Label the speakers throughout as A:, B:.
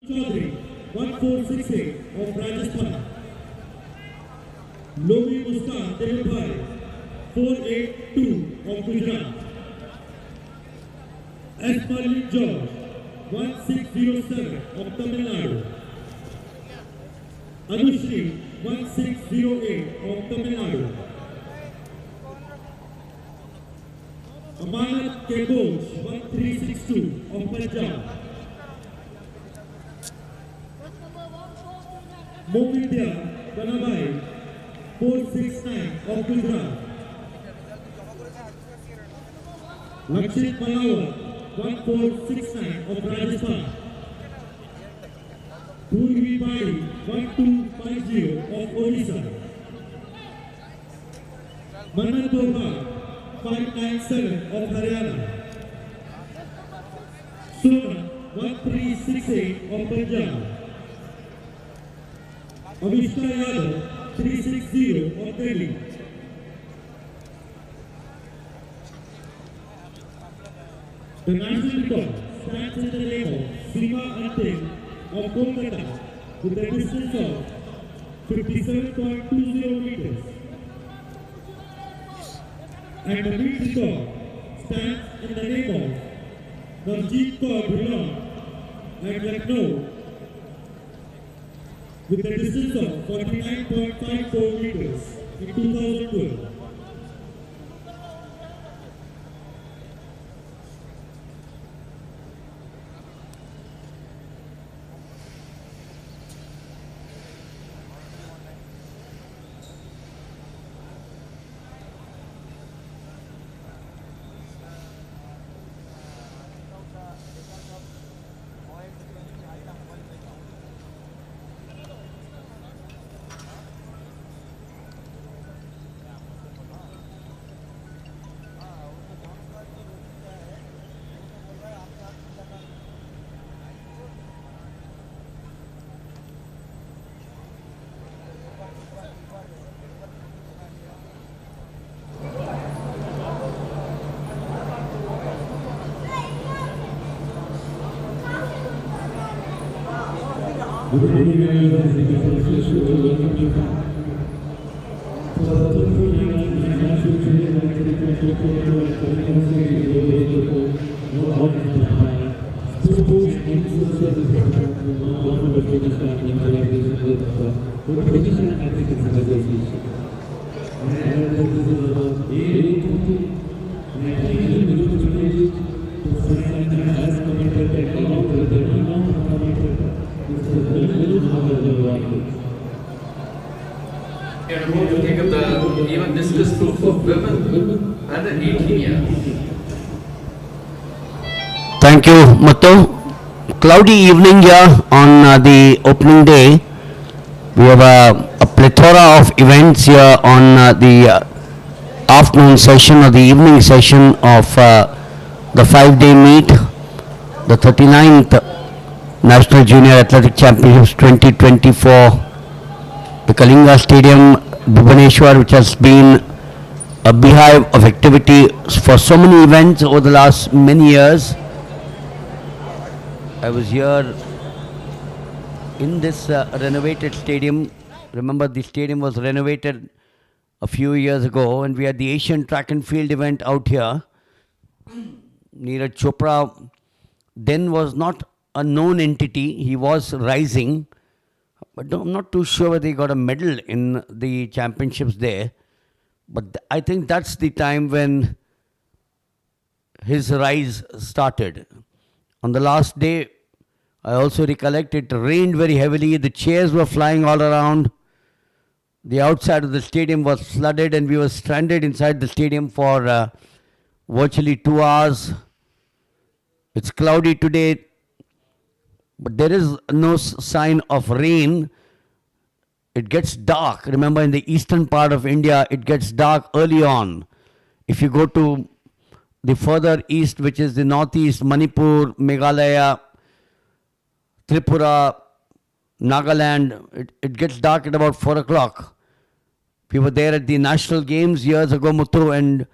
A: Chaudhary, 1468 of Rajasthan. Lomi Muskan Devbhai, 482 of Gujarat. Esmerlin George, 1607 of Tamil Nadu. Anushri, 1608 of Tamil Nadu. Amanat Keboj, 1362 of Punjab. Movidya Kanabai, 469 of Gujarat. Lakshit Malawat, 1469 of Rajasthan. Purvi Pai, 1250 of Odisha. Manan Dobha, 597 of Haryana. Sona, 1368 of Punjab. Avishka Yadav, 360 of Delhi. The national record stands in the name of Seema Ante of Kolkata with a distance of 57.20 meters. And the lead record stands in the name of Navjeet Kaur Bhulan at Lucknow with a distance of 49.54 meters in 2012.
B: And what do you think of the even discus throw for women under 18 years?
C: Thank you, Muthu. Cloudy evening here on the opening day. We have a plethora of events here on the afternoon session or the evening session of the 5-day meet, the 39th National Junior Athletic Championships 2024, the Kalinga Stadium, Bhubaneswar, which has been a beehive of activity for so many events over the last many years. I was here in this renovated stadium. Remember, the stadium was renovated a few years ago, and we had the Asian track and field event out here. Neeraj Chopra then was not a known entity. He was rising, but I'm not too sure whether he got a medal in the championships there. But I think that's the time when his rise started. On the last day, I also recollect it rained very heavily. The chairs were flying all around. The outside of the stadium was flooded, and we were stranded inside the stadium for virtually 2 hours. It's cloudy today, but there is no sign of rain. It gets dark. Remember, in the eastern part of India, it gets dark early on. If you go to the further east, which is the northeast, Manipur, Meghalaya, Tripura, Nagaland, it gets dark at about 4 o'clock. We were there at the national games years ago, Muthu, and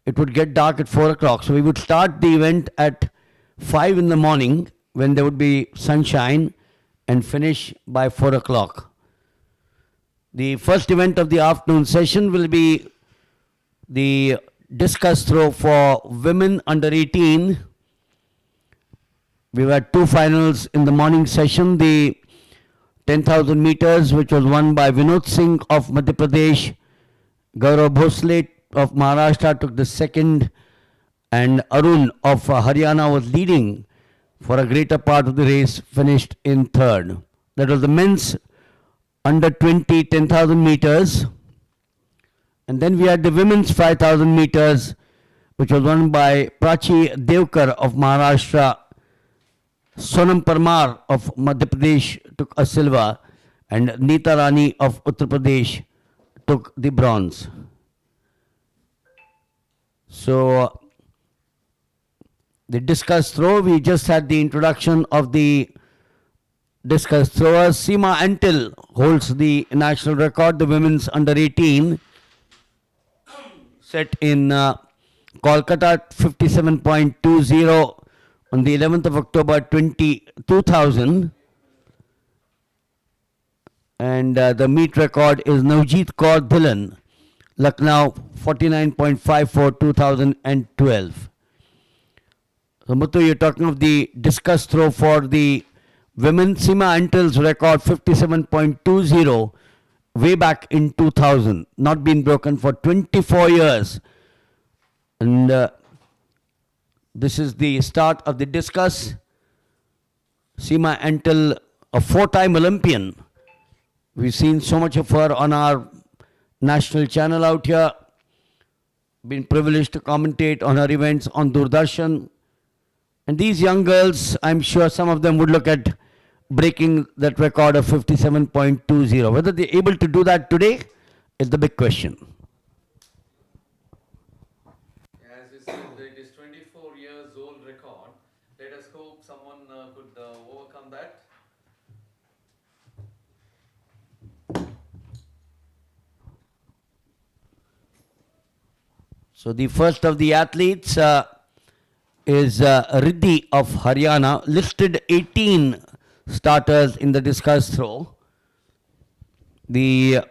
C: it would get dark at 4 o'clock. So we would start the event at 5 in the morning when there would be sunshine, and finish by 4 o'clock. The first event of the afternoon session will be the discus throw for women under 18. We had two finals in the morning session. The 10,000 meters, which was won by Vinod Singh of Madhya Pradesh. Gaurav Bhosle of Maharashtra took the second, and Arun of Haryana was leading for a greater part of the race, finished in third. That was the men's under 20 10,000 meters. And then we had the women's 5,000 meters, which was won by Prachi Devkar of Maharashtra. Sonam Parmar of Madhya Pradesh took a silver, and Neeta Rani of Uttar Pradesh took the bronze. So the discus throw, we just had the introduction of the discus thrower. Seema Antil holds the national record, the women's under 18, set in Kolkata, 57.20 on the 11th of October 2000. And the meet record is Navjeet Kaur Dhillon, Lucknow, 49.54, 2012. So Muthu, you're talking of the discus throw for the women. Seema Antil's record 57.20 way back in 2000, not been broken for 24 years. And this is the start of the discus. Seema Antil, a four-time Olympian. We've seen so much of her on our national channel out here. Been privileged to commentate on her events on Doordarshan. And these young girls, I'm sure some of them would look at breaking that record of 57.20. Whether they're able to do that today is the big question.
B: As we said, it is 24 years old record. Let us hope someone could overcome that.
C: So the first of the athletes is Riddhi of Haryana, listed 18 starters in the discus throw. The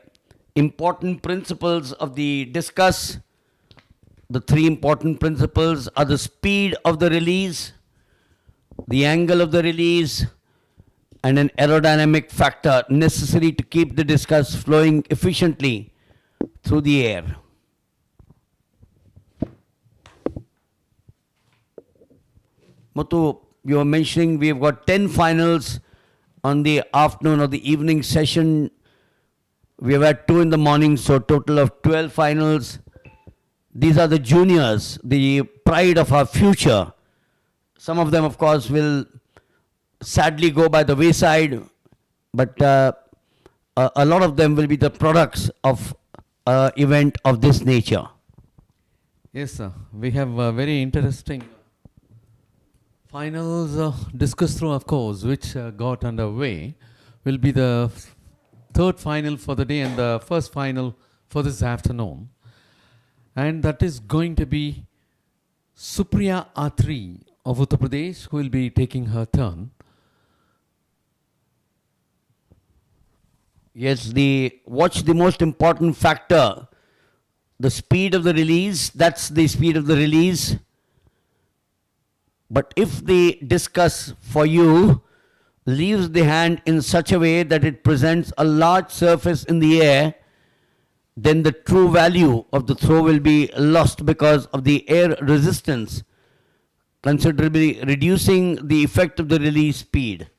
C: important principles of the discus, the three important principles are the speed of the release, the angle of the release, and an aerodynamic factor necessary to keep the discus flowing efficiently through the air. Muthu, you were mentioning we've got 10 finals on the afternoon or the evening session. We have had 2 in the morning, so total of 12 finals. These are the juniors, the pride of our future. Some of them, of course, will sadly go by the wayside, but a lot of them will be the products of an event of this nature.
B: Yes, sir. We have a very interesting finals discus throw, of course, which got underway. Will be the third final for the day and the first final for this afternoon. And that is going to be Supriya Atri of Uttar Pradesh, who will be taking her turn.
C: Yes, watch the most important factor, the speed of the release. That's the speed of the release. But if the discus for you leaves the hand in such a way that it presents a large surface in the air, then the true value of the throw will be lost because of the air resistance, considerably reducing the effect of the release speed.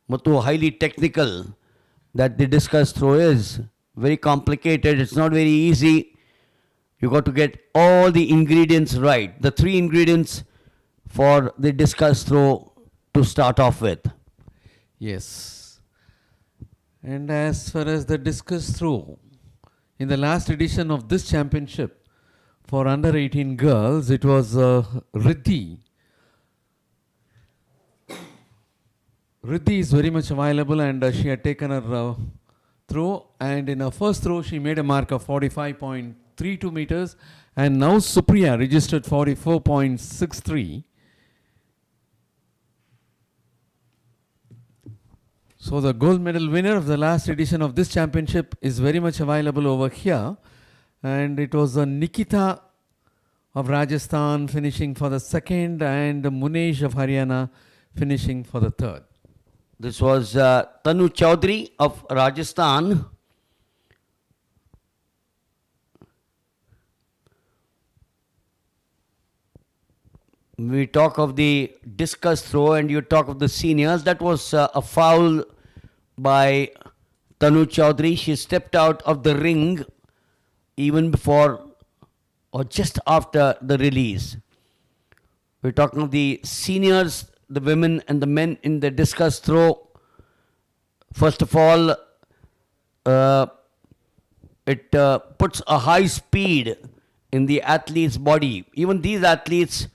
C: Muthu, highly technical that the discus throw is. Very complicated, it's not very easy. You got to get all the ingredients right. The 3 ingredients for the discus throw to start off with.
B: Yes. And as far as the discus throw, in the last edition of this championship for under 18 girls, it was Riddhi. Riddhi is very much available, and she had taken her throw, and in her first throw she made a mark of 45.32 meters, and now Supriya registered 44.63. So the gold medal winner of the last edition of this championship is very much available over here. And it was Nikita of Rajasthan finishing for the second and Munesh of Haryana finishing for the third.
C: This was Tanu Chaudhary of Rajasthan. We talk of the discus throw and you talk of the seniors. That was a foul by Tanu Chaudhary. She stepped out of the ring even before or just after the release. We're talking of the seniors, the women and the men in the discus throw. First of all, it puts a high speed in the athlete's body. Even these athletes,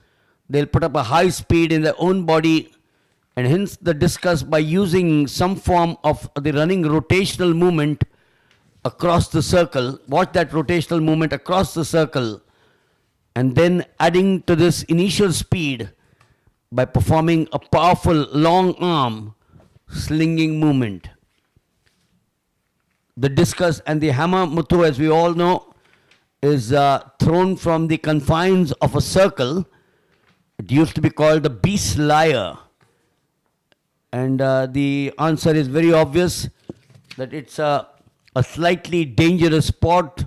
C: they'll put up a high speed in their own body, and hence the discus, by using some form of the running rotational movement across the circle. Watch that rotational movement across the circle, and then adding to this initial speed by performing a powerful long arm slinging movement. The discus and the hammer, Muthu, as we all know, is thrown from the confines of a circle. It used to be called the beast lyre. And the answer is very obvious, that it's a slightly dangerous sport.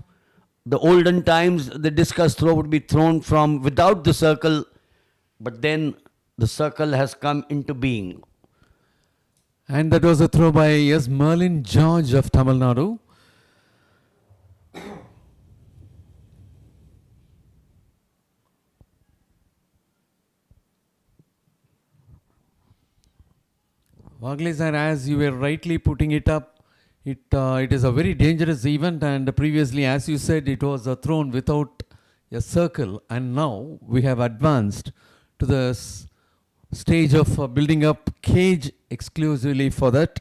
C: The olden times, the discus throw would be thrown from without the circle, but then the circle has come into being.
B: And that was a throw by Merlin George of Tamil Nadu. Wagle sir, as you were rightly putting it up, it is a very dangerous event, and previously, as you said, it was thrown without a circle, and now we have advanced to the stage of building up cage exclusively for that,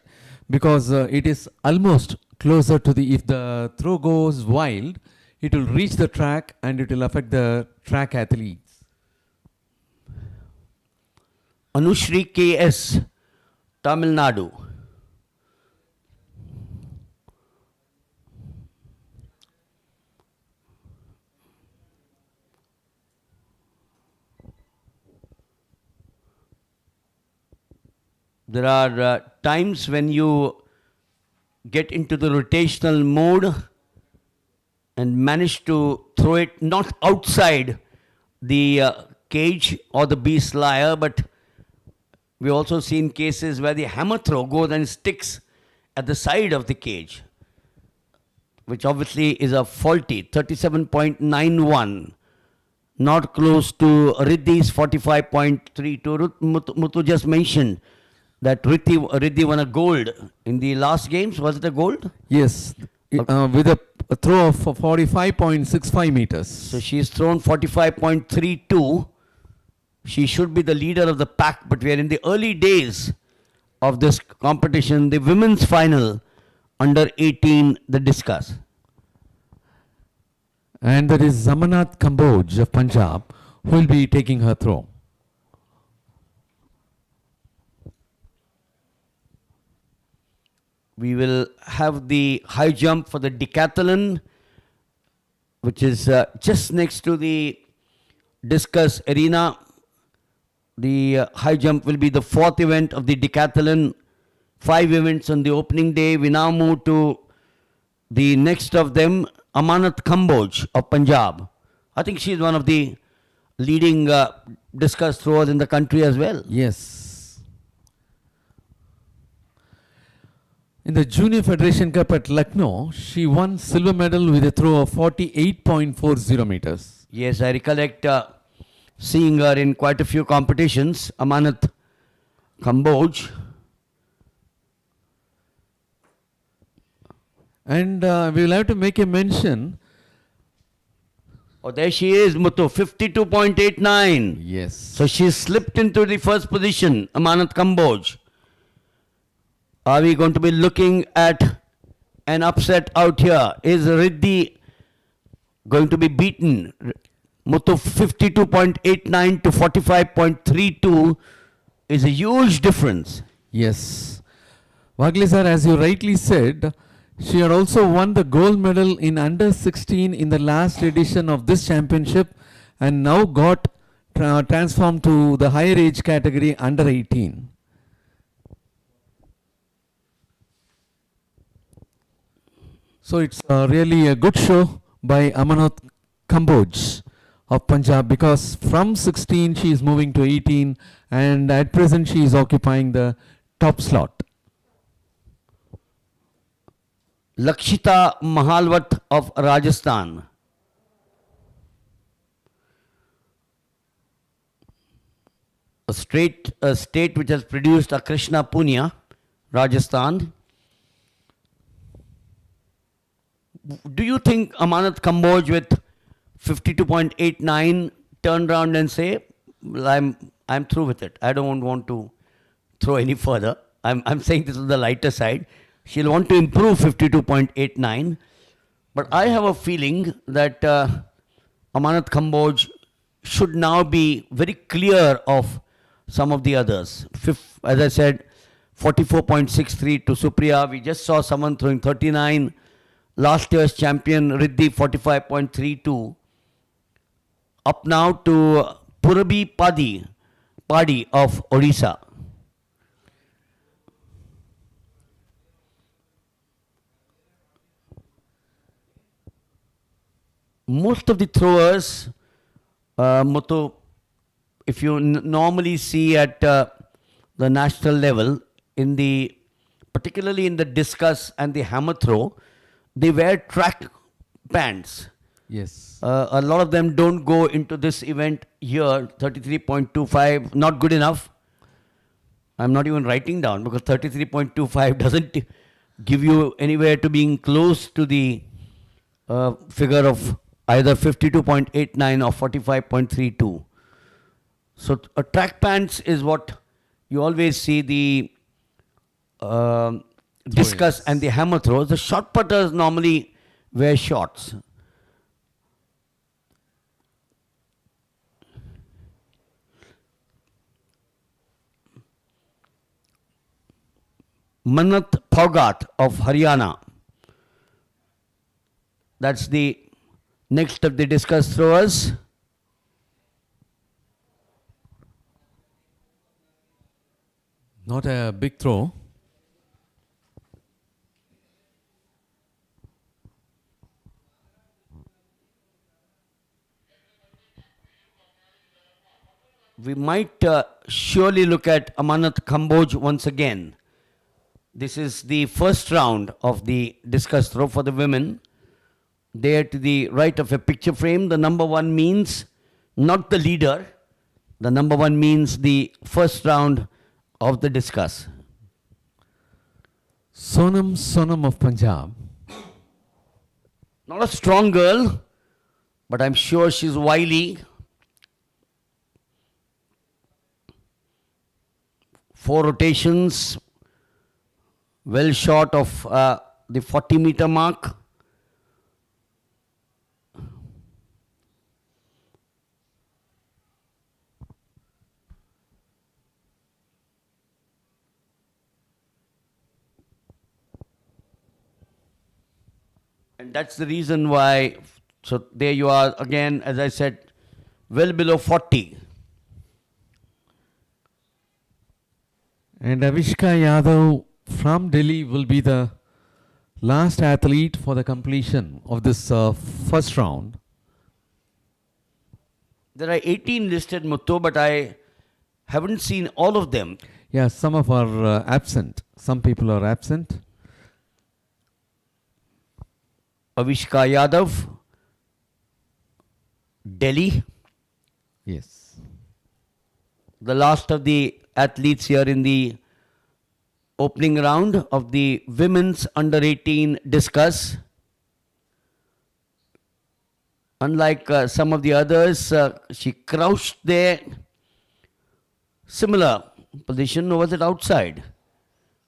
B: because it is almost closer to the, if the throw goes wild, it will reach the track and it will affect the track athletes.
C: Anushri K.S., Tamil Nadu. There are times when you get into the rotational mode and manage to throw it not outside the cage or the beast lyre, but we also seen cases where the hammer throw goes and sticks at the side of the cage, which obviously is a faulty 37.91, not close to Riddhi's 45.32. Muthu just mentioned that Riddhi won a gold in the last games. Was it a gold?
B: Yes, with a throw of 45.65 meters.
C: So she's thrown 45.32. She should be the leader of the pack, but we are in the early days of this competition, the women's final under 18, the discus.
B: And that is Zamanat Kamboj of Punjab who will be taking her throw.
C: We will have the high jump for the decathlon, which is just next to the discus arena. The high jump will be the fourth event of the decathlon. 5 events on the opening day. We now move to the next of them, Amanat Kamboj of Punjab. I think she is one of the leading discus throwers in the country as well.
B: Yes. In the Junior Federation Cup at Lucknow, she won silver medal with a throw of 48.40 meters.
C: Yes, I recollect seeing her in quite a few competitions, Amanat Kamboj.
B: And we will have to make a mention.
C: Oh, there she is, Muthu, 52.89.
B: Yes.
C: So she slipped into the first position, Amanat Kamboj. Are we going to be looking at an upset out here? Is Riddhi going to be beaten? Muthu, 52.89 to 45.32 is a huge difference.
B: Yes. Wagli sir, as you rightly said, she had also won the gold medal in under 16 in the last edition of this championship and now got transformed to the higher age category under 18. So it's really a good show by Amanat Kamboj of Punjab because from 16 she is moving to 18 and at present she is occupying the top slot.
C: Lakshita Mahalwat of Rajasthan. A state which has produced a Krishna Punya, Rajasthan. Do you think Amanat Kamboj with 52.89 turn around and say, well, I'm through with it. I don't want to throw any further. I'm saying this is the lighter side. She'll want to improve 52.89. But I have a feeling that Amanat Kamboj should now be very clear of some of the others. As I said, 44.63 to Supriya. We just saw someone throwing 39. Last year's champion Riddhi 45.32. Up now to Purabi Padi of Odisha. Most of the throwers, Muthu, if you normally see at the national level, particularly in the discus and the hammer throw, they wear track pants.
B: Yes.
C: A lot of them don't go into this event here, 33.25, not good enough. I'm not even writing down because 33.25 doesn't give you anywhere to being close to the figure of either 52.89 or 45.32. So track pants is what you always see the discus and the hammer throws. The short putters normally wear shorts. Manat Phogat of Haryana. That's the next of the discus throwers.
B: Not a big throw.
C: We might surely look at Amanat Kamboj once again. This is the first round of the discus throw for the women. There to the right of a picture frame, the number one means not the leader. The number one means the first round of the discus.
B: Sonam of Punjab.
C: Not a strong girl, but I'm sure she's wily. 4 rotations, well short of the 40-meter mark. And that's the reason why, so there you are again, as I said, well below 40.
B: And Avishka Yadav from Delhi will be the last athlete for the completion of this first round.
C: There are 18 listed, Muthu, but I haven't seen all of them.
B: Yeah, some of are absent. Some people are absent.
C: Avishka Yadav, Delhi.
B: Yes.
C: The last of the athletes here in the opening round of the women's under 18 discus. Unlike some of the others, she crouched there. Similar position, or was it outside?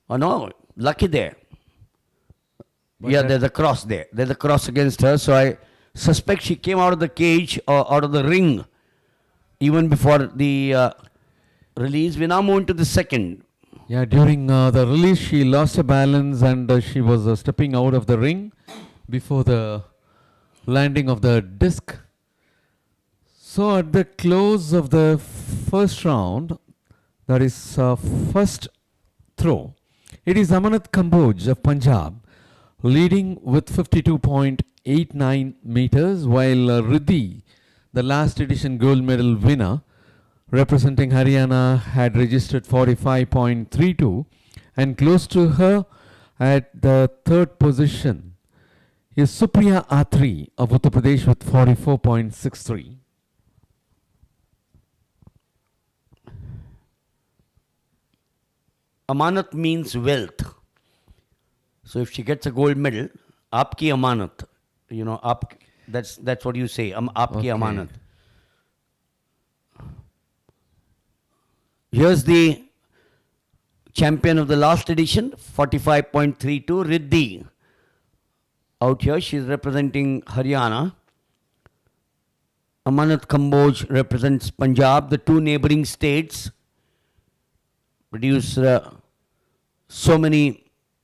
C: Oh no, lucky there.
B: But
C: yeah, there's a cross there. There's a cross against her. So I suspect she came out of the cage or out of the ring even before the release. We now move into the second.
B: Yeah, during the release, she lost her balance and she was stepping out of the ring before the landing of the disc. So, at the close of the first round, that is first throw, it is Amanat Kamboj of Punjab leading with 52.89 meters, while Riddhi, the last edition gold medal winner, representing Haryana, had registered 45.32, and close to her at the third position is Supriya Atri of Uttar Pradesh with 44.63.
C: Amanat means wealth. So if she gets a gold medal, aapki amanat, that's what you say, aapki
B: Okay.
C: amanat. Here's the champion of the last edition, 45.32, Riddhi. Out here, she's representing Haryana. Amanat Kamboj represents Punjab. The two neighboring states produce so many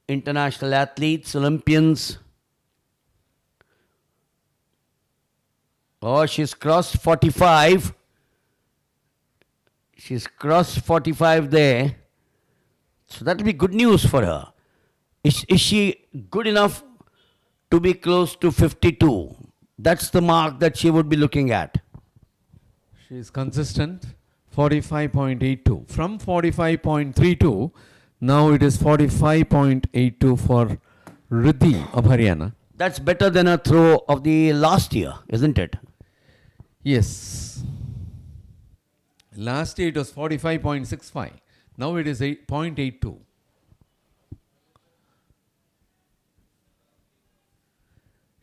C: international athletes, Olympians. Oh, she's crossed 45. She's crossed 45 there. So that will be good news for her. Is she good enough to be close to 52? That's the mark that she would be looking at.
B: She is consistent, 45.82. From 45.32, now it is 45.82 for Riddhi of Haryana.
C: That's better than a throw of the last year, isn't it?
B: Yes. Last year it was 45.65. Now it is 8.82.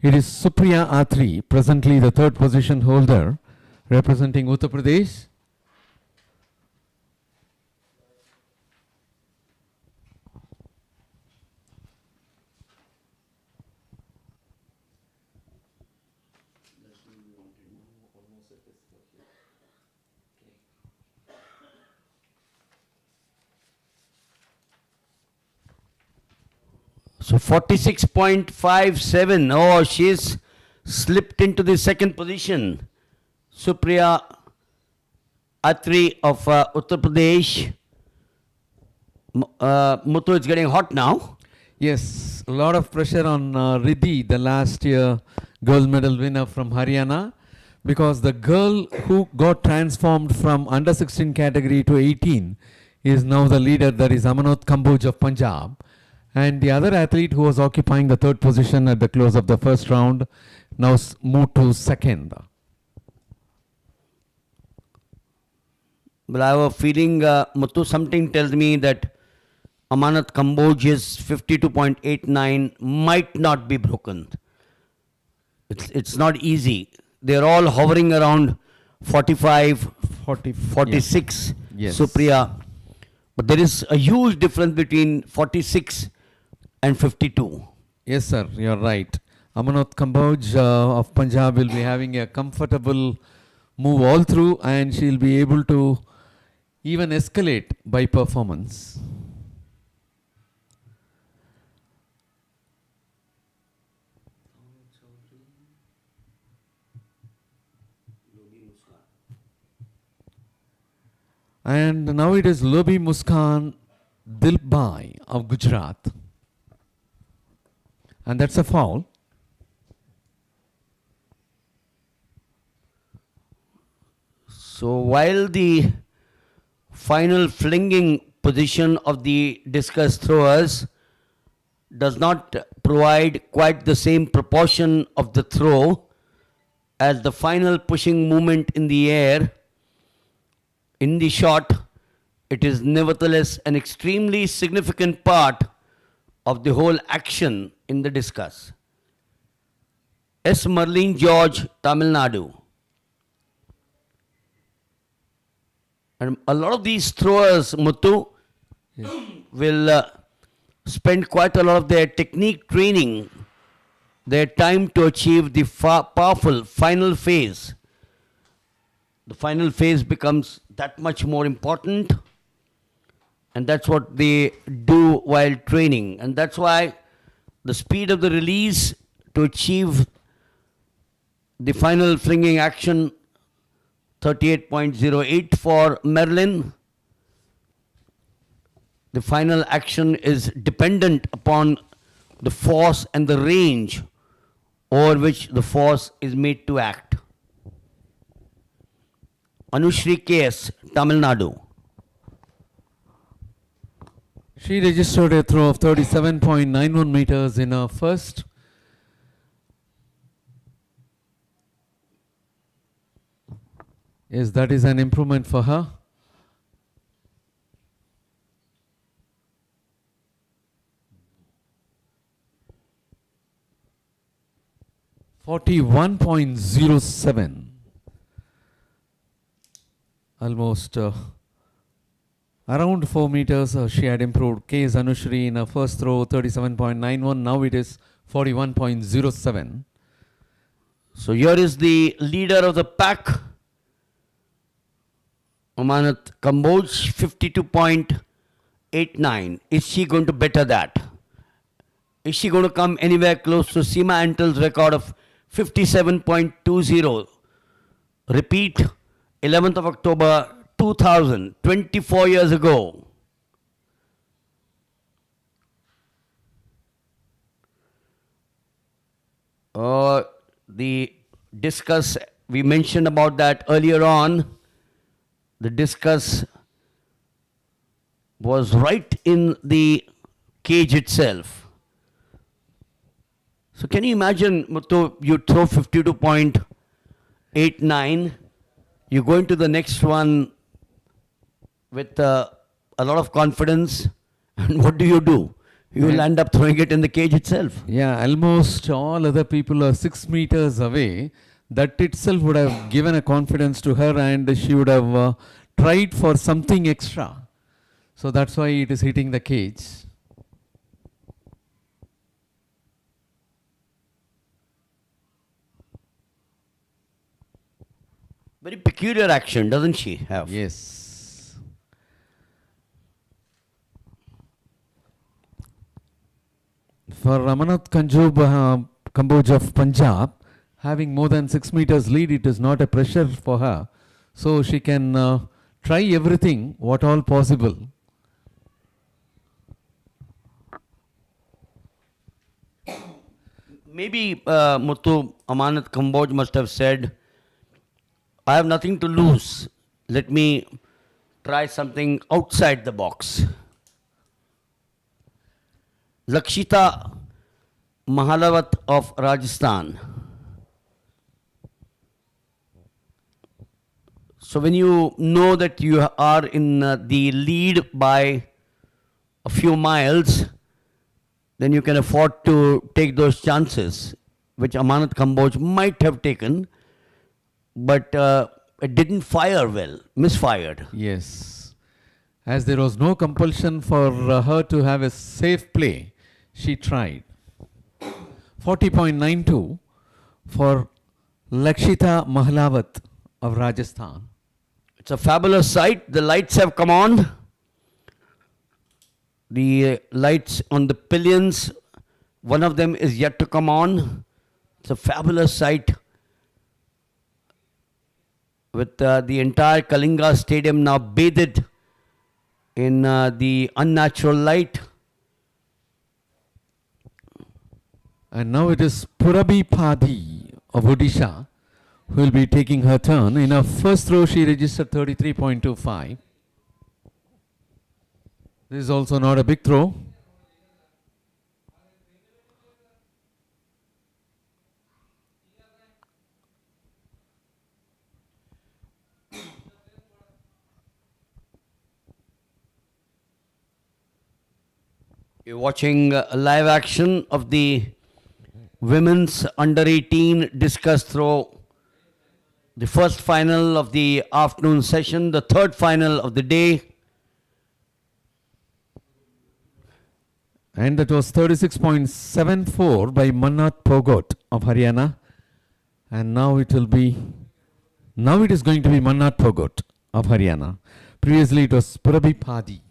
B: It is Supriya Atri, presently the third position holder, representing Uttar Pradesh.
C: So 46.57. Oh, she's slipped into the second position. Supriya Atri of Uttar Pradesh. Muthu, it's getting hot now.
B: Yes, a lot of pressure on Riddhi, the last year gold medal winner from Haryana, because the girl who got transformed from under 16 category to 18 is now the leader, that is Amanat Kamboj of Punjab. And the other athlete who was occupying the third position at the close of the first round now moved to second.
C: But I have a feeling, Muthu, something tells me that Amanat Kamboj's 52.89 might not be broken. It's not easy. They're all hovering around 45, 46,
B: Yes.
C: Supriya. But there is a huge difference between 46 and 52.
B: Yes, sir, you're right. Amanat Kamboj of Punjab will be having a comfortable move all through, and she'll be able to even escalate by performance. And now it is Lobi Muskan Dilbai of Gujarat. And that's a foul.
C: So while the final flinging position of the discus throwers does not provide quite the same proportion of the throw as the final pushing movement in the air, in the shot, it is nevertheless an extremely significant part of the whole action in the discus. S. Marlene George, Tamil Nadu. And a lot of these throwers, Muthu, will spend quite a lot of their technique training, their time to achieve the powerful final phase. The final phase becomes that much more important. And that's what they do while training. And that's why the speed of the release to achieve the final flinging action 38.08 for Marilyn. The final action is dependent upon the force and the range over which the force is made to act. Anushri KS, Tamil Nadu.
B: She registered a throw of 37.91 meters in her first. Yes, that is an improvement for her. .07, almost around 4 meters. She had improved. K.S. Anushri in her first throw 37.91. Now it is 41.07.
C: So here is the leader of the pack, Amanat Kamboj, 52.89. Is she going to better that? Is she going to come anywhere close to Seema Antal's record of 57.20? Repeat, 11th of October 2000, 24 years ago. The discus, we mentioned about that earlier on. The discus was right in the cage itself. So can you imagine, Muthu, you throw 52.89, you go into the next one with a lot of confidence, and what do? You will end up throwing it in the cage itself.
B: Yeah, almost all other people are 6 meters away. That itself would have given a confidence to her, and she would have tried for something extra. So that's why it is hitting the cage.
C: Very peculiar action, doesn't she have?
B: Yes. For Ramanat Kamboj of Punjab, having more than 6 meters lead, it is not a pressure for her. So she can try everything, what all possible.
C: Maybe Muthu, Amanat Kamboj must have said, I have nothing to lose. Let me try something outside the box. Lakshita Mahalavat of Rajasthan. So when you know that you are in the lead by a few miles, then you can afford to take those chances, which Amanat Kamboj might have taken, but it didn't fire well, misfired.
B: Yes. As there was no compulsion for her to have a safe play, she tried. 40.92 for Lakshita Mahlavat of Rajasthan.
C: It's a fabulous sight. The lights have come on. The lights on the pillions, one of them is yet to come on. It's a fabulous sight. With the entire Kalinga Stadium now bathed in the unnatural light.
B: And now it is Purabi Padi of Odisha who will be taking her turn. In her first throw, she registered 33.25. This is also not a big throw.
C: You're watching a live action of the women's under 18 discus throw. The first final of the afternoon session, the third final of the day.
B: And that was 36.74 by Mannat Pogot of Haryana. And now it is going to be Mannat Pogot of Haryana. Previously it was Purabi Padi.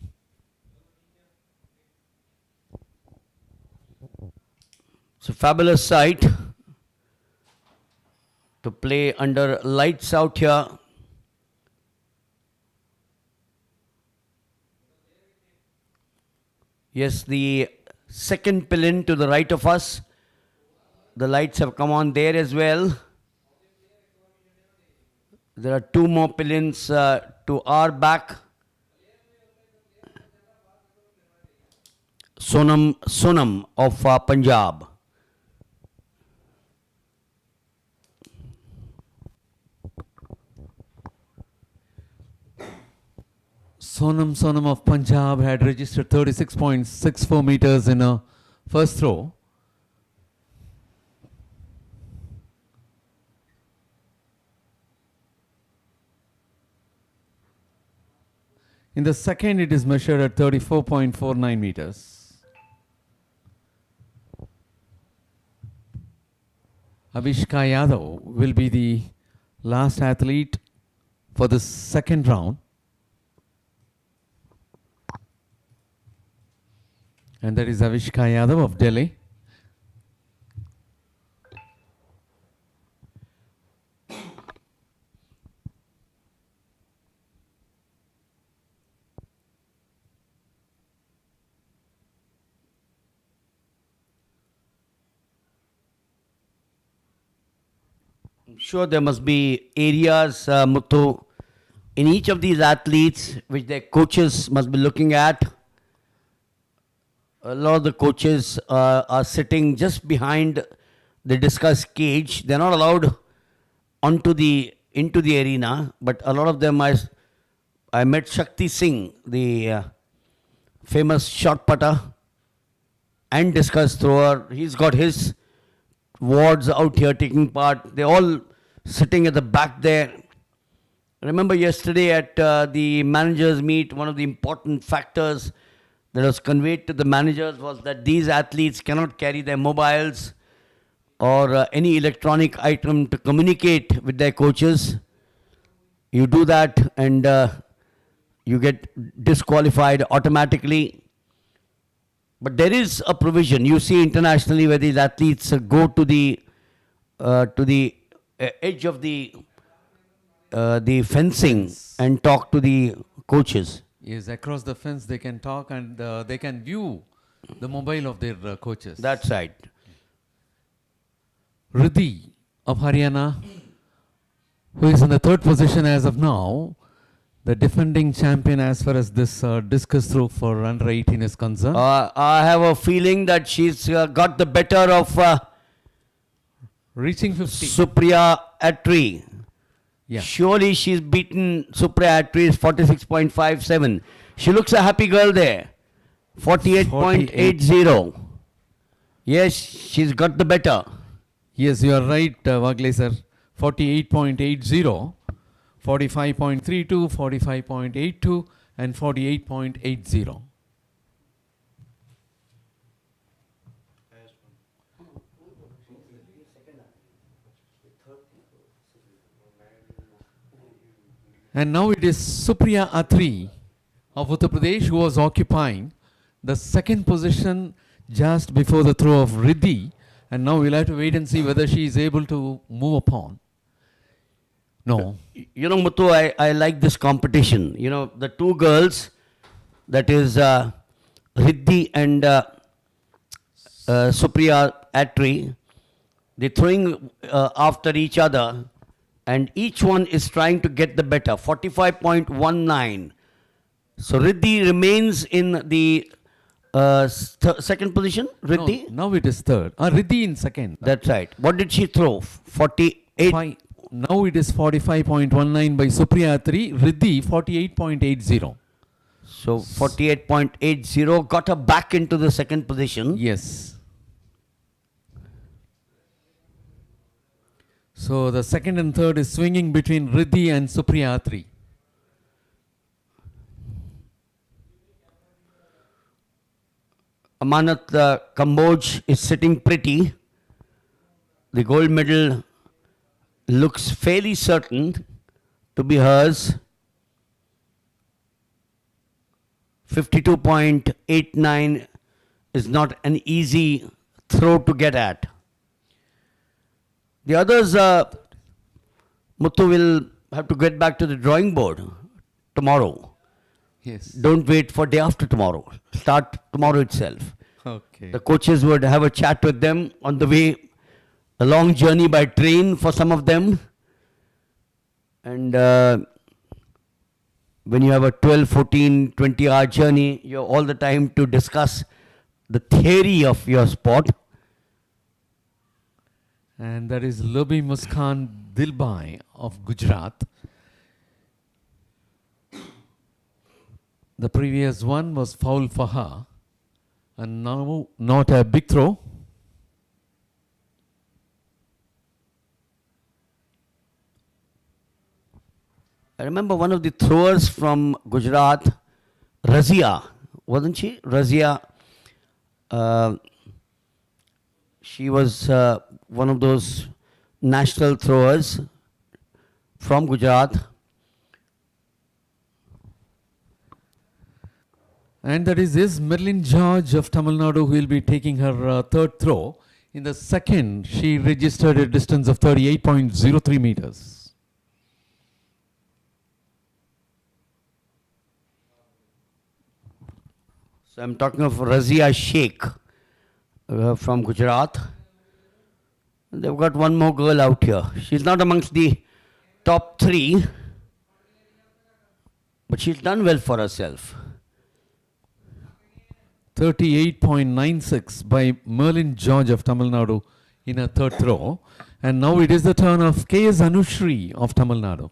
C: It's a fabulous sight to play under lights out here. Yes, the second pylon to the right of us. The lights have come on there as well. There are two more pylons to our back. Sonam of Punjab.
B: Sonam of Punjab had registered 36.64 meters in a first throw. In the second, it is measured at 34.49 meters. Avishka Yadav will be the last athlete for the second round. And that is Avishka Yadav of Delhi.
C: I'm sure there must be areas, Muthu, in each of these athletes which their coaches must be looking at. A lot of the coaches are sitting just behind the discus cage. They're not allowed into the arena, but a lot of them I met Shakti Singh, the famous shot putter and discus thrower. He's got his wards out here taking part. They're all sitting at the back there. Remember yesterday at the managers meet, one of the important factors that was conveyed to the managers was that these athletes cannot carry their mobiles or any electronic item to communicate with their coaches. You do that and you get disqualified automatically. But there is a provision. You see internationally where these athletes go to the edge of the fencing and talk to the coaches.
B: Yes, across the fence they can talk and they can view the mobile of their coaches.
C: That's right.
B: Riddhi of Haryana, who is in the third position as of now, the defending champion as far as this discus throw for under 18 is concerned.
C: I have a feeling that she's got the better of
B: Reaching 50.
C: Supriya Atri.
B: Yeah.
C: Surely she's beaten Supriya Atri's 46.57. She looks a happy girl there. 48.80. Yes, she's got the better.
B: Yes, you are right, Wagle sir. 48.80, 45.32, 45.82 and 48.80. And now it is Supriya Atri of Uttar Pradesh who was occupying the second position just before the throw of Riddhi. And now we'll have to wait and see whether she is able to move upon. No.
C: You know, Muthu, I like this competition. You know, the two girls, that is Riddhi and Supriya Atri, they're throwing after each other. And each one is trying to get the better, 45.19. So Riddhi remains in the second position, Riddhi?
B: No, now it is third. Riddhi in second.
C: That's right. What did she throw? 48?
B: Now it is 45.19 by Supriya Atri, Riddhi 48.80.
C: So 48.80 got her back into the second position.
B: Yes. So the second and third is swinging between Riddhi and Supriya Atri.
C: Amanat Kamboj is sitting pretty. The gold medal looks fairly certain to be hers. 52.89 is not an easy throw to get at. The others, Muthu will have to get back to the drawing board tomorrow.
B: Yes.
C: Don't wait for day after tomorrow. Start tomorrow itself.
B: Okay.
C: The coaches would have a chat with them on the way, a long journey by train for some of them. And when you have a 12, 14, 20-hour journey, you have all the time to discuss the theory of your sport.
B: And that is Lobi Muskan Dilbai of Gujarat. The previous one was foul for her. And now not a big throw.
C: I remember one of the throwers from Gujarat, Razia, wasn't she? Razia. She was one of those national throwers from Gujarat.
B: And that is Merlin George of Tamil Nadu who will be taking her third throw. In the second, she registered a distance of 38.03 meters.
C: So I'm talking of Razia Sheikh from Gujarat. They've got one more girl out here. She's not amongst the top three, but she's done well for herself.
B: 38.96 by Merlin George of Tamil Nadu in a third throw. And now it is the turn of K.S. Anushri of Tamil Nadu.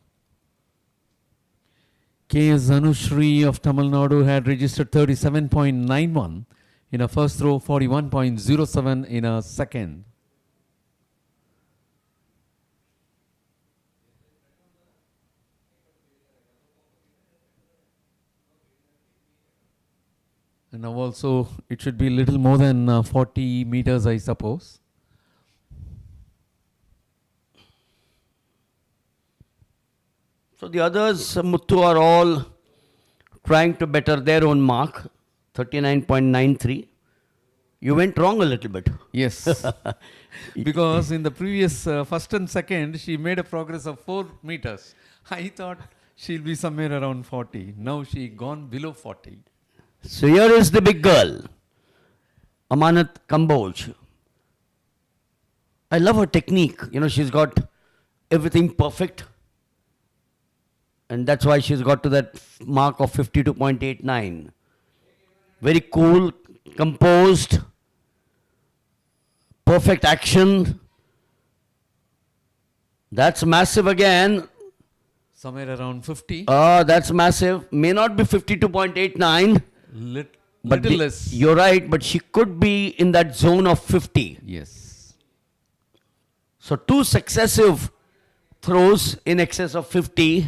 B: K.S. Anushri of Tamil Nadu had registered 37.91 in a first throw, 41.07 in a second. And now also it should be little more than 40 meters, I suppose.
C: So the others, Muthu, are all trying to better their own mark, 39.93. You went wrong a little bit.
B: Yes. Because in the previous first and second, she made a progress of 4 meters. I thought she'll be somewhere around 40. Now she gone below 40.
C: So here is the big girl, Amanat Kamboj. I love her technique. You know, she's got everything perfect. And that's why she's got to that mark of 52.89. Very cool, composed, perfect action. That's massive again.
B: Somewhere around 50.
C: That's massive. May not be 52.89.
B: Little less.
C: You're right, but she could be in that zone of 50.
B: Yes.
C: So 2 successive throws in excess of 50.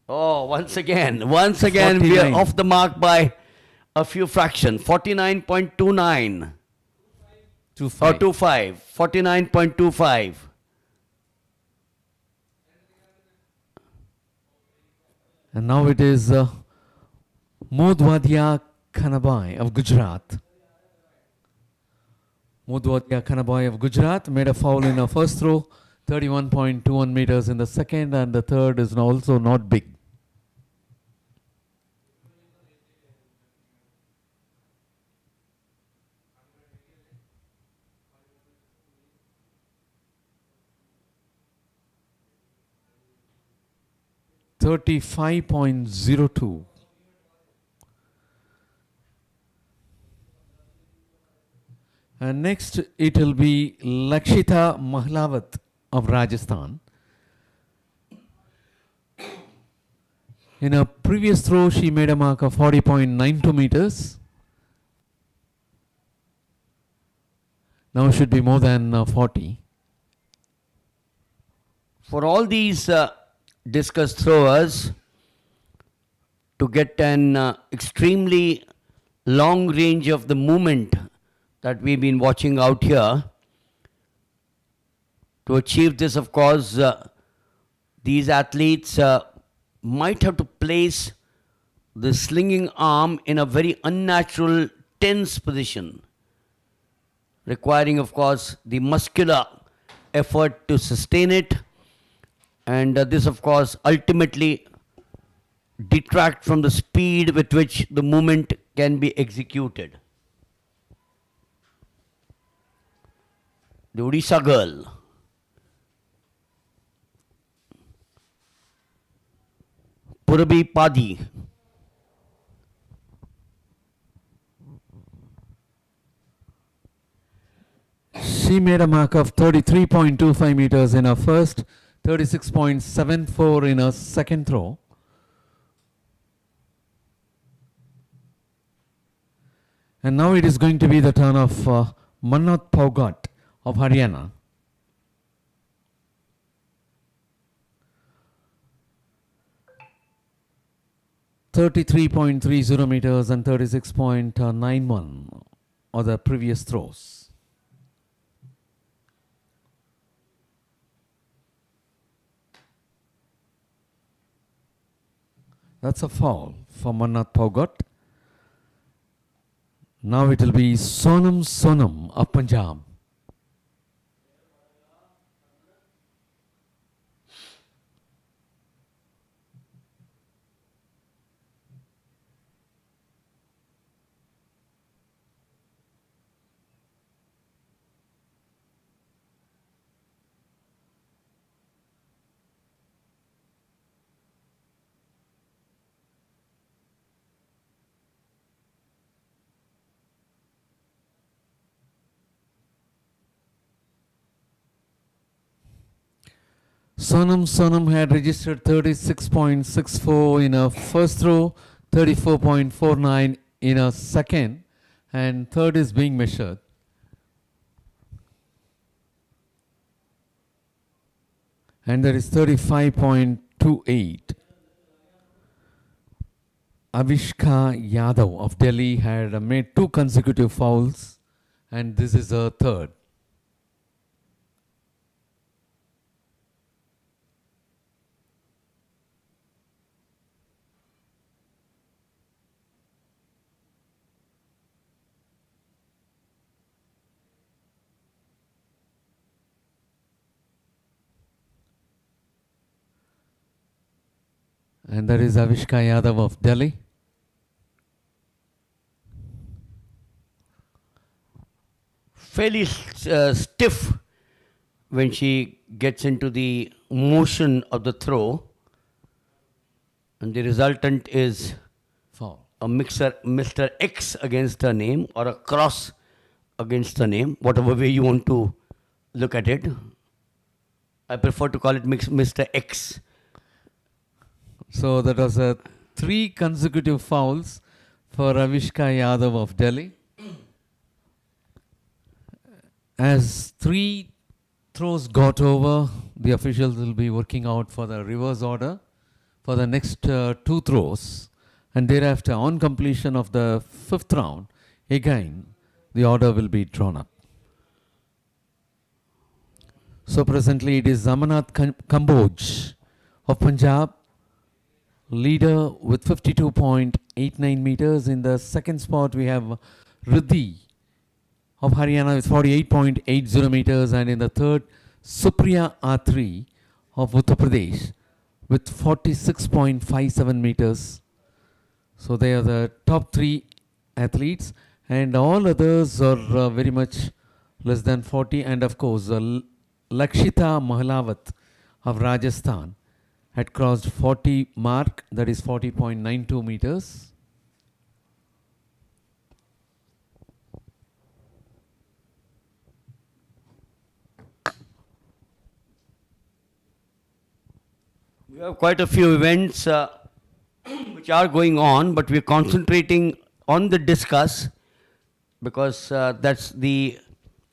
C: Oh, once again, we are
B: 49.
C: off the mark by a few fractions. 49.29.
B: 25.
C: Or 25. 49.25.
B: And now it is Modwadia Kanabai of Gujarat. Modwadia Kanabai of Gujarat made a foul in her first throw, 31.21 meters in the second, and the third is also not big. .02. And next it will be Lakshita Mahlavat of Rajasthan. In a previous throw, she made a mark of 40.92 meters. Now should be more than 40.
C: For all these discus throwers to get an extremely long range of the movement that we've been watching out here, to achieve this, of course, these athletes might have to place the slinging arm in a very unnatural tense position. requiring, of course, the muscular effort to sustain it. And this, of course, ultimately detract from the speed with which the movement can be executed. The Odisha girl. Purabhi Padi.
B: She made a mark of 33.25 meters in her first, 36.74 in her second throw. And now it is going to be the turn of Manat Paugat of Haryana. .30 meters and 36.91 are the previous throws. That's a foul for Manat Paugat. Now it will be Sonam of Punjab. Sonam had registered 36.64 in her first throw, 34.49 in her second, and third is being measured. And there is 35.28. Avishka Yadav of Delhi had made 2 consecutive fouls, and this is her third. And that is Avishka Yadav of Delhi.
C: Fairly stiff when she gets into the motion of the throw. And the resultant is
B: Foul.
C: a Mr. X against her name, or a cross against her name, whatever way you want to look at it. I prefer to call it Mr. X.
B: So that was 3 consecutive fouls for Avishka Yadav of Delhi. As 3 throws got over, the officials will be working out for the reverse order for the next 2 throws. And thereafter, on completion of the 5th round, again, the order will be drawn up. So presently it is Amarnath Kamboj of Punjab, leader with 52.89 meters. In the second spot, we have Riddhi of Haryana with 48.80 meters. And in the third, Supriya Atri of Uttar Pradesh with 46.57 meters. So they are the top 3 athletes, and all others are very much less than 40. And of course, Lakshita Mahalawat of Rajasthan had crossed 40 mark, that is 40.92 meters.
C: We have quite a few events which are going on, but we're concentrating on the discus because that's the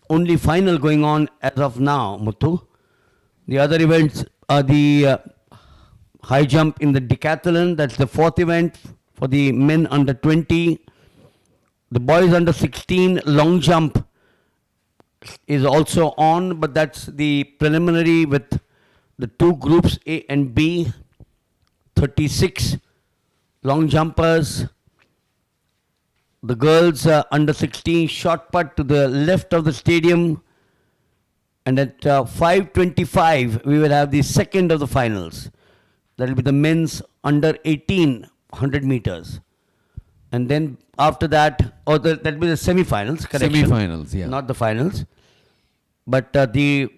C: only final going on as of now, Muthu. The other events are the high jump in the decathlon, that's the 4th event for the men under 20. The boys under 16 long jump is also on, but that's the preliminary with the 2 groups A and B, 36 long jumpers. the girls under 16 shot put to the left of the stadium. And at 5:25, we will have the second of the finals. That will be the men's under 18 100 meters. And then after that, that will be the semi-finals, correction.
B: Semi-finals, yeah.
C: Not the finals. But the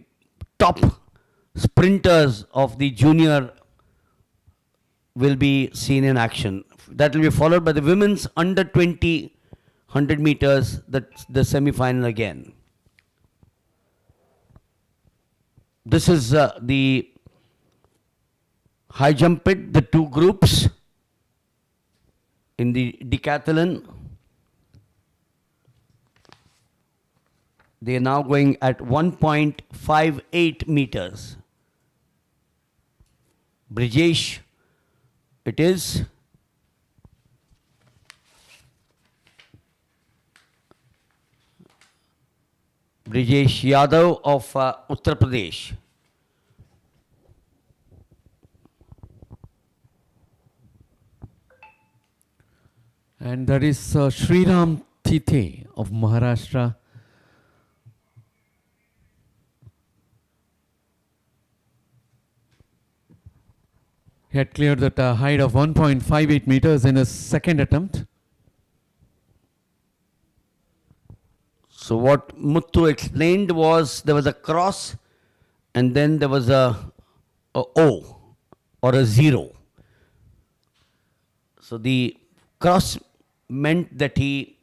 C: top sprinters of the junior will be seen in action. That will be followed by the women's under 20 100 meters, that's the semi-final again. This is the high jump pit, the two groups in the decathlon. They are now going at 1.58 meters. Brijesh, it is. Brijesh Yadav of Uttar Pradesh.
B: And that is Sriram Tithe of Maharashtra. He had cleared that height of 1.58 meters in his second attempt.
C: So what Muthu explained was there was a cross and then there was a O or a 0. So the cross meant that he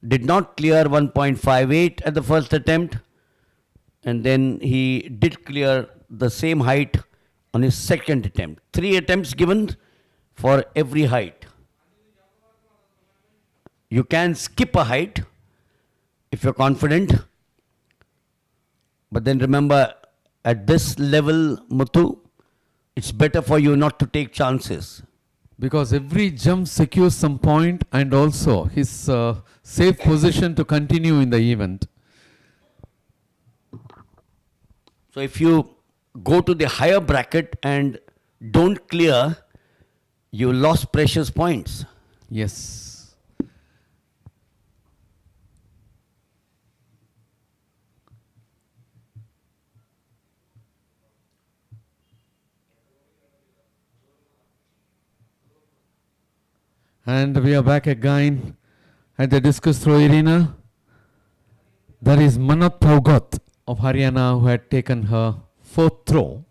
C: did not clear 1.58 at the first attempt, and then he did clear the same height on his second attempt. 3 attempts given for every height. You can skip a height if you're confident, but then remember, at this level, Muthu, it's better for you not to take chances.
B: Because every jump secures some point and also his safe position to continue in the event.
C: So if you go to the higher bracket and don't clear, you lost precious points.
B: Yes. And we are back again at the discus throw arena. There is Manat Paugat of Haryana who had taken her 4th throw.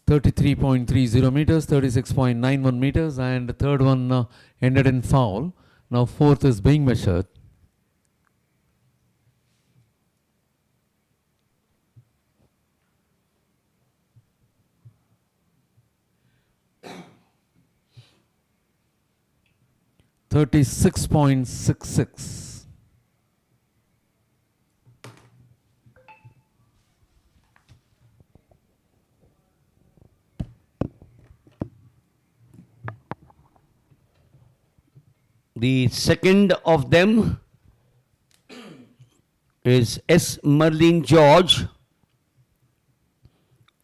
B: .30 meters, 36.91 meters, and the third one ended in foul. Now 4th is being measured. .36.66.
C: The second of them is S. Merlin George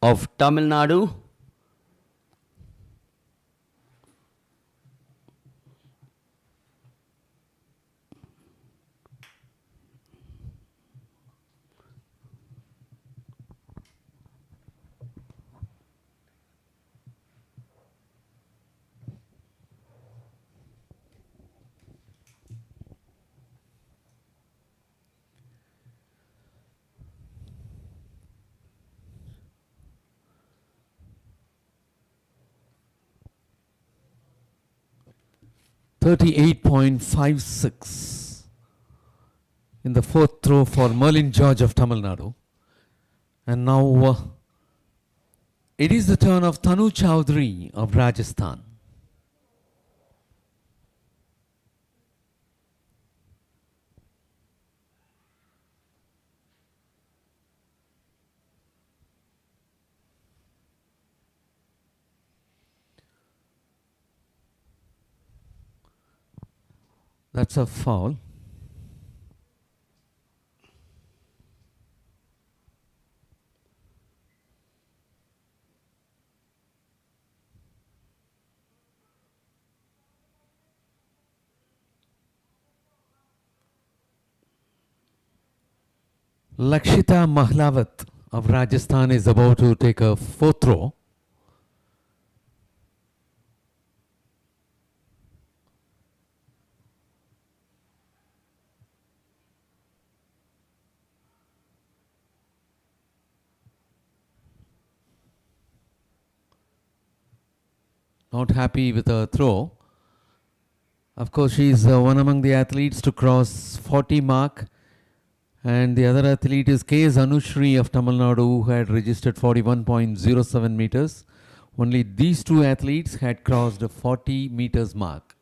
C: of Tamil Nadu.
B: .38.56 in the 4th throw for Merlin George of Tamil Nadu. And now it is the turn of Tanu Chowdhury of Rajasthan. That's a foul. Lakshita Mahlavat of Rajasthan is about to take a fourth throw. Not happy with her throw. Of course, she is one among the athletes to cross 40 mark. And the other athlete is K.S. Anushri of Tamil Nadu, who had registered 41.07 meters. Only these two athletes had crossed the 40 meters mark,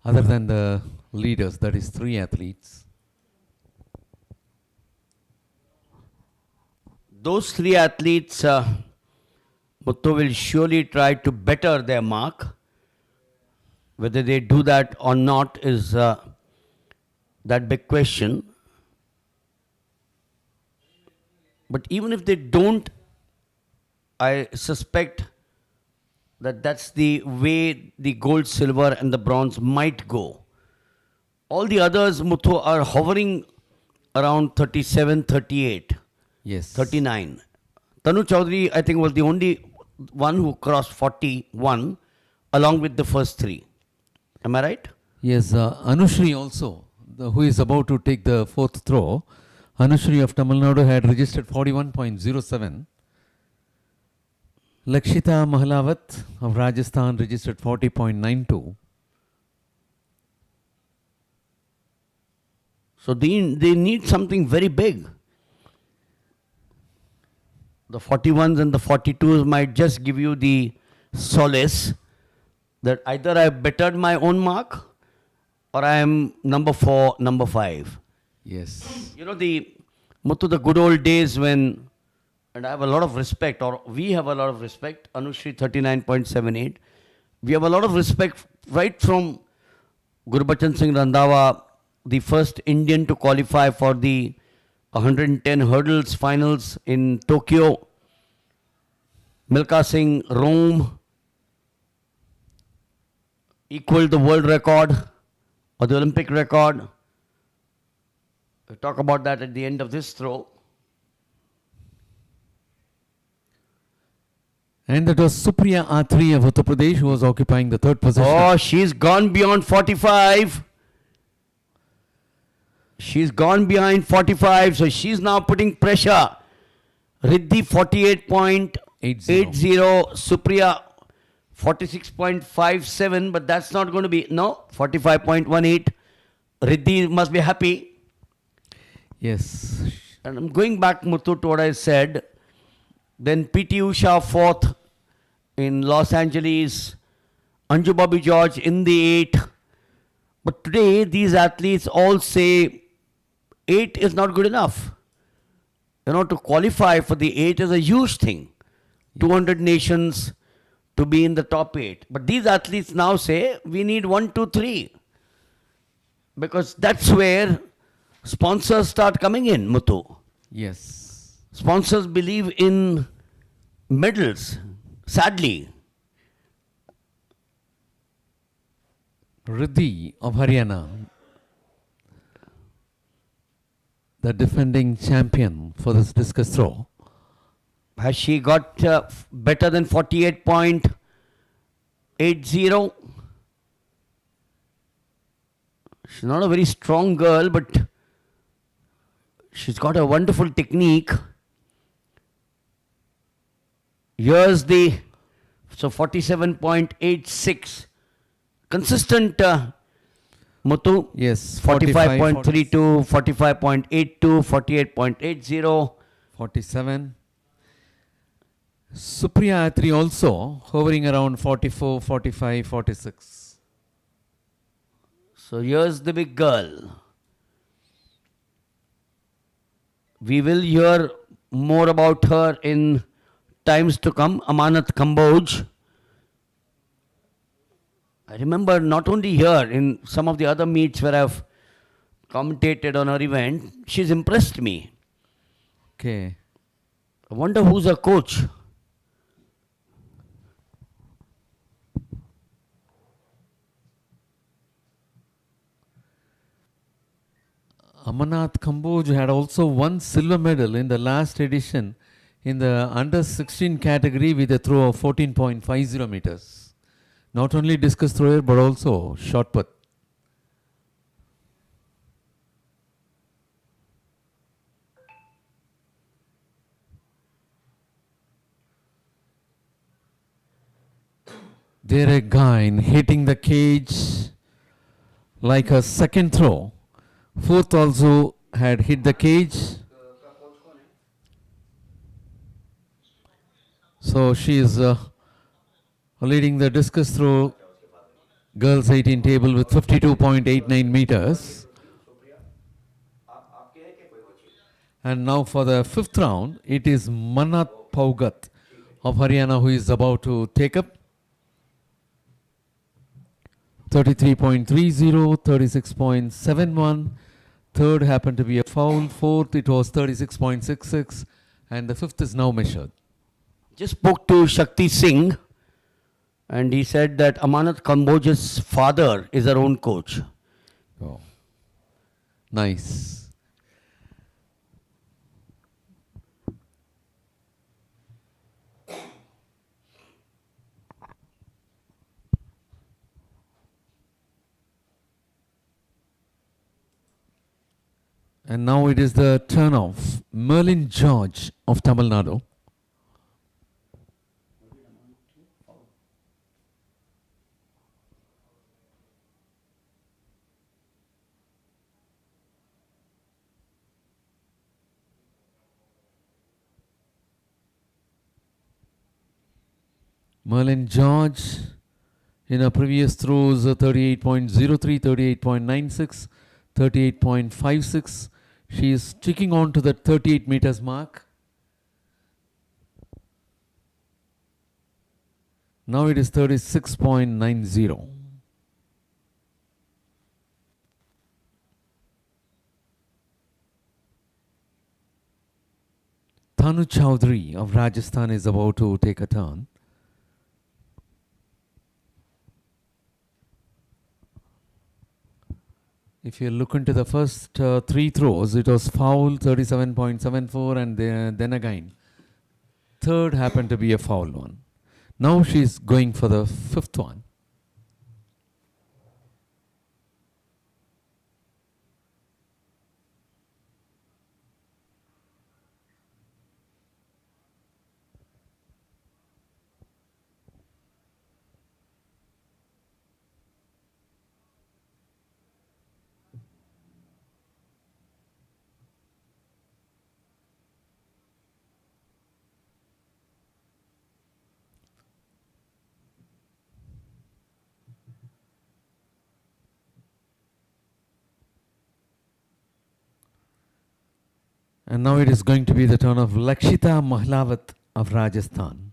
B: other than the leaders, that is 3 athletes.
C: Those 3 athletes, Muthu will surely try to better their mark. Whether they do that or not is that big question. But even if they don't, I suspect that that's the way the gold, silver and the bronze might go. All the others, Muthu, are hovering around 37, 38,
B: Yes.
C: 39. Tanu Chaudhary, I think, was the only one who crossed 41 along with the first 3. Am I right?
B: Yes, Anushri also, who is about to take the fourth throw. Anushri of Tamil Nadu had registered 41.07. Lakshita Mahlavat of Rajasthan registered 40.92.
C: So they need something very big. The 41s and the 42s might just give you the solace that either I bettered my own mark or I am number 4, number 5.
B: Yes.
C: You know, Muthu, the good old days when, and I have a lot of respect, or we have a lot of respect, Anushri 39.78. We have a lot of respect right from Gurbachan Singh Randhawa, the first Indian to qualify for the 110 hurdles finals in Tokyo. Milkha Singh, Rome, equaled the world record or the Olympic record. We'll talk about that at the end of this throw.
B: And that was Supriya Atri of Uttar Pradesh, who was occupying the third position.
C: Oh, she's gone beyond 45. She's gone behind 45, so she's now putting pressure. Riddhi 48.80, Supriya 46.57, but that's not going to be, no, 45.18. Riddhi must be happy.
B: Yes.
C: And I'm going back, Muthu, to what I said. Then P.T. Usha 4th in Los Angeles. Anju Bobby George in the 8. But today, these athletes all say 8 is not good enough. You know, to qualify for the 8 is a huge thing. 200 nations to be in the top 8. But these athletes now say we need 1, 2, 3. Because that's where sponsors start coming in, Muthu.
B: Yes.
C: Sponsors believe in medals, sadly.
B: Riddhi of Haryana, the defending champion for this discus throw.
C: Has she got better than 48.80? She's not a very strong girl, but she's got a wonderful technique. Here's the, so 47.86. Consistent, Muthu.
B: Yes.
C: 45.32, 45.82, 48.80.
B: 47. Supriya Atri also hovering around 44, 45, 46.
C: So here's the big girl. We will hear more about her in times to come. Amanat Kamboj. I remember not only here, in some of the other meets where I've commentated on her event, she's impressed me.
B: Okay.
C: I wonder who's her coach.
B: Amarnath Kamboj had also won silver medal in the last edition in the under 16 category with a throw of 14.50 meters. Not only discus thrower but also shot put. There again hitting the cage like a second throw. Fourth also had hit the cage. So she is leading the discus throw girls 18 table with 52.89 meters. And now for the fifth round, it is Manat Paugat of Haryana who is about to take up. 33.30, 36.71. Third happened to be a foul. Fourth, it was 36.66. And the fifth is now measured.
C: Just spoke to Shakti Singh and he said that Amarnath Kamboj's father is her own coach.
B: Oh, nice. And now it is the turn of Merlin George of Tamil Nadu. Merlin George in her previous throws 38.03, 38.96, 38.56. She is sticking on to that 38 meters mark. Now it is 36.90. Tanu Chowdhury of Rajasthan is about to take a turn. If you look into the first three throws, it was foul 37.74 and then again. Third happened to be a foul one. Now she's going for the fifth one. And now it is going to be the turn of Lakshita Mahlavat of Rajasthan.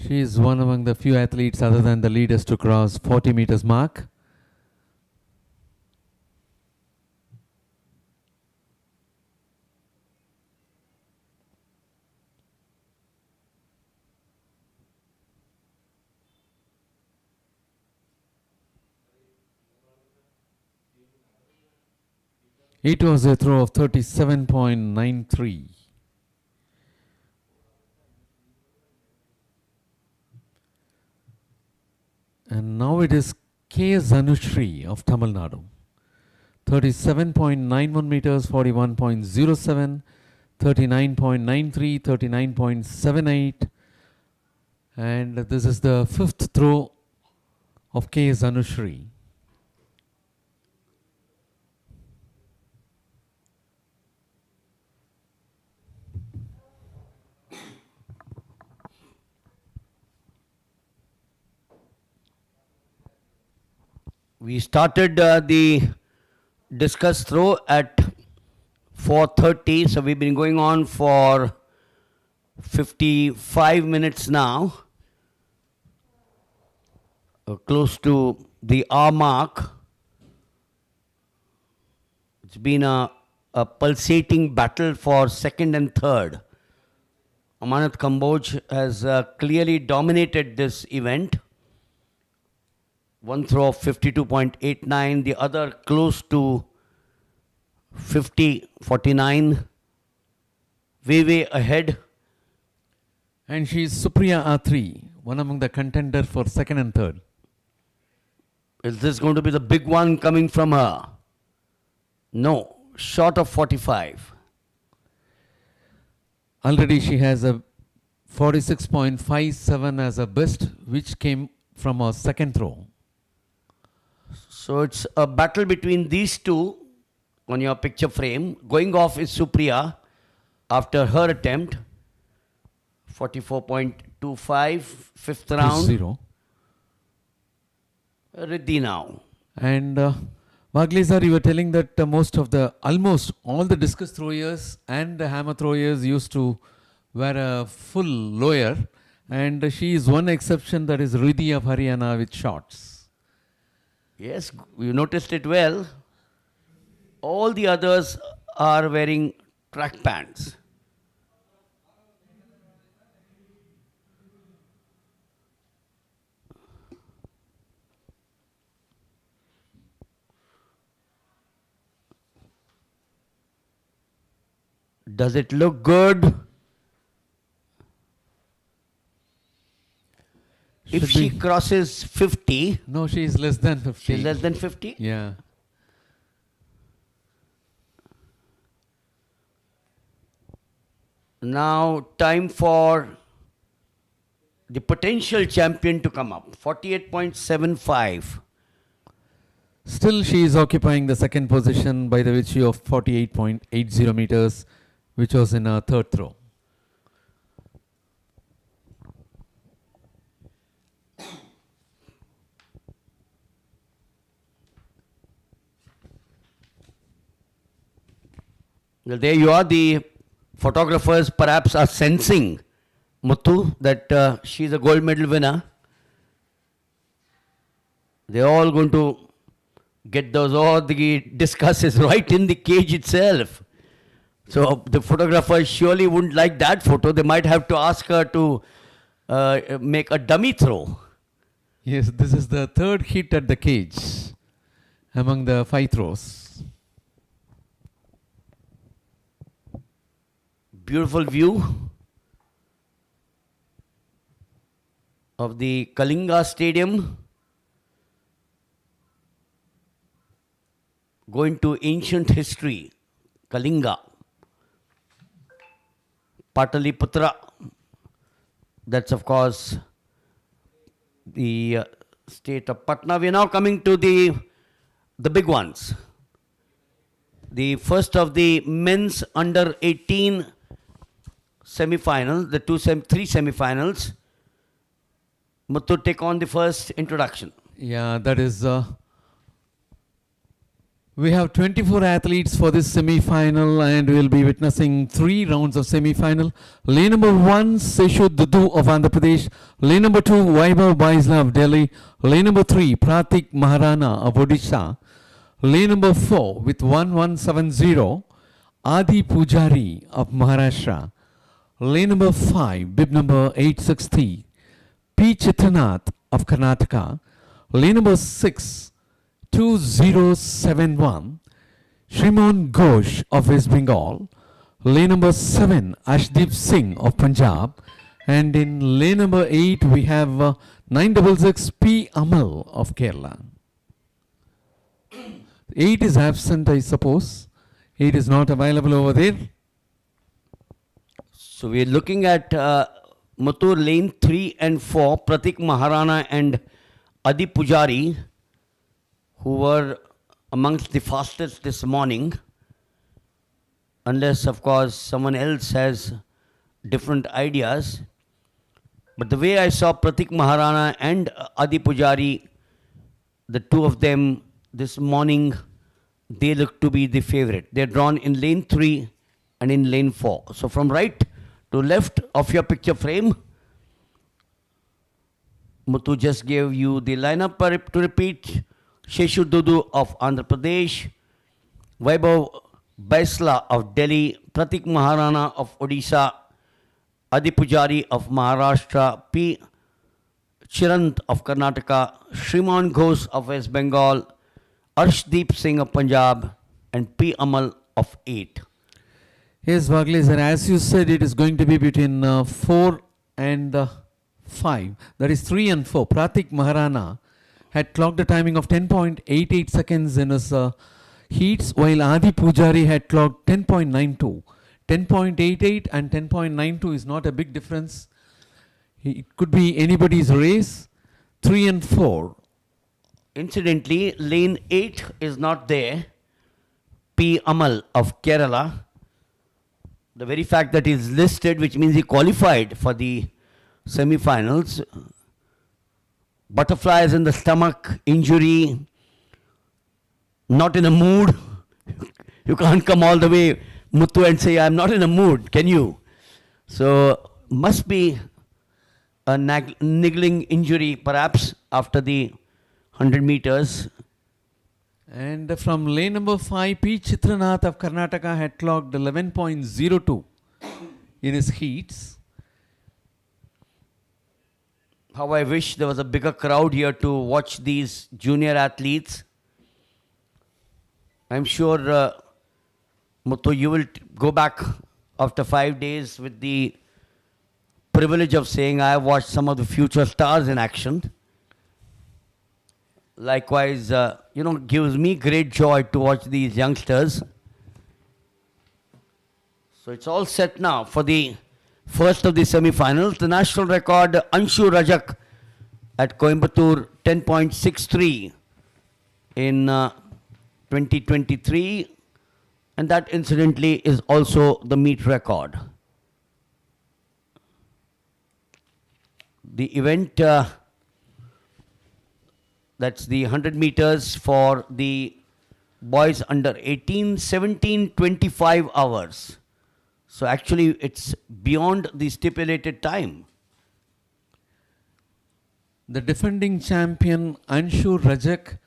B: She is one among the few athletes other than the leaders to cross 40 meters mark. It was a throw of 37.93. And now it is K. Zanushri of Tamil Nadu. 37.91 meters, 41.07, 39.93, 39.78. And this is the fifth throw of K. Zanushri.
C: We started the discus throw at 4:30, so we've been going on for 55 minutes now, close to the hour mark. It's been a pulsating battle for second and third. Amarnath Kamboj has clearly dominated this event One throw of 52.89, the other close to 50.49. Way ahead.
B: And she is Supriya R3, one among the contender for second and third.
C: Is this going to be the big one coming from her? No, short of 45.
B: Already she has a 46.57 as a best, which came from her second throw.
C: So it's a battle between these two on your picture frame. Going off is Supriya after her attempt. 44.25, fifth round.
B: 0.
C: Riddhi now.
B: And Vagli sir, you were telling that almost all the discus throwers and the hammer throwers used to wear a full lower, and she is one exception, that is Riddhi of Haryana with shorts.
C: Yes, you noticed it well. All the others are wearing track pants. Does it look good? If
B: Should
C: she
B: be-
C: crosses 50,
B: No, she is less than 50.
C: she's less than 50?
B: Yeah.
C: Now time for the potential champion to come up. 48.75.
B: Still, she is occupying the second position by the virtue of 48.80 meters, which was in her third throw.
C: Well, there you are. The photographers perhaps are sensing, Muthu, that she's a gold medal winner. They're all going to get those, all the discus is right in the cage itself. So the photographers surely wouldn't like that photo. They might have to ask her to make a dummy throw.
B: Yes, this is the third hit at the cage among the 5 throws.
C: Beautiful view of the Kalinga Stadium. Going to ancient history, Kalinga, Pataliputra. That's of course the state of Patna. We are now coming to the big ones. The first of the men's under 18 semi-finals, the three semi-finals. Muthu, take on the first introduction.
B: Yeah, that is. We have 24 athletes for this semi-final, and we will be witnessing 3 rounds of semi-final. Lane number 1, Seshu Dudu of Andhra Pradesh. Lane number 2, Vaibhav Baisla of Delhi. Lane number 3, Pratik Maharana of Odisha. Lane number 4 with 1170, Adi Pujari of Maharashtra. Lane number 5, bib number 860, P. Chitranath of Karnataka. Lane number 6, 2071, Shrimon Ghosh of West Bengal. Lane number 7, Ashdeep Singh of Punjab. And in lane number 8, we have 966 P. Amal of Kerala. 8 is absent, I suppose. 8 is not available over there.
C: So we are looking at Muthu lane 3 and 4, Pratik Maharana and Adi Pujari, who were amongst the fastest this morning, unless of course someone else has different ideas. But the way I saw Pratik Maharana and Adi Pujari, the two of them this morning, they look to be the favorite. They're drawn in lane 3 and in lane 4. So from right to left of your picture frame, Muthu just gave you the lineup to repeat. Seshu Dudu of Andhra Pradesh, Vaibhav Baisla of Delhi, Pratik Maharana of Odisha, Adi Pujari of Maharashtra, P. Chirant of Karnataka, Shriman Ghosh of West Bengal, Arshdeep Singh of Punjab, and P. Amal of 8.
B: Yes, Vagle sir, as you said, it is going to be between 4 and 5. That is 3 and 4. Pratik Maharana had clocked a timing of 10.88 seconds in his heats, while Adi Pujari had clocked 10.92. 10.88 and 10.92 is not a big difference. It could be anybody's race. 3 and 4.
C: Incidentally, lane 8 is not there. P. Amal of Kerala. The very fact that he is listed, which means he qualified for the semi-finals. Butterflies in the stomach, injury, not in a mood. You can't come all the way, Muthu, and say, I'm not in a mood, can you? So, must be a niggling injury, perhaps, after the 100 meters.
B: And from lane number 5, P. Chitranath of Karnataka had clocked 11.02 in his heats.
C: How I wish there was a bigger crowd here to watch these junior athletes. I'm sure, Muthu, you will go back after 5 days with the privilege of saying I have watched some of the future stars in action. Likewise, gives me great joy to watch these youngsters. So it's all set now for the first of the semi-finals. The national record, Anshu Rajak at Coimbatore, 10.63 in 2023. And that incidentally is also the meet record. The event, that's the 100 meters for the boys under 18, 17, 25 hours. So actually it's beyond the stipulated time.
B: The defending champion Anshu Rajak,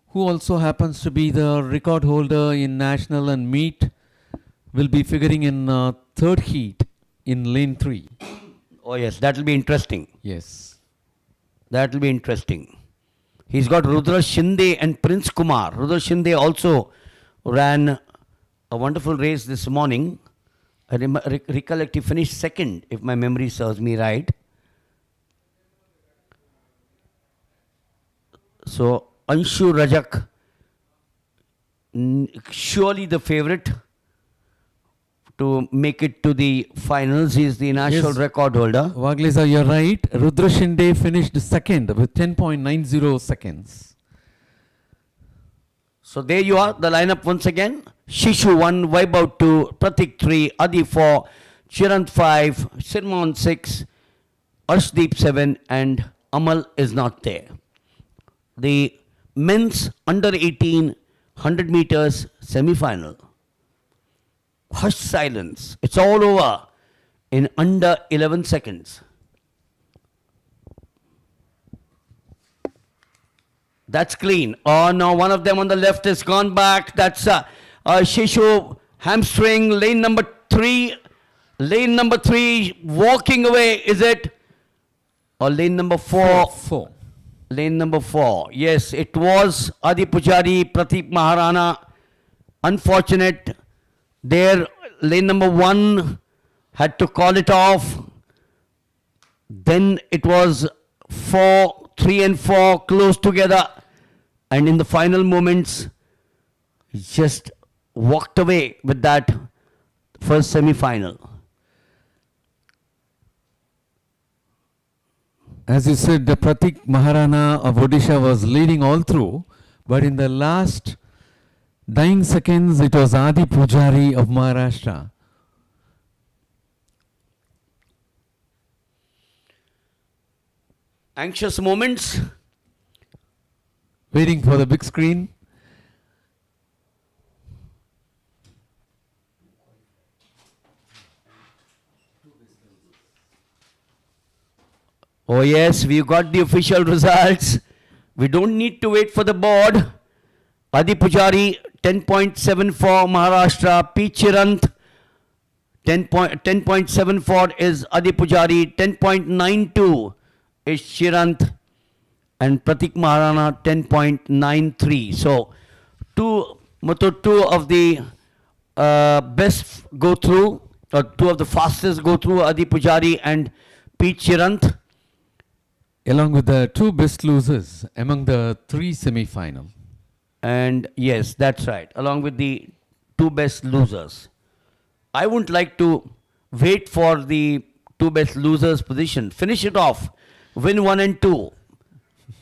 B: who also happens to be the record holder in national and meet, will be figuring in third heat in lane 3.
C: Oh yes, that will be interesting.
B: Yes.
C: That will be interesting. He's got Rudra Shinde and Prince Kumar. Rudra Shinde also ran a wonderful race this morning. I recollect he finished second, if my memory serves me right. So, Anshu Rajak, surely the favorite to make it to the finals. He is the national record holder.
B: Vaglesa, you're right. Rudra Shinde finished second with 10.90 seconds.
C: So there you are, the lineup once again. Shishu 1, Vaibhav 2, Pratik 3, Adi 4, Chirant 5, Sirman 6, Arshdeep 7, and Amal is not there. The men's under 18 100 meters semi-final. Hush silence. It's all over in under 11 seconds. That's clean. Oh no, one of them on the left has gone back. That's Shishu, hamstring, lane number 3. Lane number 3, walking away, is it? Or lane number 4?
B: 4.
C: Lane number 4. Yes, it was Adi Pujari, Pratik Maharana. Unfortunate. There, lane number 1 had to call it off. Then it was 4, 3 and 4 close together. And in the final moments, just walked away with that first semi-final.
B: As you said, the Pratik Maharana of Odisha was leading all through, but in the last dying seconds, it was Adi Pujari of Maharashtra.
C: Anxious moments.
B: Waiting for the big screen.
C: Oh yes, we've got the official results. We don't need to wait for the board. Adi Pujari 10.74 Maharashtra, P. Chirant 10.74 is Adi Pujari, 10.92 is Chirant, and Pratik Maharana 10.93. So, two of the best go through, or two of the fastest go through, Adi Pujari and P. Chirant.
B: Along with the two best losers among the three semi-final.
C: And yes, that's right, along with the two best losers. I wouldn't like to wait for the two best losers position. Finish it off. Win 1 and 2.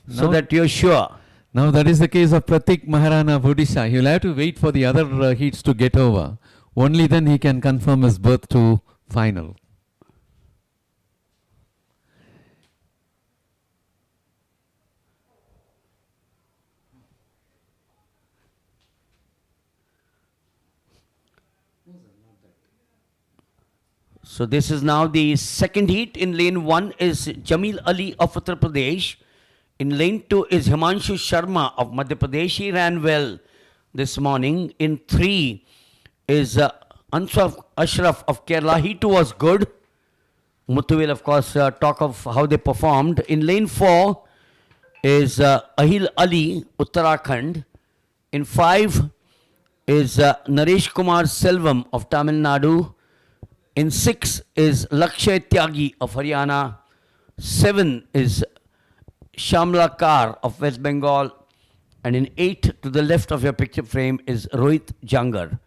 C: So
B: Now-
C: that you're sure.
B: Now that is the case of Pratik Maharana of Odisha. He will have to wait for the other heats to get over. Only then he can confirm his berth to final.
C: So this is now the second heat. In lane 1 is Jamil Ali of Uttar Pradesh. In lane 2 is Himanshu Sharma of Madhya Pradesh. He ran well this morning. In 3 is Ansaf Ashraf of Kerala. He too was good. Muthu will of course talk of how they performed. In lane 4 is Ahil Ali, Uttarakhand. In 5 is Naresh Kumar Selvam of Tamil Nadu. In 6 is Lakshay Tyagi of Haryana. 7 is Shamla Kar of West Bengal. And in 8, to the left of your picture frame, is Rohit Jangar.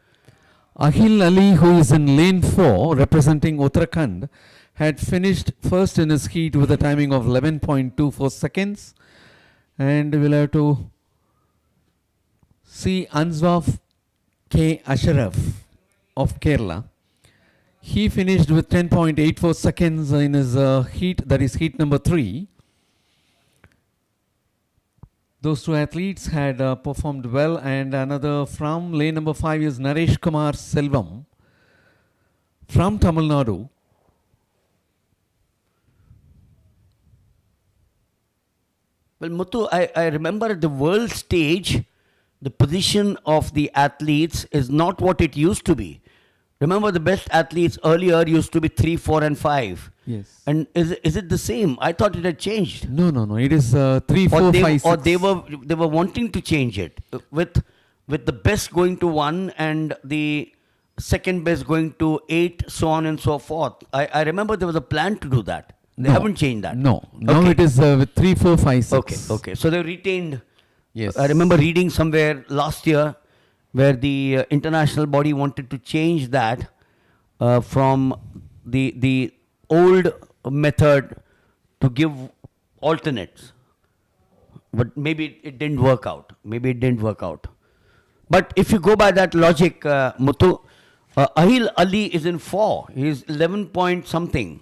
B: Ahil Ali, who is in lane 4 representing Uttarakhand, had finished first in his heat with a timing of 11.24 seconds. And we'll have to see Answaf K. Ashraf of Kerala. He finished with 10.84 seconds in his heat, that is heat number 3. Those two athletes had performed well, and another from lane number 5 is Naresh Kumar Selvam from Tamil Nadu.
C: Well, Muthu, I remember at the world stage, the position of the athletes is not what it used to be. Remember, the best athletes earlier used to be 3, 4, and 5.
B: Yes.
C: And is it the same? I thought it had changed.
B: No. It is 3, 4,
C: Or
B: 5, 6.
C: or they were wanting to change it with the best going to 1 and the second best going to 8, so on and so forth. I remember there was a plan to do that. They haven't changed that.
B: No. Now
C: Okay.
B: it is with 3, 4, 5, 6.
C: Okay. So they retained.
B: Yes.
C: I remember reading somewhere last year where the international body wanted to change that from the old method to give alternates. But maybe it didn't work out. But if you go by that logic, Muthu, Ahil Ali is in 4. He's 11 point something.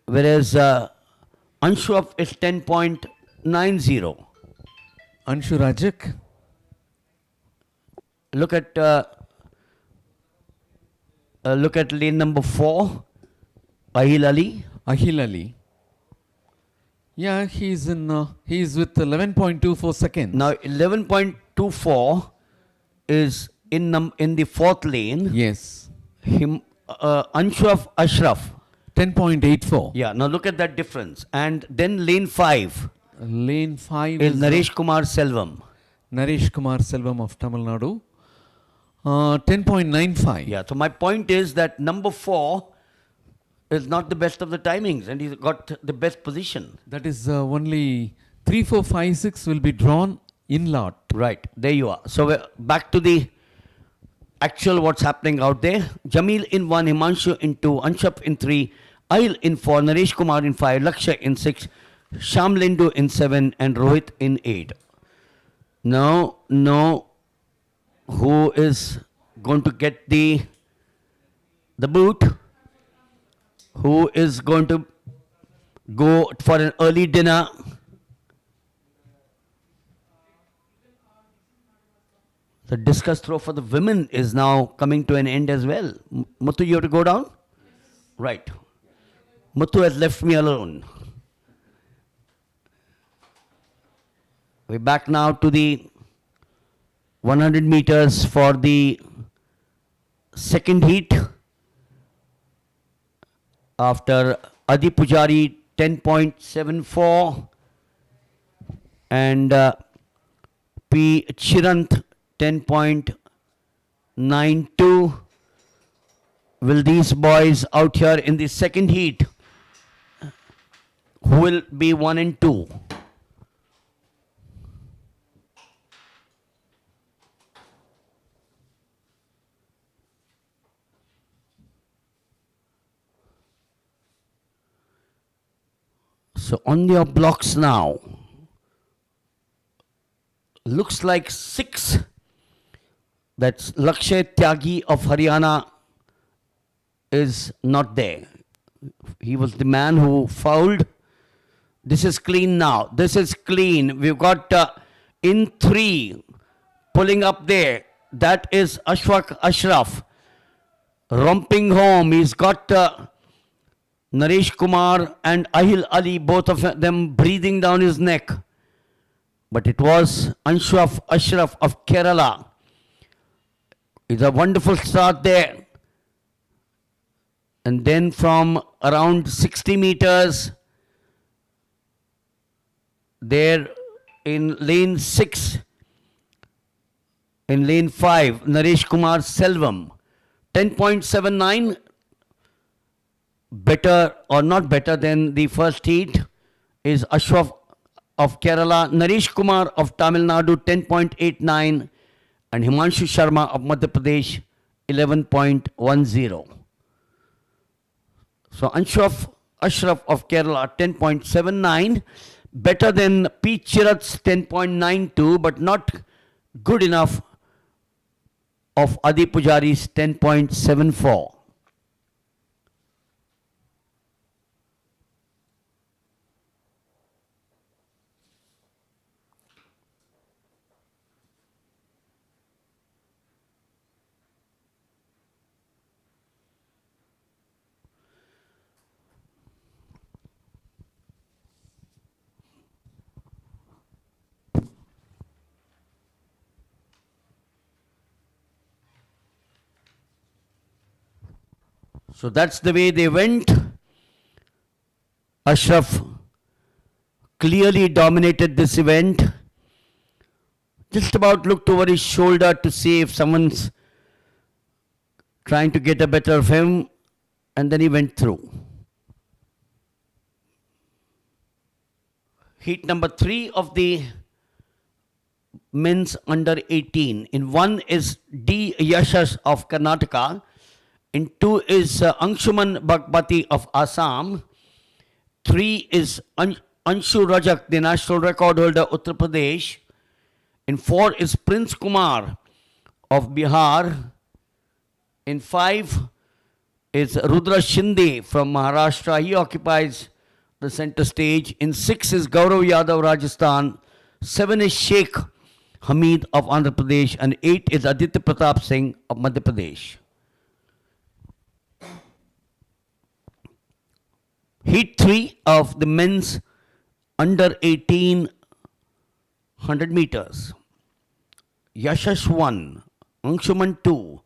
C: Whereas Anshraf is 10.90.
B: Anshu Rajak.
C: Look at lane number 4, Ahil Ali.
B: Ahil Ali. Yeah, he's with 11.24 seconds.
C: Now 11.24 is in the 4th lane.
B: Yes.
C: Anshraf Ashraf.
B: 10.84.
C: Yeah, now look at that difference. And then lane 5
B: Lane 5
C: is Naresh Kumar Selvam.
B: Naresh Kumar Selvam of Tamil Nadu. 10.95.
C: Yeah, so my point is that number 4 is not the best of the timings and he's got the best position.
B: That is only 3, 4, 5, 6 will be drawn in lot.
C: Right, there you are. So we're back to the actual what's happening out there. Jamil in 1, Himanshu in 2, Anshap in 3, Ahil in 4, Naresh Kumar in 5, Lakshay in 6, Sham Lindu in 7 and Rohit in 8. Now, who is going to get the boot? Who is going to go for an early dinner? The discus throw for the women is now coming to an end as well. Muthu, you have to go down? Right. Muthu has left me alone. We're back now to the 100 meters for the second heat. After Adi Pujari 10.74, and P. Chirant 10.92. Will these boys out here in the second heat, who will be 1 and 2? So on your blocks now, looks like 6. That's Lakshay Tyagi of Haryana is not there. He was the man who fouled. This is clean now. This is clean. We've got in 3 pulling up there. That is Ashfaq Ashraf romping home. He's got Naresh Kumar and Ahil Ali, both of them breathing down his neck. But it was Anshuaf Ashraf of Kerala. It's a wonderful start there. And then from around 60 meters, there in lane 6, in lane 5, Naresh Kumar Selvam, 10.79, better or not better than the first heat is Ashwaf of Kerala, Naresh Kumar of Tamil Nadu 10.89, and Himanshu Sharma of Madhya Pradesh 11.10. So Ashwaf Ashraf of Kerala 10.79, better than P. Chirat's 10.92, but not good enough of Adi Pujari's 10.74. So that's the way they went. Ashraf clearly dominated this event. Just about looked over his shoulder to see if someone's trying to get a better of him, and then he went through. Heat number 3 of the men's under 18. In 1 is D. Yashas of Karnataka. In 2 is Anshuman Bhagpati of Assam. 3 is Anshu Rajak, the national record holder, Uttar Pradesh. In 4 is Prince Kumar of Bihar. In 5 is Rudra Shinde from Maharashtra. He occupies the center stage. In 6 is Gaurav Yadav, Rajasthan. 7 is Sheikh Hamid of Andhra Pradesh. And 8 is Aditya Pratap Singh of Madhya Pradesh. Heat 3 of the men's under 18 100 meters. Yashash 1, Anshuman 2,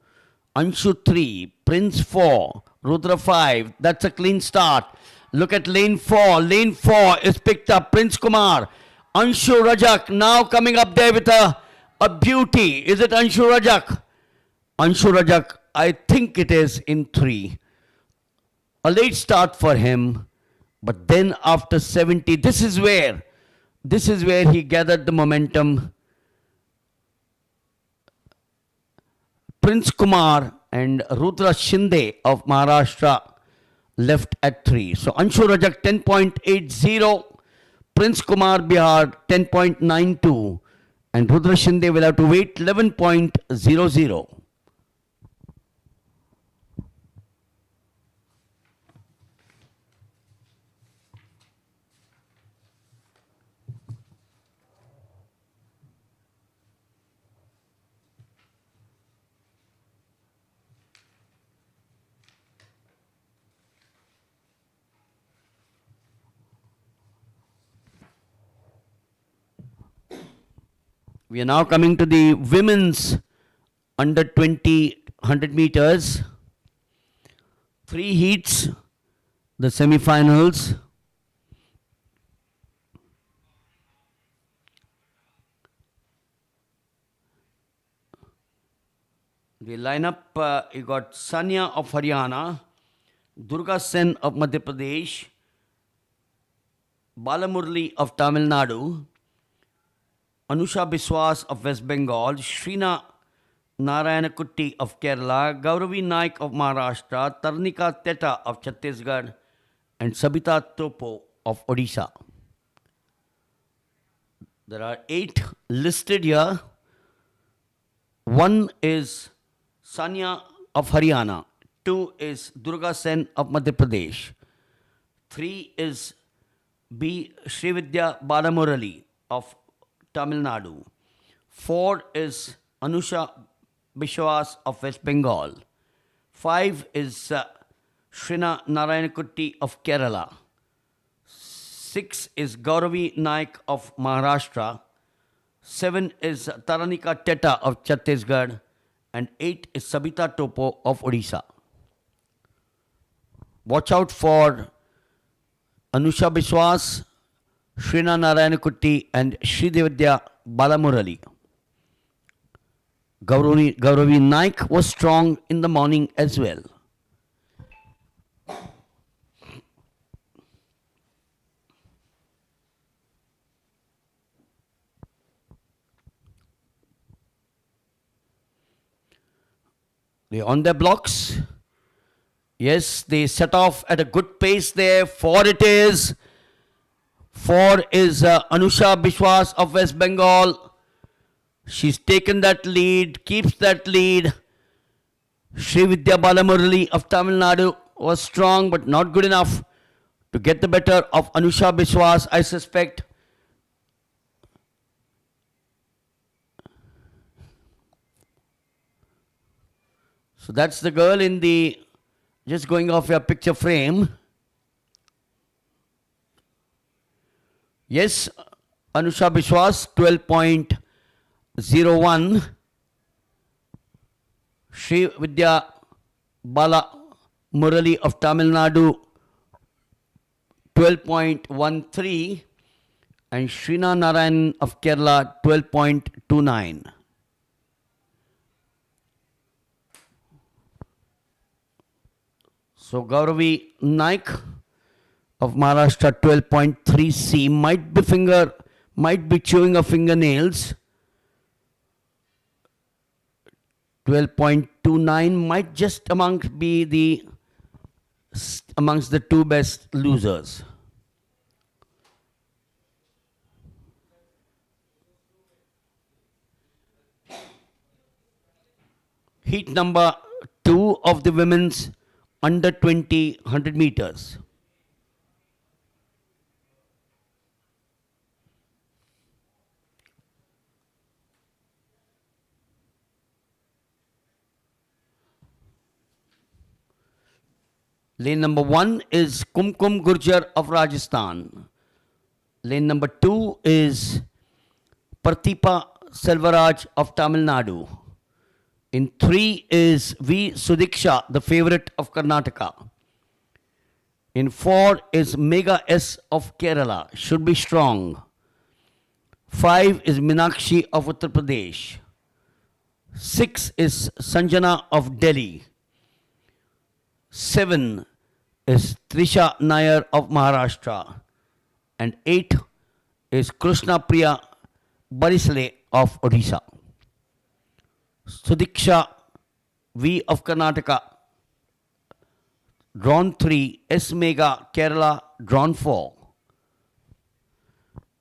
C: Anshu 3, Prince 4, Rudra 5. That's a clean start. Look at lane 4. Lane 4 is picked up. Prince Kumar, Anshu Rajak now coming up there with a beauty. Is it Anshu Rajak? Anshu Rajak, I think it is in 3. A late start for him. But then after 70, this is where he gathered the momentum. Prince Kumar and Rudra Shinde of Maharashtra left at 3. So Anshu Rajak 10.80, Prince Kumar Bihar 10.92, and Rudra Shinde will have to wait 11.00. We are now coming to the women's under 20 100 meters. 3 heats, the semi-finals. The lineup, you got Sanya of Haryana, Durga Sen of Madhya Pradesh, Balamurli of Tamil Nadu, Anusha Biswas of West Bengal, Shrina Narayanakutty of Kerala, Gauravi Naik of Maharashtra, Tarnika Teta of Chhattisgarh, and Sabita Topo of Odisha. There are 8 listed here. 1 is Sanya of Haryana. 2 is Durga Sen of Madhya Pradesh. 3 is B. Srividya Balamurali of Tamil Nadu. 4 is Anusha Biswas of West Bengal. 5 is Shrina Narayanakutty of Kerala. 6 is Gauravi Naik of Maharashtra. 7 is Taranika Teta of Chhattisgarh. And 8 is Sabita Topo of Odisha. Watch out for Anusha Biswas, Shrina Narayanakutty, and Srividya Balamurali. Gauravi Naik was strong in the morning as well. They're on their blocks. Yes, they set off at a good pace there. 4 it is. 4 is Anusha Biswas of West Bengal. She's taken that lead, keeps that lead. Srividya Balamurali of Tamil Nadu was strong but not good enough to get the better of Anusha Biswas, I suspect. So that's the girl in the, just going off your picture frame. Yes, Anusha Biswas, 12.01. Srividya Balamurali of Tamil Nadu, 12.13. And Shrina Narayan of Kerala, 12.29. So Gauravi Naik of Maharashtra, 12.3C, might be chewing her fingernails. 12.29 might just amongst the 2 best losers. Heat number 2 of the women's under 20 100 meters. Lane number 1 is Kumkum Gurjar of Rajasthan. Lane number 2 is Parthipa Selvaraj of Tamil Nadu. In 3 is V. Sudiksha, the favorite of Karnataka. In 4 is Mega S of Kerala, should be strong. 5 is Minakshi of Uttar Pradesh. 6 is Sanjana of Delhi. 7 is Trisha Nair of Maharashtra. And 8 is Krishna Priya Barisale of Odisha. Sudiksha V of Karnataka, drawn 3. S Mega Kerala, drawn 4.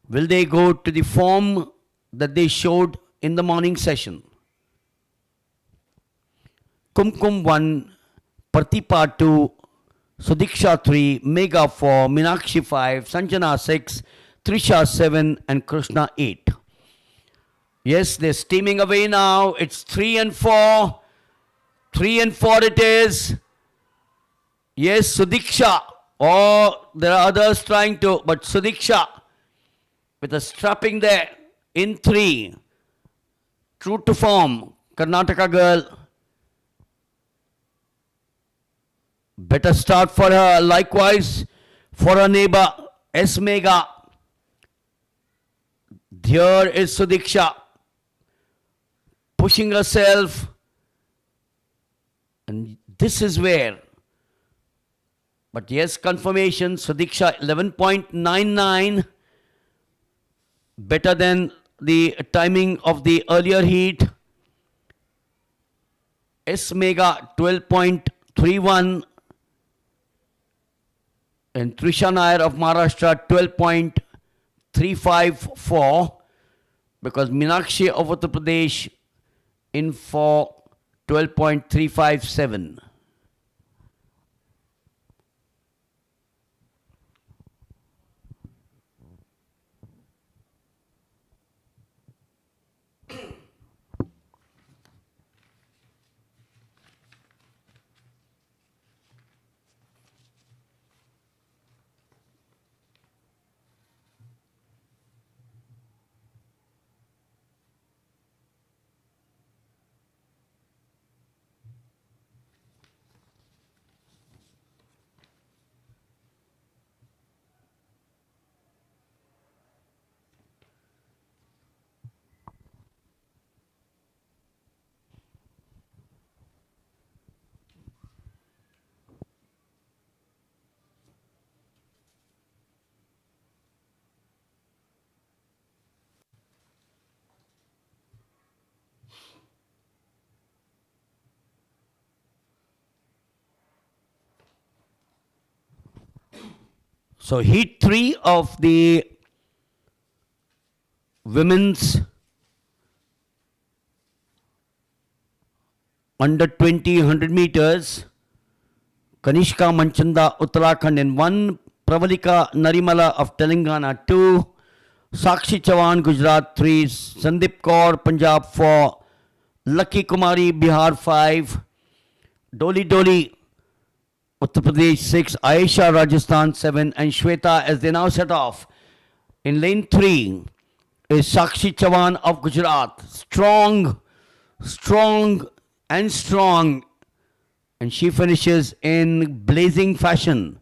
C: Will they go to the form that they showed in the morning session? Kumkum 1, Parthipa 2, Sudiksha 3, Mega 4, Minakshi 5, Sanjana 6, Trisha 7, and Krishna 8. Yes, they're steaming away now. It's 3 and 4. 3 and 4 it is. Yes, Sudiksha. Oh, there are others trying to, but Sudiksha with a strapping there in 3. True to form. Karnataka girl. Better start for her. Likewise for her neighbor S Mega. Here is Sudiksha pushing herself. And this is where, but yes, confirmation, Sadiksha 11.99, better than the timing of the earlier heat. S Mega 12.31 and Trisha Nair of Maharashtra 12.354, because Meenakshi of Uttar Pradesh in for 12.357. So heat 3 of the women's under 20 100 meters, Kanishka Manchanda Uttarakhand in 1, Pravalika Narimala of Telangana 2, Sakshi Chavan Gujarat 3, Sandeep Kaur Punjab 4, Lucky Kumari Bihar 5, Doli Doli Uttar Pradesh 6, Aisha Rajasthan 7, and Shweta, as they now set off in lane 3, is Sakshi Chavan of Gujarat. Strong, and strong. And she finishes in blazing fashion.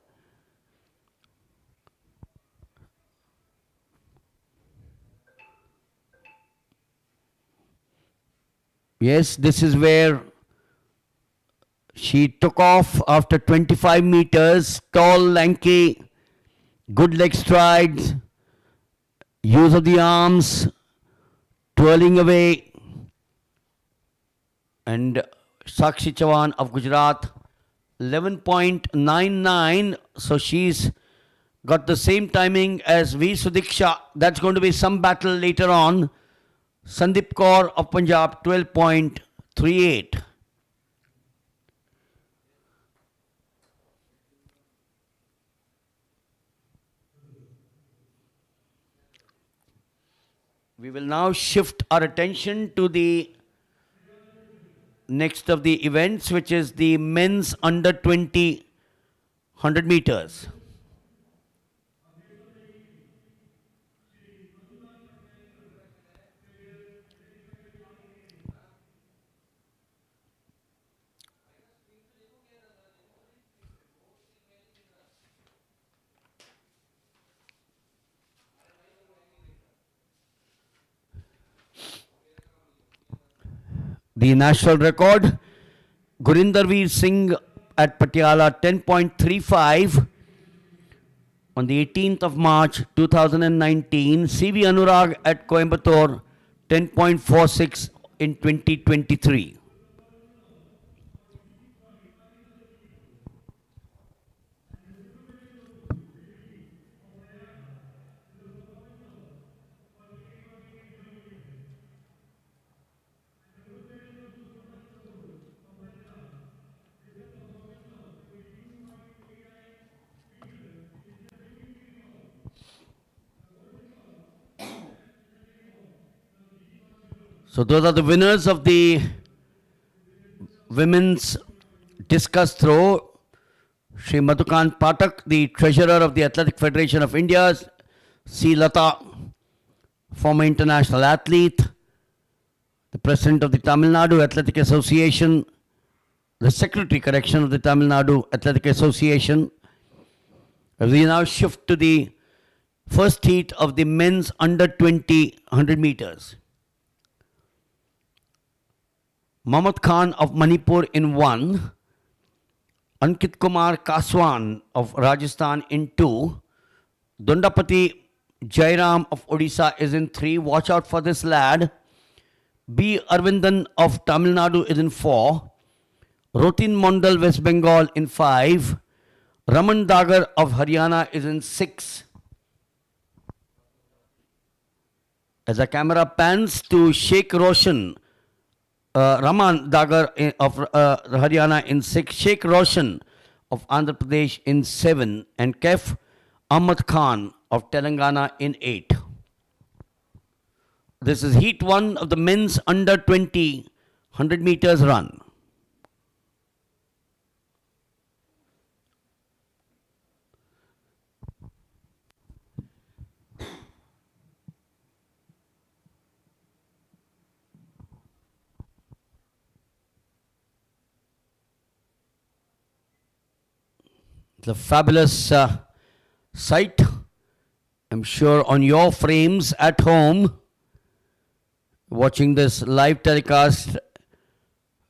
C: Yes, this is where she took off after 25 meters, tall, lanky, good leg strides, use of the arms, twirling away. And Sakshi Chavan of Gujarat, 11.99. So she's got the same timing as V. Sudiksha. That's going to be some battle later on. Sandeep Kaur of Punjab, 12.38. We will now shift our attention to the next of the events, which is the men's under 20 100 meters. The national record, Gurinderveer Singh at Patiala 10.35 on the 18th of March 2019. CV Anurag at Coimbatore 10.46 in 2023. So those are the winners of the women's discus throw. Shri Madhukant Patak, the treasurer of the Athletic Federation of India, C. Lata, former international athlete, the president of the Tamil Nadu Athletic Association, the secretary, correction, of the Tamil Nadu Athletic Association. We now shift to the first heat of the men's under 20 100 meters. Mohammad Khan of Manipur in 1, Ankit Kumar Kaswan of Rajasthan in 2. Dundapati Jairam of Odisha is in 3. Watch out for this lad. B. Arvindan of Tamil Nadu is in 4. Rotin Mondal, West Bengal in 5. Raman Dagar of Haryana is in 6. As the camera pans to Sheikh Roshan, Raman Dagar of Haryana in 6, Sheikh Roshan of Andhra Pradesh in 7, and Kef Ahmad Khan of Telangana in 8. This is heat 1 of the men's under 20 100 meters run. It's a fabulous sight, I'm sure, on your frames at home, watching this live telecast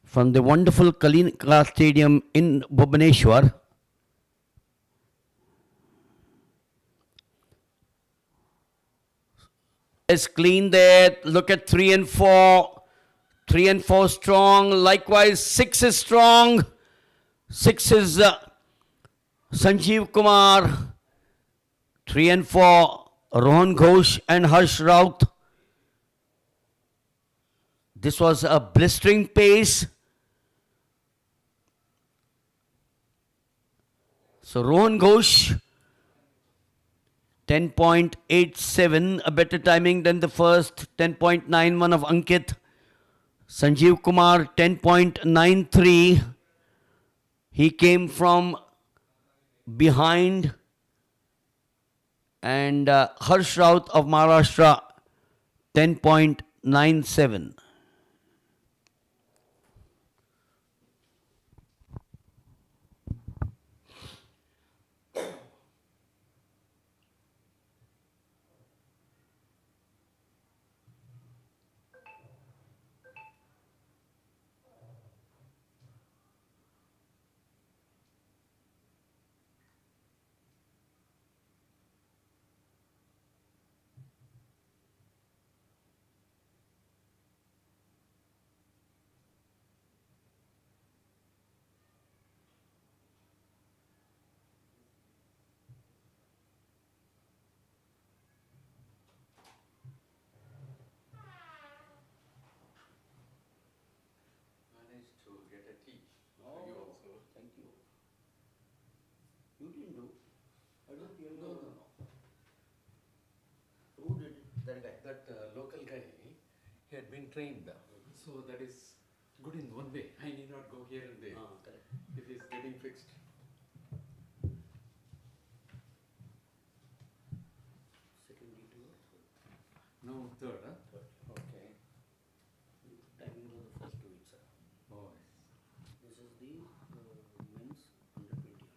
C: from the wonderful Kalinka Stadium in Bhubaneswar. It's clean there. Look at 3 and 4. 3 and 4 strong. Likewise, 6 is strong. 6 is Sanjeev Kumar. 3 and 4, Rohan Ghosh and Harsh Raut. This was a blistering pace. So Rohan Ghosh, 10.87, a better timing than the first, 10.91 of Ankit. Sanjeev Kumar, 10.93. He came from behind. And Harsh Raut of Maharashtra, 10.97.
B: That local guy, he had been trained. So that is good in one way. I need not go here and there. If he's getting fixed.
C: Second D2 or third?
B: No, third, huh?
C: Third.
B: Okay.
C: Timing was the first 2 weeks.
B: Oh,
C: This is the men's under 20.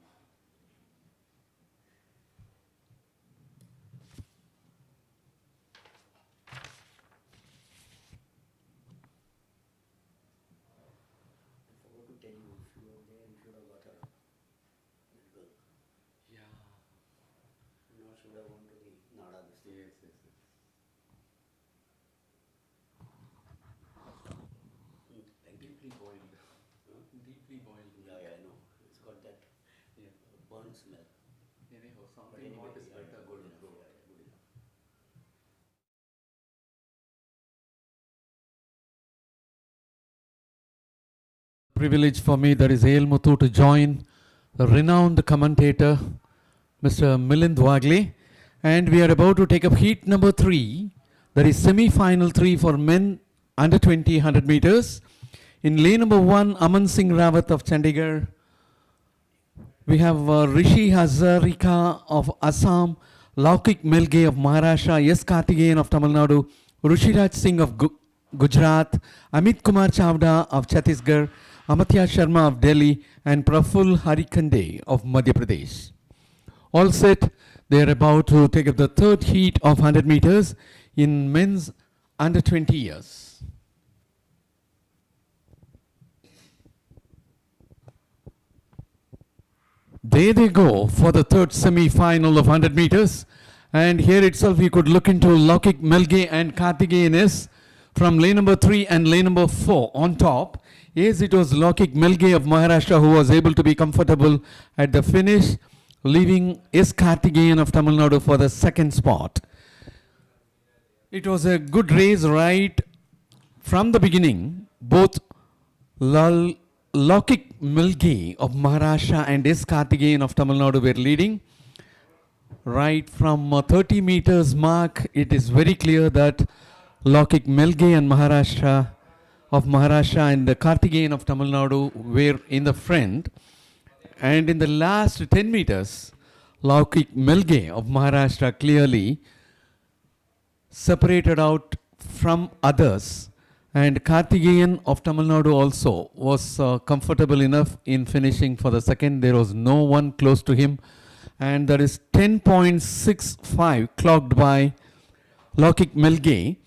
C: I forgot to tell you, if you were there, you should have got a little girl.
B: yeah.
C: Now she would have gone to the Nada this thing.
B: Yes, yes, yes. Deeply boiled. Deeply boiled.
C: Yeah, I know. It's got that
B: Yeah.
C: burnt smell.
B: Anyhow,
C: But
B: something
C: anyway,
B: hot is
C: yeah,
B: better.
C: good enough. Yeah, good enough.
B: Privilege for me, that is A.L. Muthu, to join the renowned commentator, Mr. Milind Wagle. And we are about to take up heat number 3, that is semi-final 3 for men under 20 100 meters. In lane number 1, Aman Singh Rawat of Chandigarh. We have Rishi Hazarika of Assam, Laukik Melge of Maharashtra, S. Kartigeyan of Tamil Nadu, Rushiraj Singh of Gujarat, Amit Kumar Chavda of Chhattisgarh, Amatya Sharma of Delhi, and Praful Harikande of Madhya Pradesh. All set, they are about to take up the third heat of 100 meters in men's under 20 years. There they go for the third semi-final of 100 meters. And here itself you could look into Laukik Melge and Karthikeyan S from lane number 3 and lane number 4 on top. Yes, it was Laukik Melge of Maharashtra who was able to be comfortable at the finish, leaving S. Karthikeyan of Tamil Nadu for the second spot. It was a good race right from the beginning. Both Laukik Melge of Maharashtra and S. Karthikeyan of Tamil Nadu were leading. Right from 30 meters mark, it is very clear that Laukik Melge and Maharashtra and the Karthikeyan of Tamil Nadu were in the front. And in the last 10 meters, Laukik Melge of Maharashtra clearly separated out from others. And Karthikeyan of Tamil Nadu also was comfortable enough in finishing for the second. There was no one close to him. And that is 10.65 clocked by Laukik Melge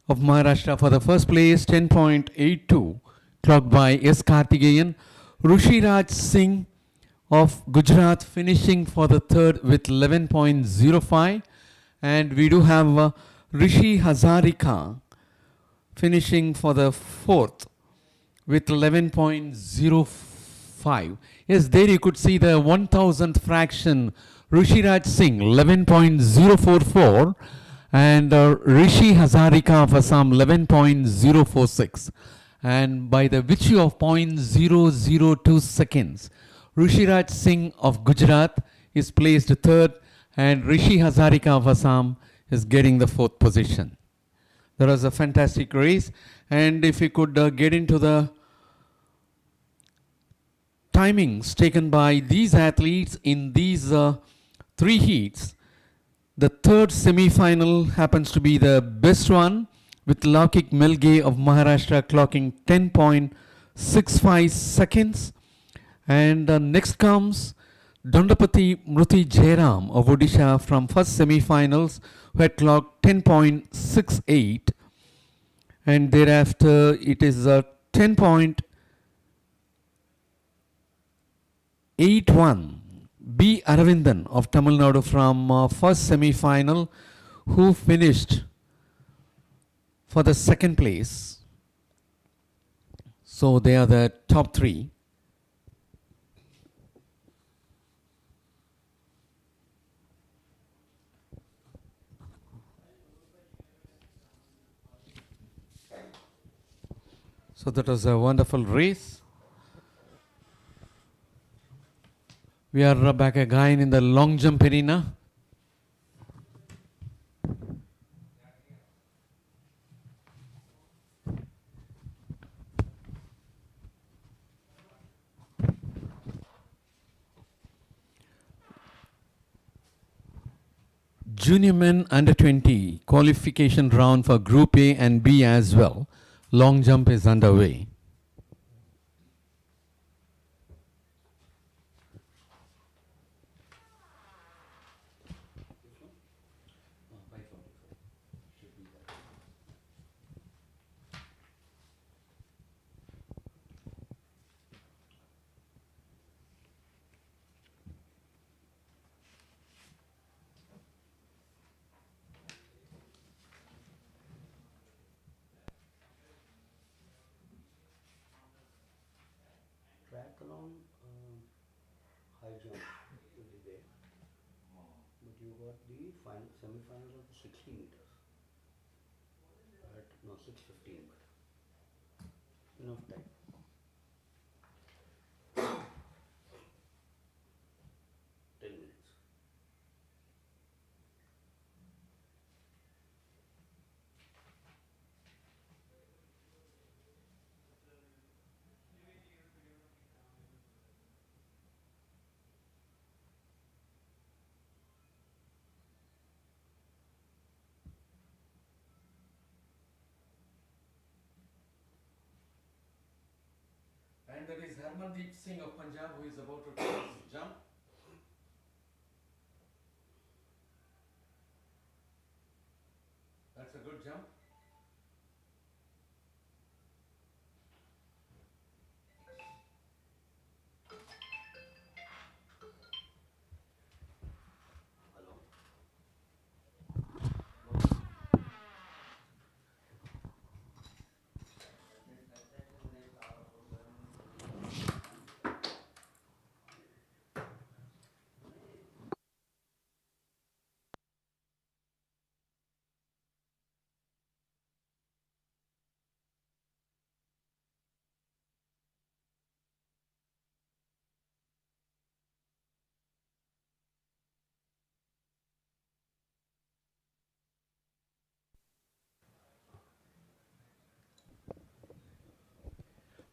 B: of Maharashtra for the first place, 10.82 clocked by S. Karthikeyan. Rushiraj Singh of Gujarat finishing for the third with 11.05. And we do have Rishi Hazarika finishing for the fourth with 11.05. Yes, there you could see the 1000th fraction. Rushiraj Singh 11.044 and Rishi Hazarika of Assam 11.046. And by the virtue of 0.002 seconds, Rushiraj Singh of Gujarat is placed third and Rishi Hazarika of Assam is getting the fourth position. That was a fantastic race. And if we could get into the timings taken by these athletes in these three heats, the third semi-final happens to be the best one with Laukik Melge of Maharashtra clocking 10.65 seconds. And next comes Dandapati Mruti Jairam of Odisha from first semi-finals who had clocked 10.68. And thereafter it is 10.81. B. Aravindan of Tamil Nadu from first semi-final who finished for the second place. So they are the top three. So that was a wonderful race. We are back again in the long jump arena. Junior men under 20 qualification round for Group A and B as well. Long jump is underway.
C: Decathlon high jump will be there, but you got the final semi-final of the 60 meters at 6:15, but enough time.
B: And that is Harmandeep Singh of Punjab who is about to take his jump. That's a good jump.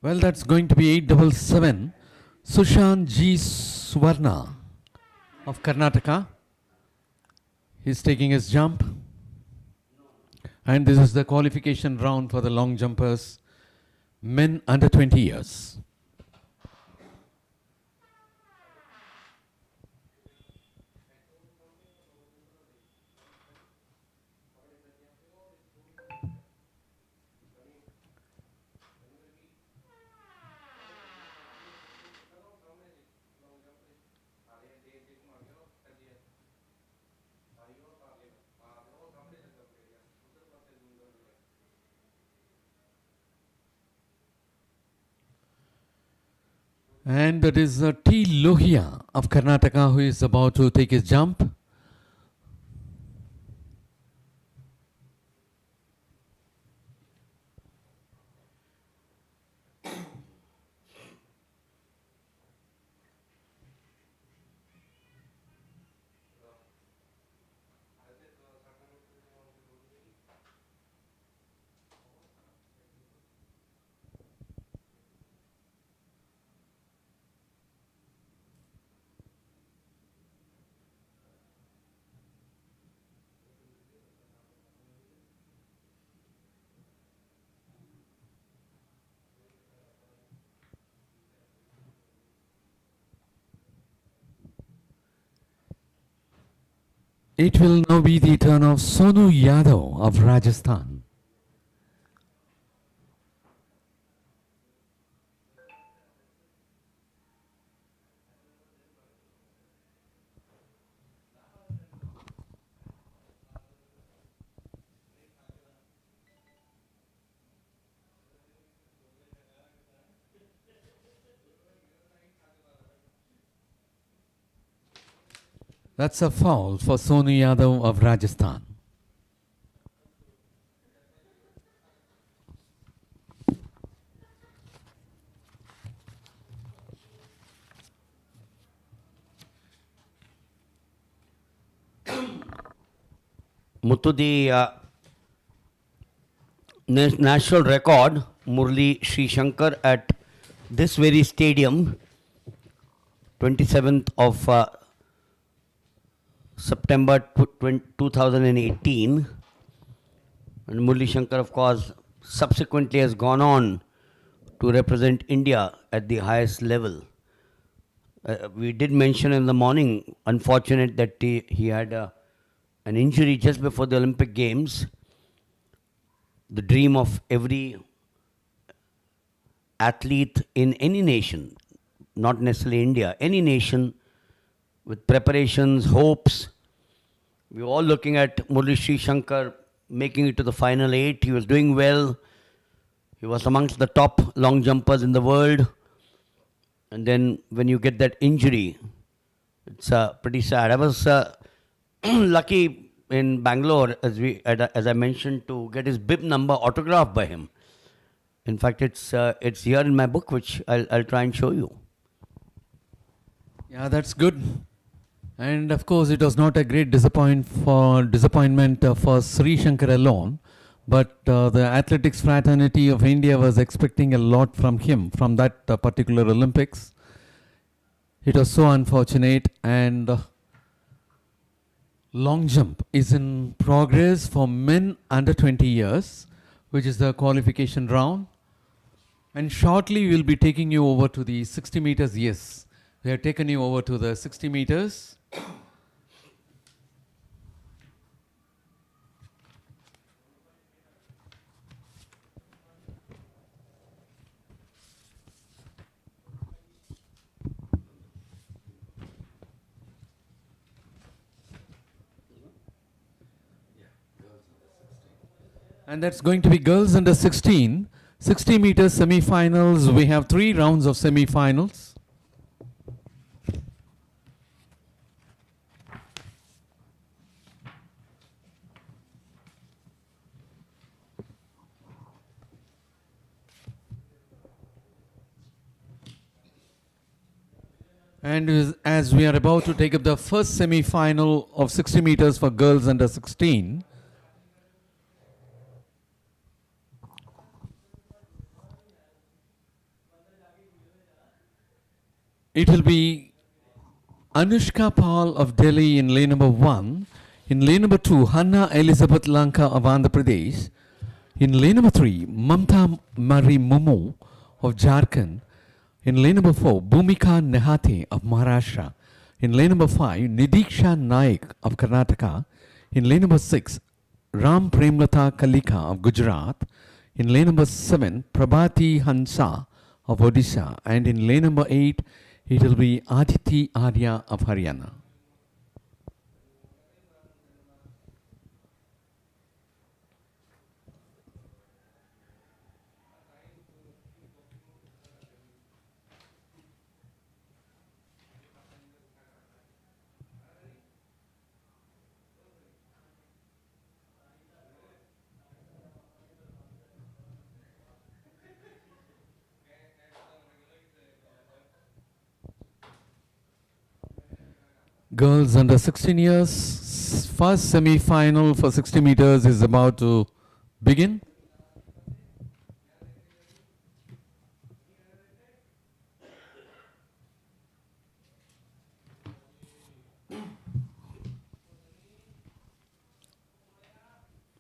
B: Well, that's going to be 877. Sushant G. Swarna of Karnataka. He's taking his jump. And this is the qualification round for the long jumpers, men under 20 years. And that is T. Lohia of Karnataka who is about to take his jump. It will now be the turn of Sonu Yadav of Rajasthan. That's a foul for Sonu Yadav of Rajasthan.
C: Muthu, the national record, Murli Sri Shankar at this very stadium, 27th of September 2018. And Murli Shankar, of course, subsequently has gone on to represent India at the highest level. We did mention in the morning, unfortunate that he had an injury just before the Olympic Games. The dream of every athlete in any nation, not necessarily India, any nation with preparations, hopes. We were all looking at Murli Sri Shankar making it to the final 8. He was doing well. He was amongst the top long jumpers in the world. And then when you get that injury, it's pretty sad. I was lucky in Bangalore, as I mentioned, to get his bib number autographed by him. In fact, it's here in my book, which I'll try and show you.
B: Yeah, that's good. And of course, it was not a great disappointment for Sri Shankar alone, but the athletics fraternity of India was expecting a lot from him, from that particular Olympics. It was so unfortunate, and long jump is in progress for men under 20 years, which is the qualification round. And shortly, we'll be taking you over to the 60 meters. Yes, we have taken you over to the 60 meters. And that's going to be girls under 16. 60 meters semi-finals. We have 3 rounds of semi-finals. And as we are about to take up the first semi-final of 60 meters for girls under 16, it will be Anushka Paul of Delhi in lane number 1. In lane number 2, Hanna Elizabeth Lanka of Andhra Pradesh. In lane number 3, Mamta Marie Mumu of Jharkhand. In lane number 4, Bhumika Nehate of Maharashtra. In lane number 5, Nidiksha Naik of Karnataka. In lane number 6, Ram Premlata Kalika of Gujarat. In lane number 7, Prabhati Hansa of Odisha. And in lane number 8, it will be Aditi Arya of Haryana. Girls under 16 years, first semi-final for 60 meters is about to begin.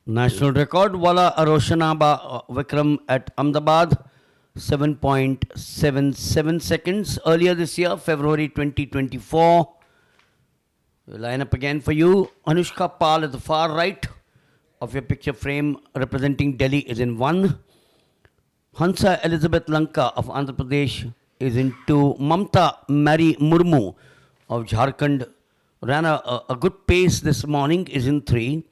C: National record wala Aroshanaba Vikram at Ahmedabad, 7.77 seconds earlier this year, February 2024. We'll line up again for you. Anushka Pal at the far right of your picture frame representing Delhi is in 1. Hansa Elizabeth Lanka of Andhra Pradesh is in 2. Mamta Mary Murmu of Jharkhand ran a good pace this morning, is in 3.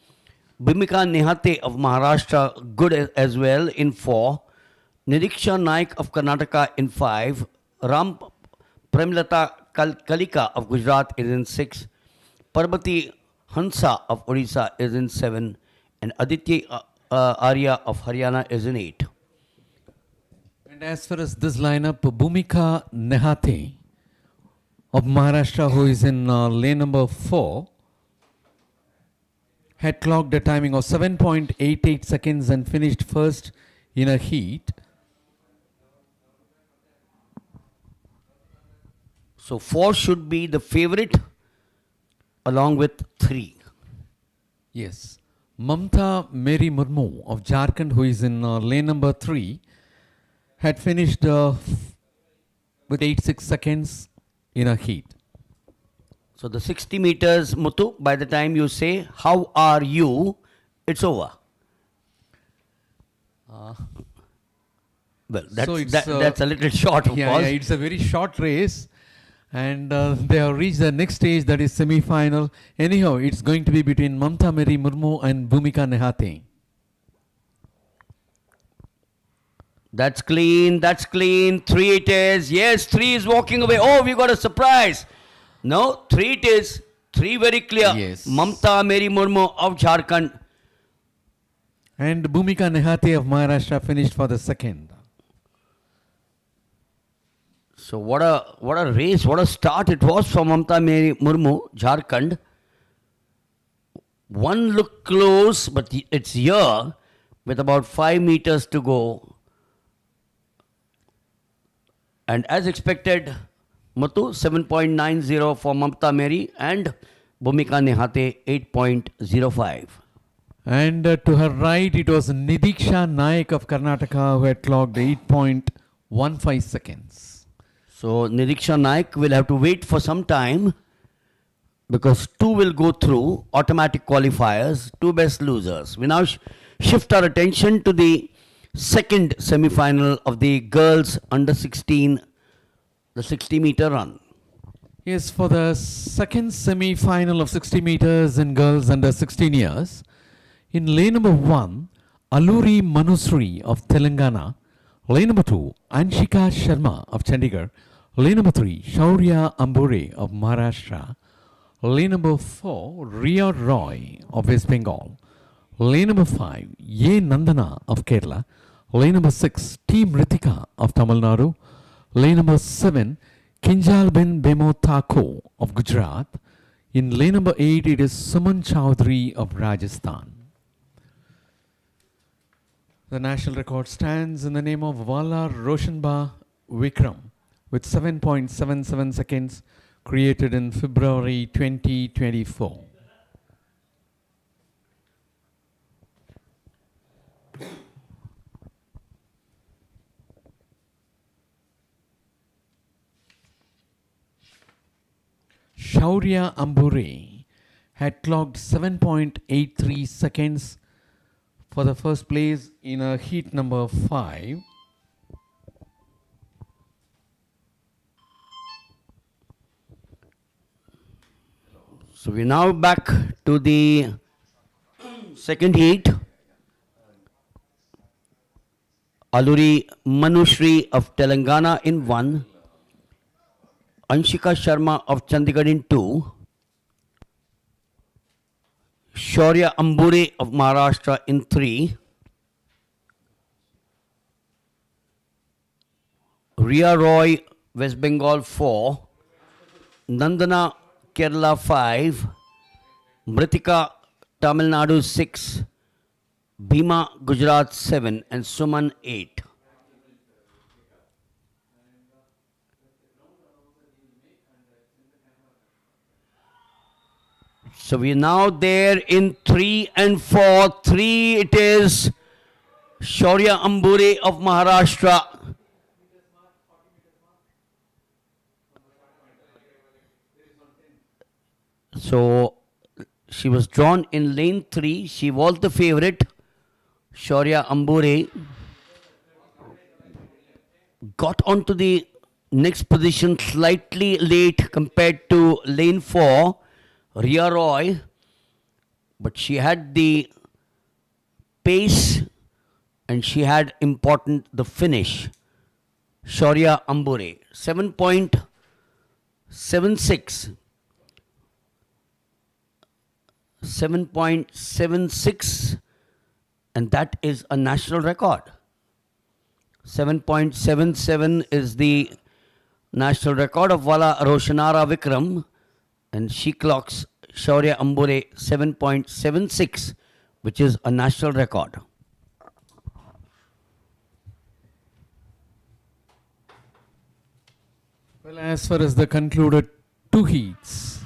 C: Bhumika Nehate of Maharashtra, good as well, in 4. Nidiksha Naik of Karnataka in 5. Ram Premlata Kalika of Gujarat is in 6. Parbati Hansa of Odisha is in 7. And Aditi Arya of Haryana is in 8.
B: And as far as this lineup, Bhumika Nehate of Maharashtra, who is in lane number 4, had clocked a timing of 7.88 seconds and finished first in a heat.
C: So 4 should be the favorite along with 3.
B: Yes. Mamta Mary Murmu of Jharkhand, who is in lane number 3, had finished with 8.6 seconds in a heat.
C: So the 60 meters, Muthu, by the time you say, how are you, it's over. Well, that's a little short, of course.
B: Yeah, it's a very short race. And they have reached the next stage, that is semi-final. Anyhow, it's going to be between Mamta Mary Murmu and Bhumika Nehate.
C: That's clean, that's clean. 3 it is. Yes, 3 is walking away. Oh, we got a surprise. No, 3 it is. 3 very clear.
B: Yes.
C: Mamta Mary Murmu of Jharkhand.
B: And Bhumika Nehate of Maharashtra finished for the second.
C: So what a race, what a start it was for Mamta Mary Murmu, Jharkhand. One look close, but it's here with about 5 meters to go. And as expected, Muthu 7.90 for Mamta Mary and Bhumika Nehate 8.05.
B: And to her right, it was Nidiksha Naik of Karnataka who had clocked 8.15 seconds.
C: So Nidiksha Naik will have to wait for some time because 2 will go through automatic qualifiers, 2 best losers. We now shift our attention to the second semi-final of the girls under 16, the 60-meter run.
B: Yes, for the second semi-final of 60 meters in girls under 16 years, in lane number 1, Alluri Manusri of Telangana, lane number 2, Anshika Sharma of Chandigarh, lane number 3, Shaurya Ambure of Maharashtra, lane number 4, Ria Roy of West Bengal, lane number 5, Ye Nandana of Kerala, lane number 6, T. Mritika of Tamil Nadu, lane number 7, Kinjal bin Bemo Thako of Gujarat. In lane number 8, it is Suman Chowdhury of Rajasthan. The national record stands in the name of Vala Roshanba Vikram, with 7.77 seconds, created in February 2024. Shaurya Ambure had clocked 7.83 seconds for the first place in a heat number 5.
C: So we're now back to the second heat. Aluri Manushri of Telangana in 1. Anshika Sharma of Chandigarh in 2. Shaurya Ambure of Maharashtra in 3. Ria Roy, West Bengal 4. Nandana, Kerala 5. Mritika, Tamil Nadu 6. Bhima, Gujarat 7. And Suman 8. So we are now there in 3 and 4. 3 it is Shaurya Ambure of Maharashtra. So she was drawn in lane 3. She was the favorite. Shaurya Ambure got onto the next position slightly late compared to lane 4. Ria Roy, but she had the pace and she had the finish. Shaurya Ambure, 7.76. 7.76, and that is a national record. 7.77 is the national record of Vala Roshanara Vikram. And she clocks Shaurya Ambure 7.76, which is a national record.
B: Well, as far as the concluded 2 heats,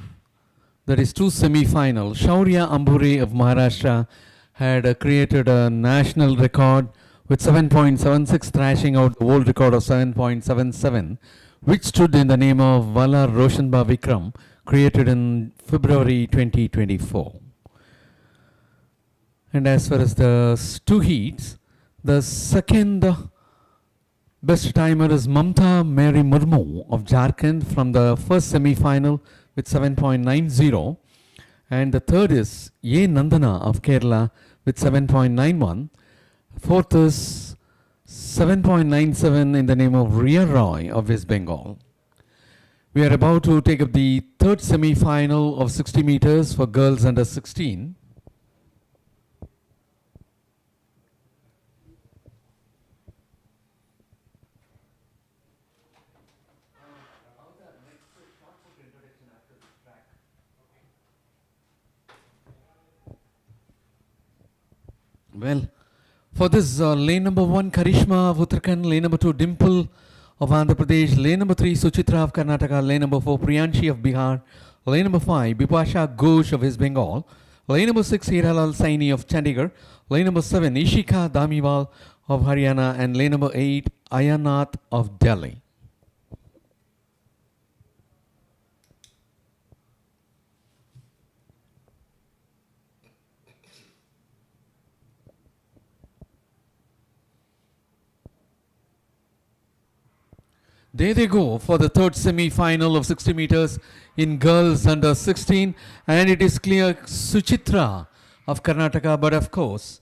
B: that is 2 semi-finals, Shaurya Ambure of Maharashtra had created a national record with 7.76, thrashing out the world record of 7.77, which stood in the name of Vala Roshanba Vikram, created in February 2024. And as far as the 2 heats, the second best timer is Mamta Mary Murmu of Jharkhand from the first semi-final with 7.90, and the third is Ye Nandana of Kerala with 7.91. Fourth is 7.97 in the name of Ria Roy of West Bengal. We are about to take up the third semi-final of 60 meters for girls under 16. Well, for this lane number 1, Karishma of Uttarakhand, lane number 2, Dimple of Andhra Pradesh, lane number 3, Suchitra of Karnataka, lane number 4, Priyanshi of Bihar, lane number 5, Bipasha Ghosh of West Bengal, lane number 6, Hiralal Saini of Chandigarh, lane number 7, Ishika Damiwal of Haryana, and lane number 8, Ayanath of Delhi. There they go for the third semi-final of 60 meters in girls under 16, and it is clear Suchitra of Karnataka, but of course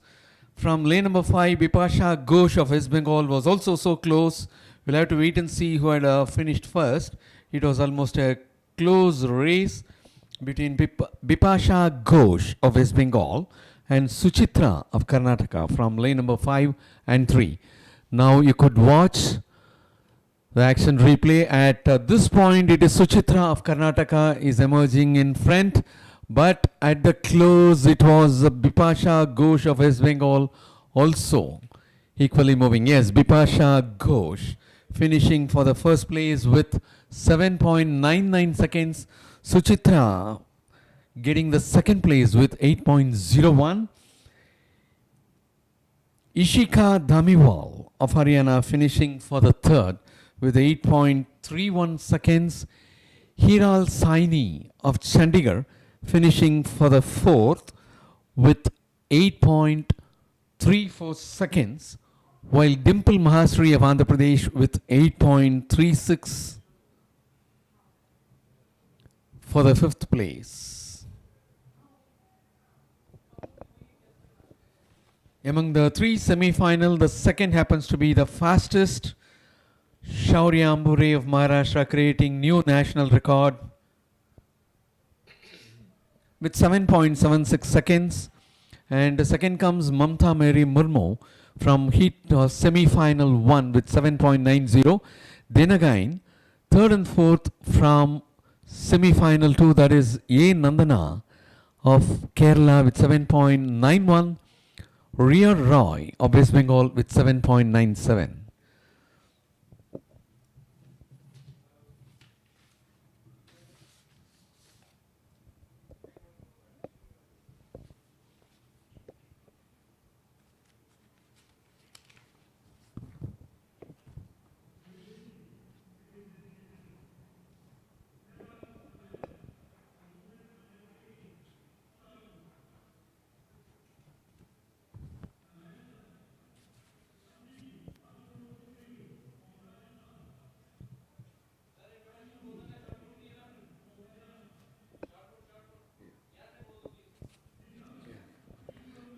B: from lane number 5, Bipasha Ghosh of West Bengal was also so close. We'll have to wait and see who had finished first. It was almost a close race between Bipasha Ghosh of West Bengal and Suchitra of Karnataka from lane number 5 and 3. Now you could watch the action replay. At this point, it is Suchitra of Karnataka is emerging in front, but at the close, it was Bipasha Ghosh of West Bengal also equally moving. Yes, Bipasha Ghosh finishing for the first place with 7.99 seconds. Suchitra getting the second place with 8.01. Ishika Dhamiwal of Haryana finishing for the third with 8.31 seconds. Hiral Saini of Chandigarh finishing for the fourth with 8.34 seconds, while Dimple Mahasri of Andhra Pradesh with 8.36 for the fifth place. Among the three semi-final, the second happens to be the fastest. Shaurya Ambure of Maharashtra creating new national record with 7.76 seconds. And the second comes Mamta Mary Murmu from semi-final 1 with 7.90. Then again, third and fourth from semi-final 2, that is A. Nandana of Kerala with 7.91. Ria Roy of West Bengal with 7.97.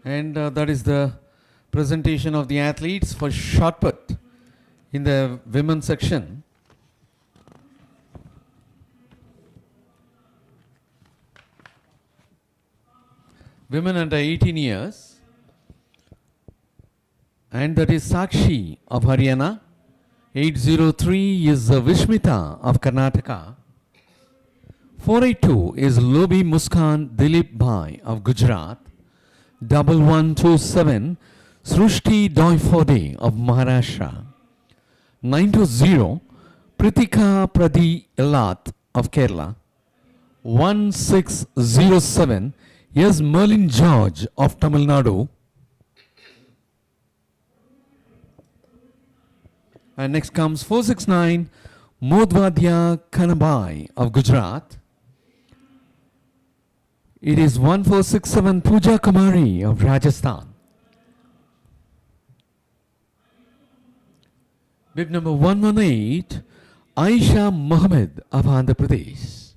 B: And that is the presentation of the athletes for shot put in the women's section. Women under 18 years. And that is Sakshi of Haryana. 803 is Vishmita of Karnataka. 482 is Lobi Muskan Dilip Bhai of Gujarat. 1127 Srushti Doifode of Maharashtra. 920 Pritika Pradi Elat of Kerala. 1607 is Merlin George of Tamil Nadu. And next comes 469 Modwadya Kanabai of Gujarat. It is 1467 Pooja Kumari of Rajasthan. Bib number 118 Aisha Mohammed of Andhra Pradesh.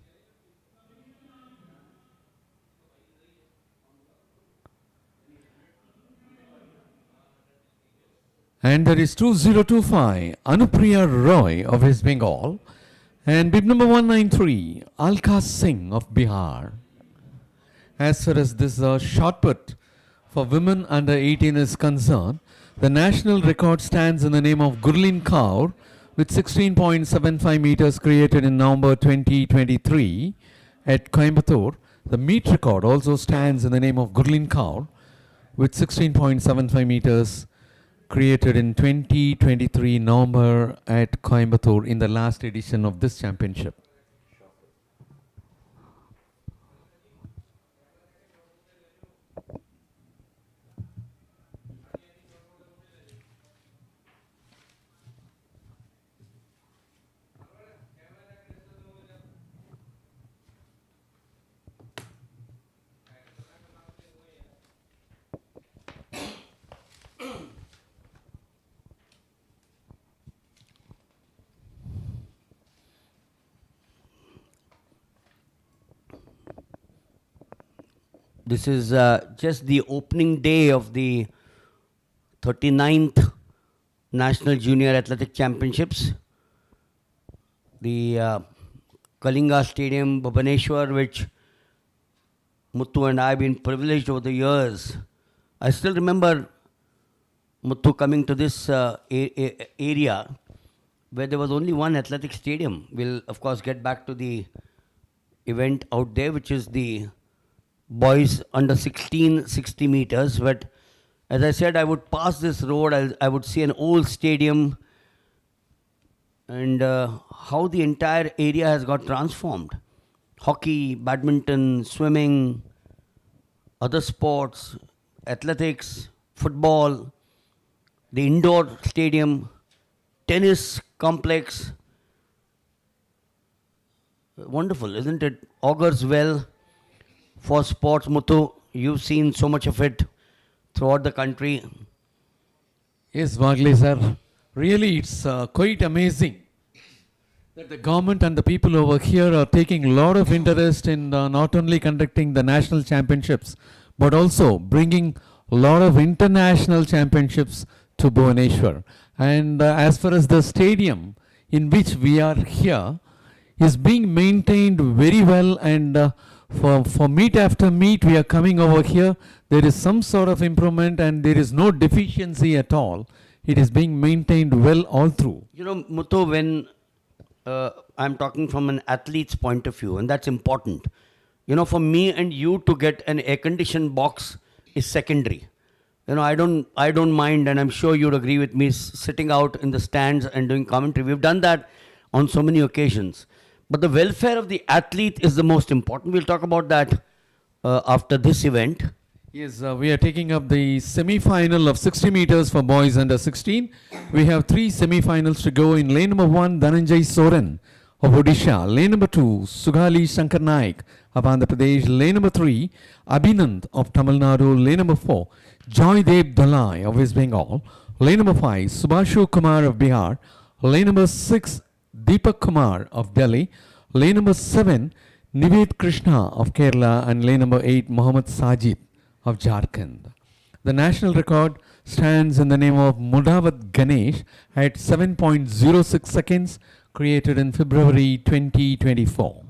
B: And there is 2025 Anupriya Roy of West Bengal. And bib number 193 Alka Singh of Bihar. As far as this shot put for women under 18 is concerned, the national record stands in the name of Gurleen Kaur with 16.75 meters created in November 2023 at Coimbatore. The meet record also stands in the name of Gurleen Kaur with 16.75 meters created in 2023 November at Coimbatore in the last edition of this championship.
C: This is just the opening day of the 39th National Junior Athletic Championships. The Kalinga Stadium, Bhubaneswar, which Muthu and I have been privileged over the years. I still remember Muthu coming to this area where there was only one athletic stadium. We'll, of course, get back to the event out there, which is the boys under 16 60 meters. But as I said, I would pass this road, I would see an old stadium and how the entire area has got transformed. Hockey, badminton, swimming, other sports, athletics, football, the indoor stadium, tennis complex. Wonderful, isn't it? Augurs well for sports. Muthu, you've seen so much of it throughout the country.
B: Yes, Vagle sir. Really, it's quite amazing that the government and the people over here are taking a lot of interest in not only conducting the national championships, but also bringing a lot of international championships to Bhubaneswar. And as far as the stadium in which we are here is being maintained very well, and for meet after meet we are coming over here, there is some sort of improvement and there is no deficiency at all. It is being maintained well all through.
C: You know, Muthu, when I'm talking from an athlete's point of view, and that's important. You know, for me and you to get an air-conditioned box is secondary. You know, I don't mind, and I'm sure you'd agree with me, sitting out in the stands and doing commentary. We've done that on so many occasions. But the welfare of the athlete is the most important. We'll talk about that after this event.
B: Yes, we are taking up the semi-final of 60 meters for boys under 16. We have 3 semi-finals to go. In lane number 1, Dhananjay Soren of Odisha. Lane number 2, Sugali Shankar Naik of Andhra Pradesh. Lane number 3, Abhinand of Tamil Nadu. Lane number 4, Joydev Dalai of West Bengal. Lane number 5, Subhashu Kumar of Bihar. Lane number 6, Deepak Kumar of Delhi. Lane number 7, Nived Krishna of Kerala. And lane number 8, Mohammad Sajid of Jharkhand. The national record stands in the name of Mudawat Ganesh at 7.06 seconds, created in February 2024.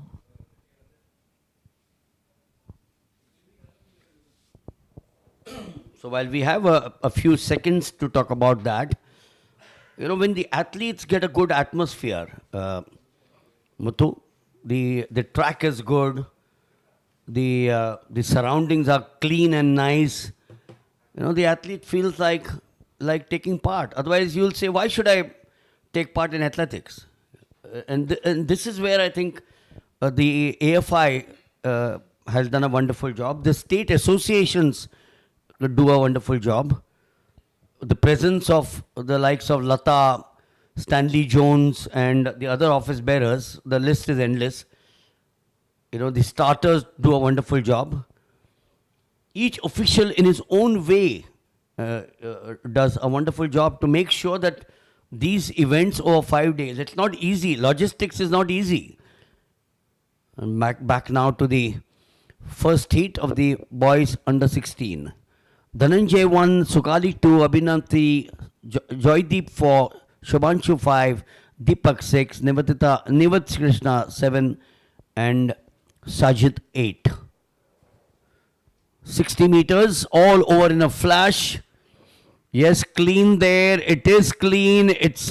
C: So while we have a few seconds to talk about that, you know, when the athletes get a good atmosphere, Muthu, the track is good, the surroundings are clean and nice. You know, the athlete feels like taking part. Otherwise, you'll say, why should I take part in athletics? And this is where I think the AFI has done a wonderful job. The state associations do a wonderful job. The presence of the likes of Lata, Stanley Jones, and the other office bearers, the list is endless. You know, the starters do a wonderful job. Each official in his own way does a wonderful job to make sure that these events over 5 days, it's not easy. Logistics is not easy. And back now to the first heat of the boys under 16. Dhananjay 1, Sukali 2, Abhinand 3, Joydeep 4, Shubhanshu 5, Deepak 6, Nived Krishna 7, and Sajid 8. 60 meters, all over in a flash. Yes, clean there. It is clean. It's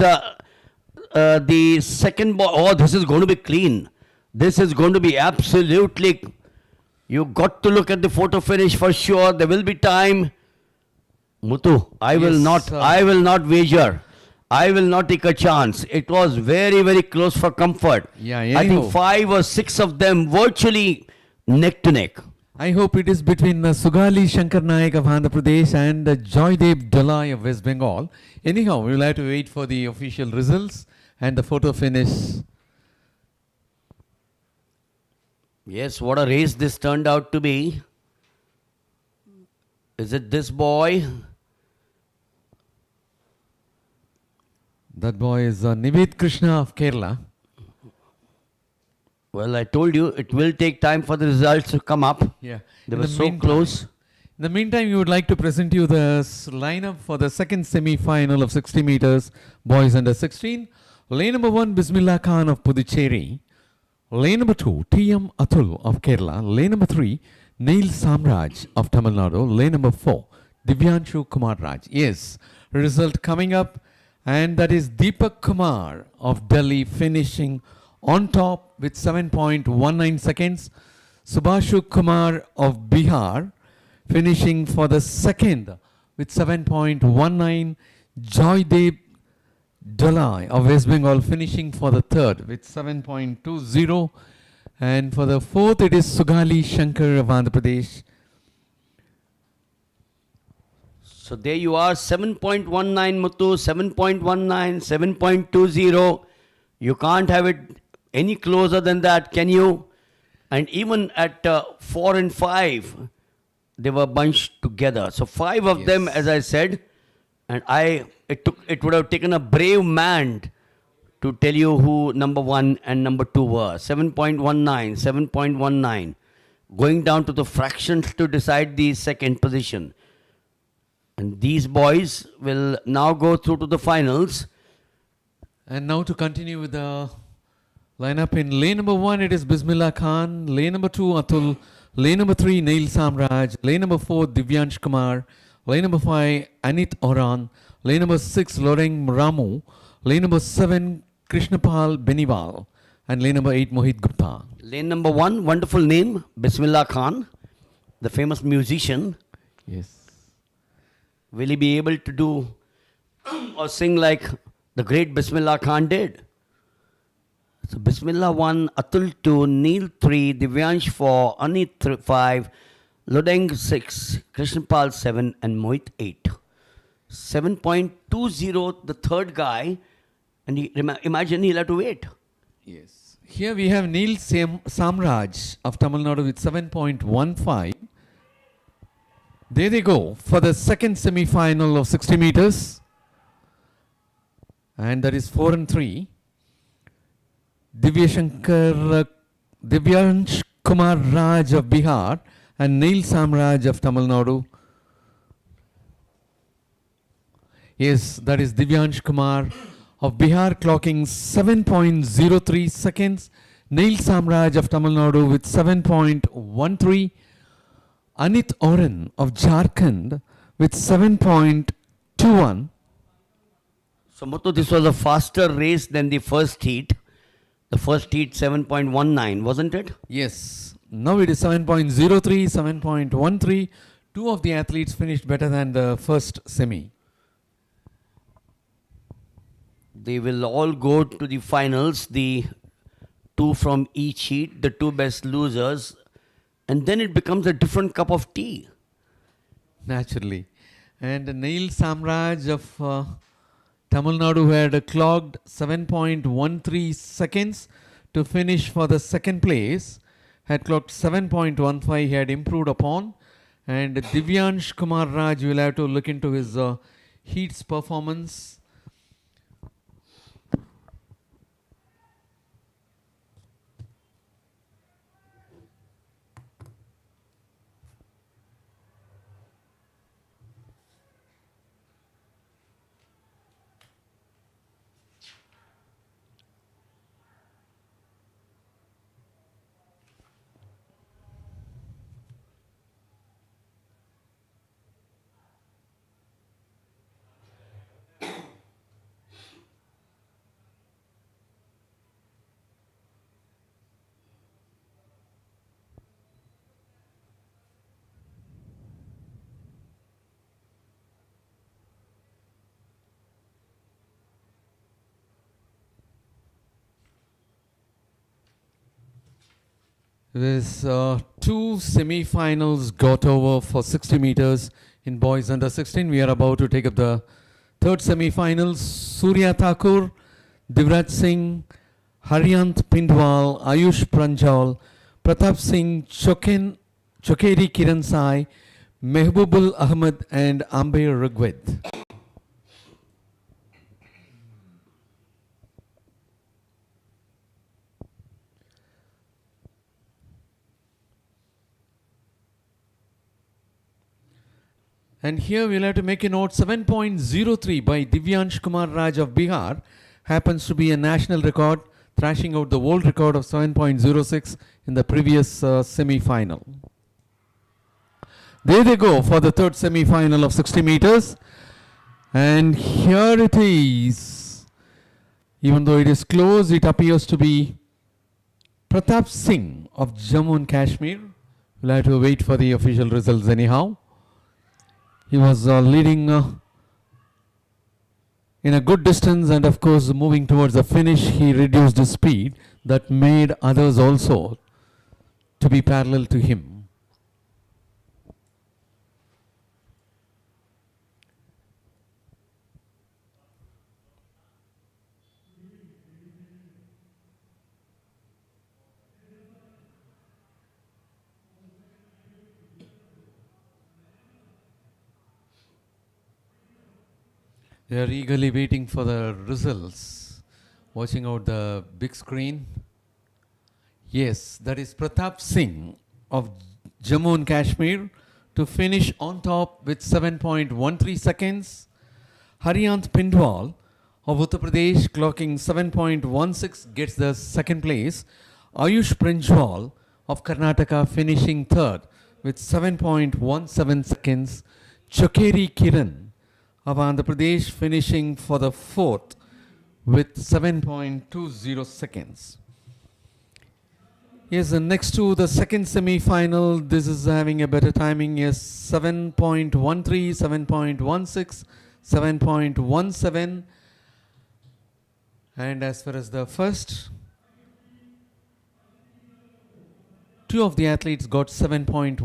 C: the second ball. Oh, this is going to be clean. This is going to be absolutely. You got to look at the photo finish for sure. There will be time. Muthu, I will not wager. I will not take a chance. It was very, very close for comfort.
B: Yeah,
C: I think 5 or 6 of them virtually neck to neck.
B: I hope it is between Sugali Shankar Naik of Andhra Pradesh and Joydev Dalai of West Bengal. Anyhow, we will have to wait for the official results and the photo finish.
C: Yes, what a race this turned out to be. Is it this boy?
B: That boy is Nived Krishna of Kerala.
C: Well, I told you, it will take time for the results to come up.
B: Yeah.
C: They were so close.
B: In the meantime, we would like to present you the lineup for the second semi-final of 60 meters, boys under 16. Lane number 1, Bismillah Khan of Puducherry. Lane number 2, T.M. Atul of Kerala. Lane number 3, Neil Samraj of Tamil Nadu. Lane number 4, Divyanshu Kumar Raj. Yes, result coming up, and that is Deepak Kumar of Delhi finishing on top with 7.19 seconds. Subhashu Kumar of Bihar finishing for the second with 7.19. Joydev Dalai of West Bengal finishing for the third with 7.20. And for the fourth, it is Sugali Shankar of Andhra Pradesh.
C: So there you are, 7.19 Muthu, 7.19, 7.20. You can't have it any closer than that, can you? And even at 4 and 5, they were bunched together. So 5 of them, as I said, and it would have taken a brave man to tell you who number 1 and number 2 were. 7.19, 7.19. Going down to the fractions to decide the second position. And these boys will now go through to the finals.
B: And now to continue with the lineup, in lane number 1, it is Bismillah Khan. Lane number 2, Atul. Lane number 3, Neil Samraj. Lane number 4, Divyansh Kumar. Lane number 5, Anit Oran. Lane number 6, Loreng Ramu. Lane number 7, Krishnapal Beniwal. And lane number 8, Mohit Gupta.
C: Lane number 1, wonderful name, Bismillah Khan, the famous musician.
B: Yes.
C: Will he be able to do or sing like the great Bismillah Khan did? So Bismillah 1, Atul 2, Neil 3, Divyansh 4, Anit 5, Lodeng 6, Krishnapal 7 and Mohit 8. 7.20 the third guy, and imagine he'll have to wait.
B: Yes. Here we have Neil Samraj of Tamil Nadu with 7.15. There they go for the second semi-final of 60 meters. And that is 4 and 3. Divyansh Kumar Raj of Bihar and Neil Samraj of Tamil Nadu. Yes, that is Divyansh Kumar of Bihar clocking 7.03 seconds. Neil Samraj of Tamil Nadu with 7.13. Anit Oran of Jharkhand with 7.21.
C: So Muthu, this was a faster race than the first heat. The first heat 7.19, wasn't it?
B: Yes. Now it is 7.03, 7.13. Two of the athletes finished better than the first semi.
C: They will all go to the finals, the 2 from each heat, the 2 best losers, and then it becomes a different cup of tea.
B: Naturally. And Neil Samraj of Tamil Nadu had clocked 7.13 seconds to finish for the second place. Had clocked 7.15, he had improved upon. And Divyansh Kumar Raj, will have to look into his heats performance. There's 2 semi-finals got over for 60 meters in boys under 16. We are about to take up the third semi-finals. Surya Thakur, Divraj Singh, Haryant Pindwal, Ayush Pranjal, Pratap Singh, Chokeri Kiran Sai, Mehbubul Ahmed and Ambe Rugwed. And here we'll have to make a note, 7.03 by Divyansh Kumar Raj of Bihar happens to be a national record, thrashing out the world record of 7.06 in the previous semi-final. There they go for the third semi-final of 60 meters. And here it is. Even though it is close, it appears to be Pratap Singh of Jammu and Kashmir. We'll have to wait for the official results anyhow. He was leading in a good distance, and of course moving towards the finish he reduced his speed that made others also to be parallel to him. They are eagerly waiting for the results, watching out the big screen. Yes, that is Pratap Singh of Jammu and Kashmir to finish on top with 7.13 seconds. Haryant Pindwal of Uttar Pradesh clocking 7.16 gets the second place. Ayush Prinjwal of Karnataka finishing third with 7.17 seconds. Chokeri Kiran of Andhra Pradesh finishing for the fourth with 7.20 seconds. Yes, and next to the second semi-final, this is having a better timing. Yes, 7.13, 7.16, 7.17. And as far as the first, two of the athletes got 7.19,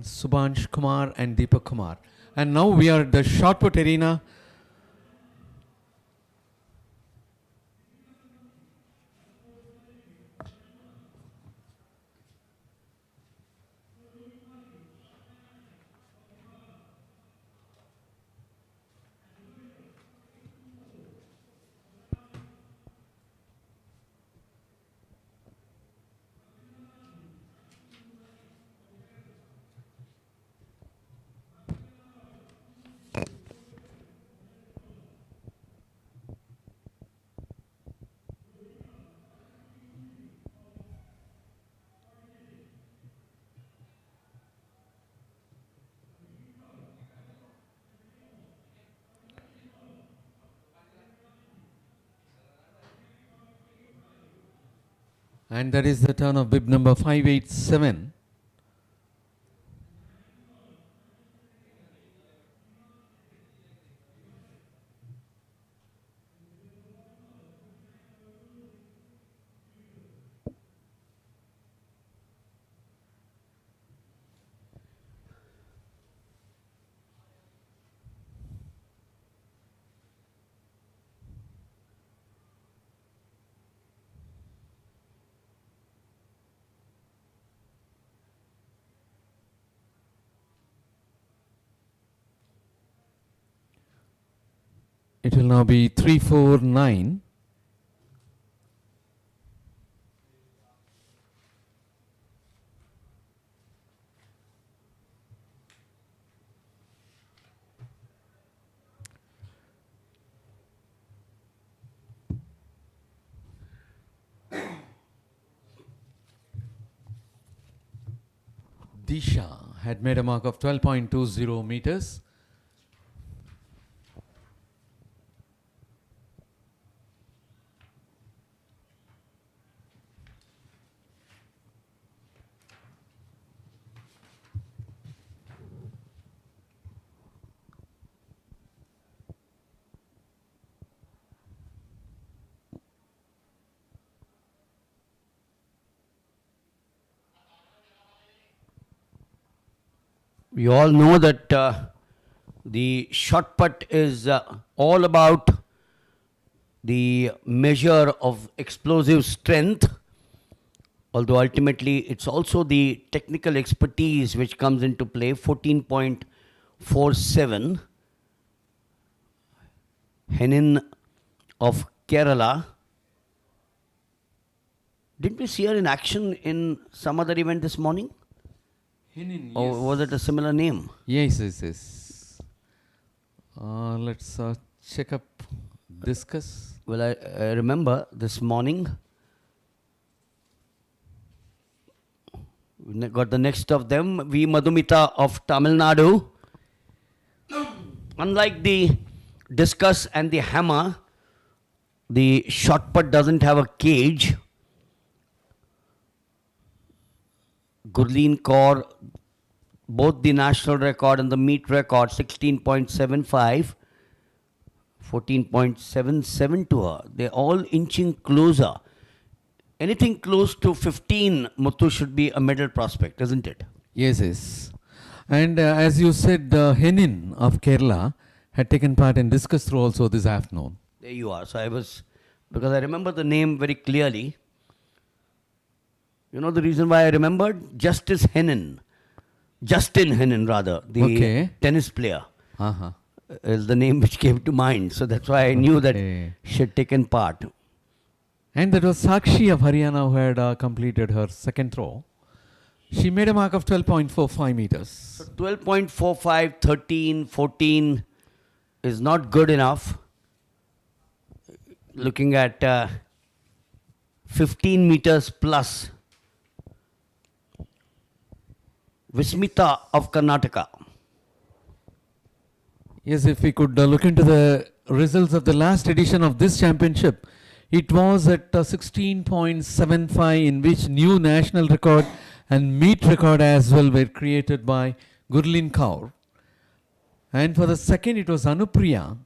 B: Subhansh Kumar and Deepak Kumar. And now we are at the shot put arena. And that is the turn of bib number 587. It will now be 349. Disha had made a mark of 12.20 meters.
C: We all know that the shot put is all about the measure of explosive strength, although ultimately it's also the technical expertise which comes into play. 14.47. Henin of Kerala. Didn't we see her in action in some other event this morning?
B: Hinin,
C: Or
B: yes.
C: was it a similar name?
B: Yes, yes, yes. Let's check up Discus.
C: Well, I remember this morning, we got the next of them, V. Madhumita of Tamil Nadu. Unlike the discus and the hammer, the shot put doesn't have a cage. Gurleen Kaur, both the national record and the meet record, 16.75. 14.77 to her. They're all inching closer. Anything close to 15, Muthu should be a medal prospect, isn't it?
B: Yes, yes. And as you said, Henin of Kerala had taken part in discus throw also this afternoon.
C: There you are. So because I remember the name very clearly. You know the reason why I remembered? Justin Henin, rather, the tennis player,
B: Uh-huh.
C: is the name which came to mind. So that's why I knew that
B: Okay.
C: she had taken part.
B: And that was Sakshi of Haryana who had completed her second throw. She made a mark of 12.45 meters.
C: So 12.45, 13, 14 is not good enough. Looking at 15 meters plus. Vismita of Karnataka.
B: Yes, if we could look into the results of the last edition of this championship, it was at 16.75, in which new national record and meet record as well were created by Gurlin Kaur. And for the second, it was Anupriya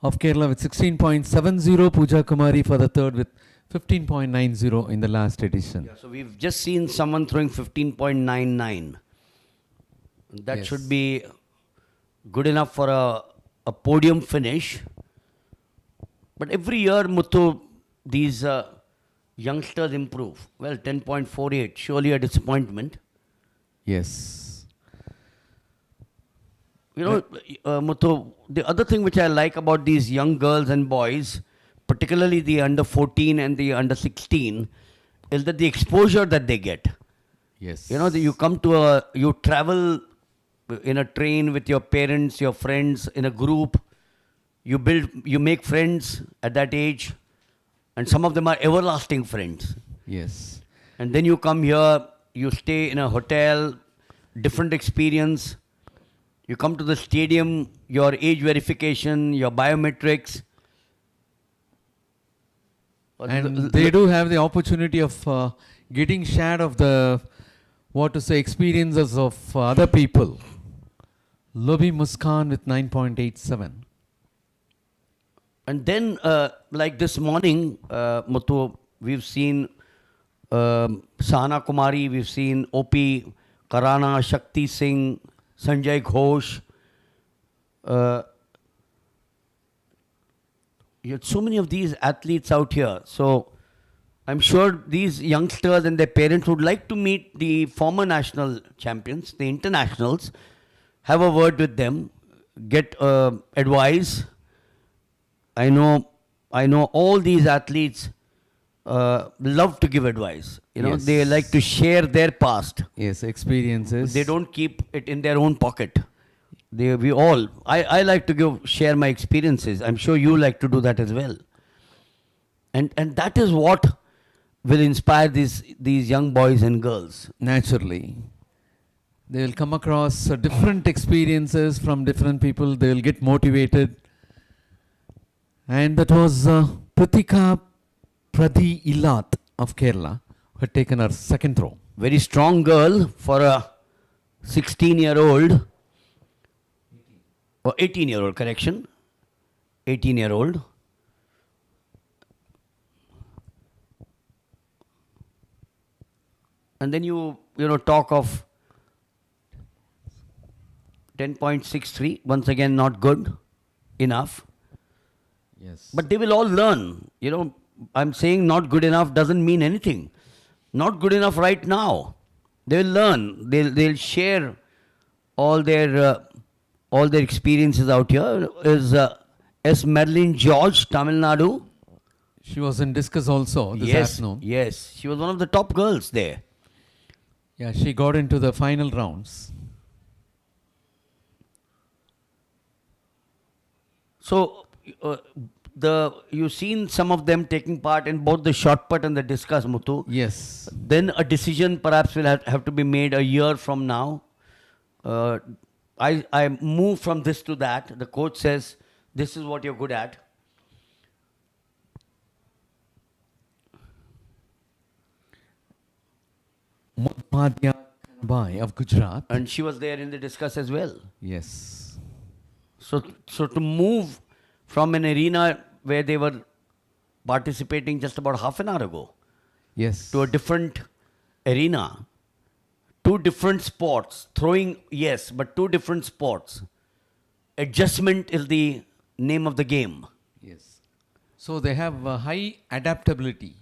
B: of Kerala with 16.70, Pooja Kumari for the third with 15.90 in the last edition.
C: Yeah, so we've just seen someone throwing 15.99. That
B: Yes.
C: should be good enough for a podium finish. But every year, Muthu, these youngsters improve. Well, 10.48, surely a disappointment.
B: Yes.
C: You know, Muthu, the other thing which I like about these young girls and boys, particularly the under 14 and the under 16, is that the exposure that they get.
B: Yes.
C: You know, you travel in a train with your parents, your friends, in a group. You make friends at that age, and some of them are everlasting friends.
B: Yes.
C: And then you come here, you stay in a hotel, different experience. You come to the stadium, your age verification, your biometrics.
B: And they do have the opportunity of getting share of the, experiences of other people. Lobi Muskan with 9.87.
C: And then, like this morning, Muthu, we've seen Sahana Kumari, we've seen OP, Karana, Shakti Singh, Sanjay Ghosh. You had so many of these athletes out here. So I'm sure these youngsters and their parents would like to meet the former national champions, the internationals, have a word with them, get advice. I know all these athletes love to give advice. You know,
B: Yes.
C: they like to share their past.
B: Yes, experiences.
C: They don't keep it in their own pocket. I like to share my experiences. I'm sure you like to do that as well. And that is what will inspire these young boys and girls.
B: Naturally. They will come across different experiences from different people. They will get motivated. And that was Pratika Pradi Ilat of Kerala, who had taken her second throw.
C: Very strong girl for a 16-year-old. Or 18-year-old, correction. 18-year-old. And then you talk of 10.63, once again not good enough.
B: Yes.
C: But they will all learn. You know, I'm saying not good enough doesn't mean anything. Not good enough right now. They will learn. They'll share all their experiences out here. Is S. Madeline George, Tamil Nadu.
B: She was in discus also this afternoon.
C: Yes, she was one of the top girls there.
B: Yeah, she got into the final rounds.
C: So, you've seen some of them taking part in both the shot put and the discus, Muthu.
B: Yes.
C: Then a decision perhaps will have to be made a year from now. I move from this to that. The coach says, this is what you're good at.
B: Madhya Kanbai of Gujarat.
C: And she was there in the discus as well.
B: Yes.
C: So to move from an arena where they were participating just about half an hour ago
B: Yes.
C: to a different arena. Two different sports. Throwing, yes, but two different sports. Adjustment is the name of the game.
B: Yes. So they have high adaptability.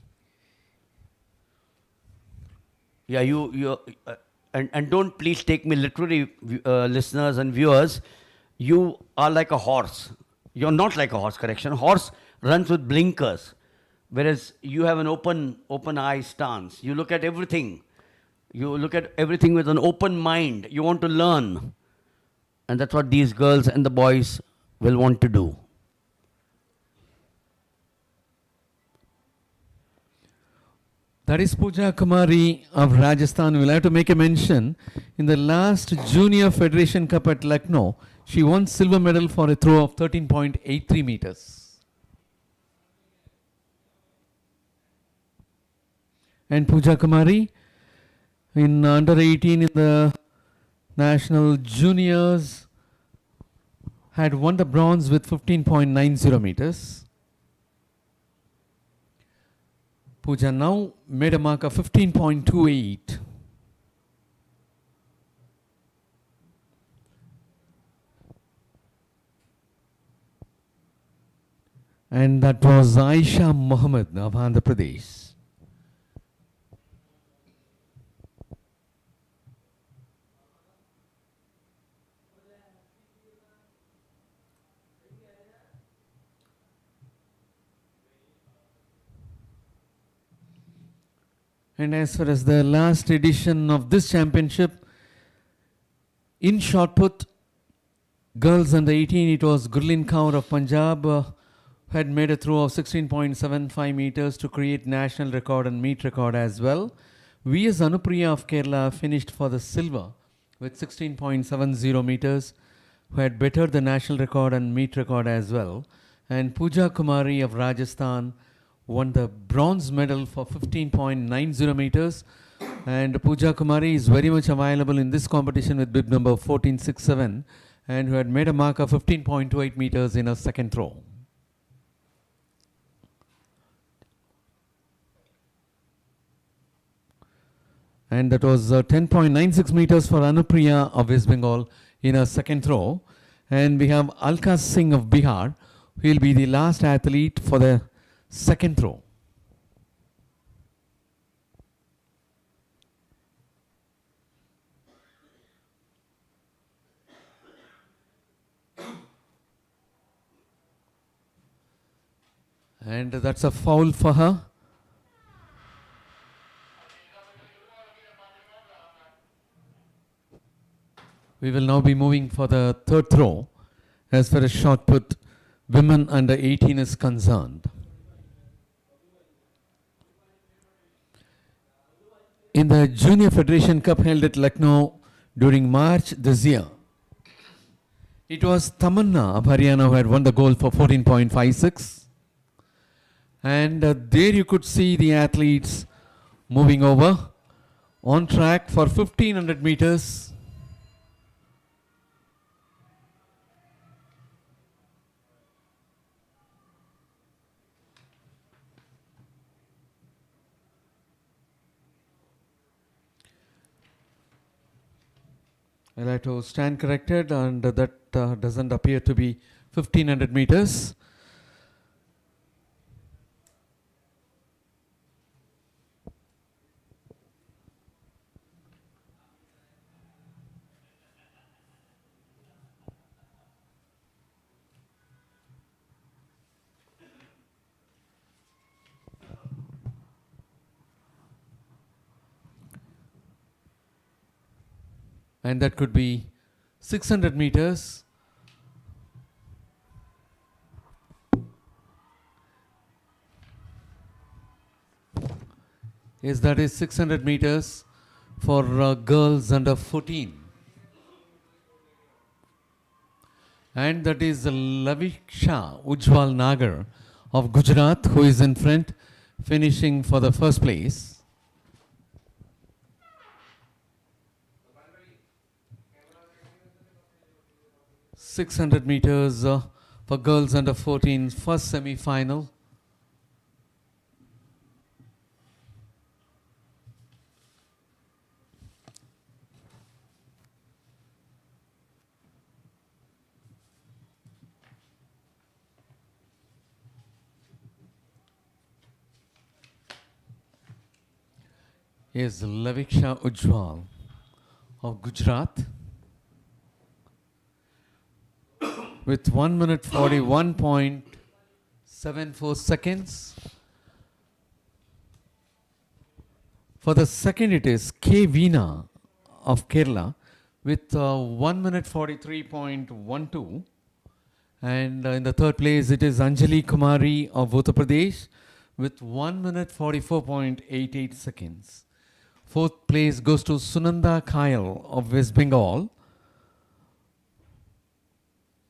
C: Yeah, and don't please take me literally, listeners and viewers. You are like a horse. You're not like a horse, correction. Horse runs with blinkers, whereas you have an open eye stance. You look at everything. You look at everything with an open mind. You want to learn. And that's what these girls and the boys will want to do.
B: That is Pooja Kumari of Rajasthan. We'll have to make a mention. In the last Junior Federation Cup at Lucknow, she won silver medal for a throw of 13.83 meters. And Pooja Kumari in under 18 in the national juniors had won the bronze with 15.90 meters. Pooja now made a mark of 15.28. And that was Aisha Mohammed of Andhra Pradesh. And as far as the last edition of this championship, in shot put, girls under 18, it was Gurleen Kaur of Punjab who had made a throw of 16.75 meters to create national record and meet record as well. V.S. Anupriya of Kerala finished for the silver with 16.70 meters, who had bettered the national record and meet record as well. And Pooja Kumari of Rajasthan won the bronze medal for 15.90 meters. And Pooja Kumari is very much available in this competition with bib number 1467 and who had made a mark of 15.28 meters in her second throw. And that was 10.96 meters for Anupriya of West Bengal in her second throw. And we have Alka Singh of Bihar, who will be the last athlete for the second throw. And that's a foul for her. We will now be moving for the third throw as far as shot put women under 18 is concerned. In the Junior Federation Cup held at Lucknow during March this year, it was Tamanna of Haryana who had won the gold for 14.56. And there you could see the athletes moving over on track for 1500 meters. I'll have to stand corrected, and that doesn't appear to be 1500 meters. And that could be 600 meters. Yes, that is 600 meters for girls under 14. And that is Laviksha Ujjwal Nagar of Gujarat, who is in front, finishing for the first place. 600 meters for girls under 14, first semi-final. Is Laviksha Ujjwal of Gujarat with 1 minute 41.74 seconds. For the second, it is K. Veena of Kerala with 1 minute 43.12. And in the third place, it is Anjali Kumari of Uttar Pradesh with 1 minute 44.88 seconds. Fourth place goes to Sunanda Kyle of West Bengal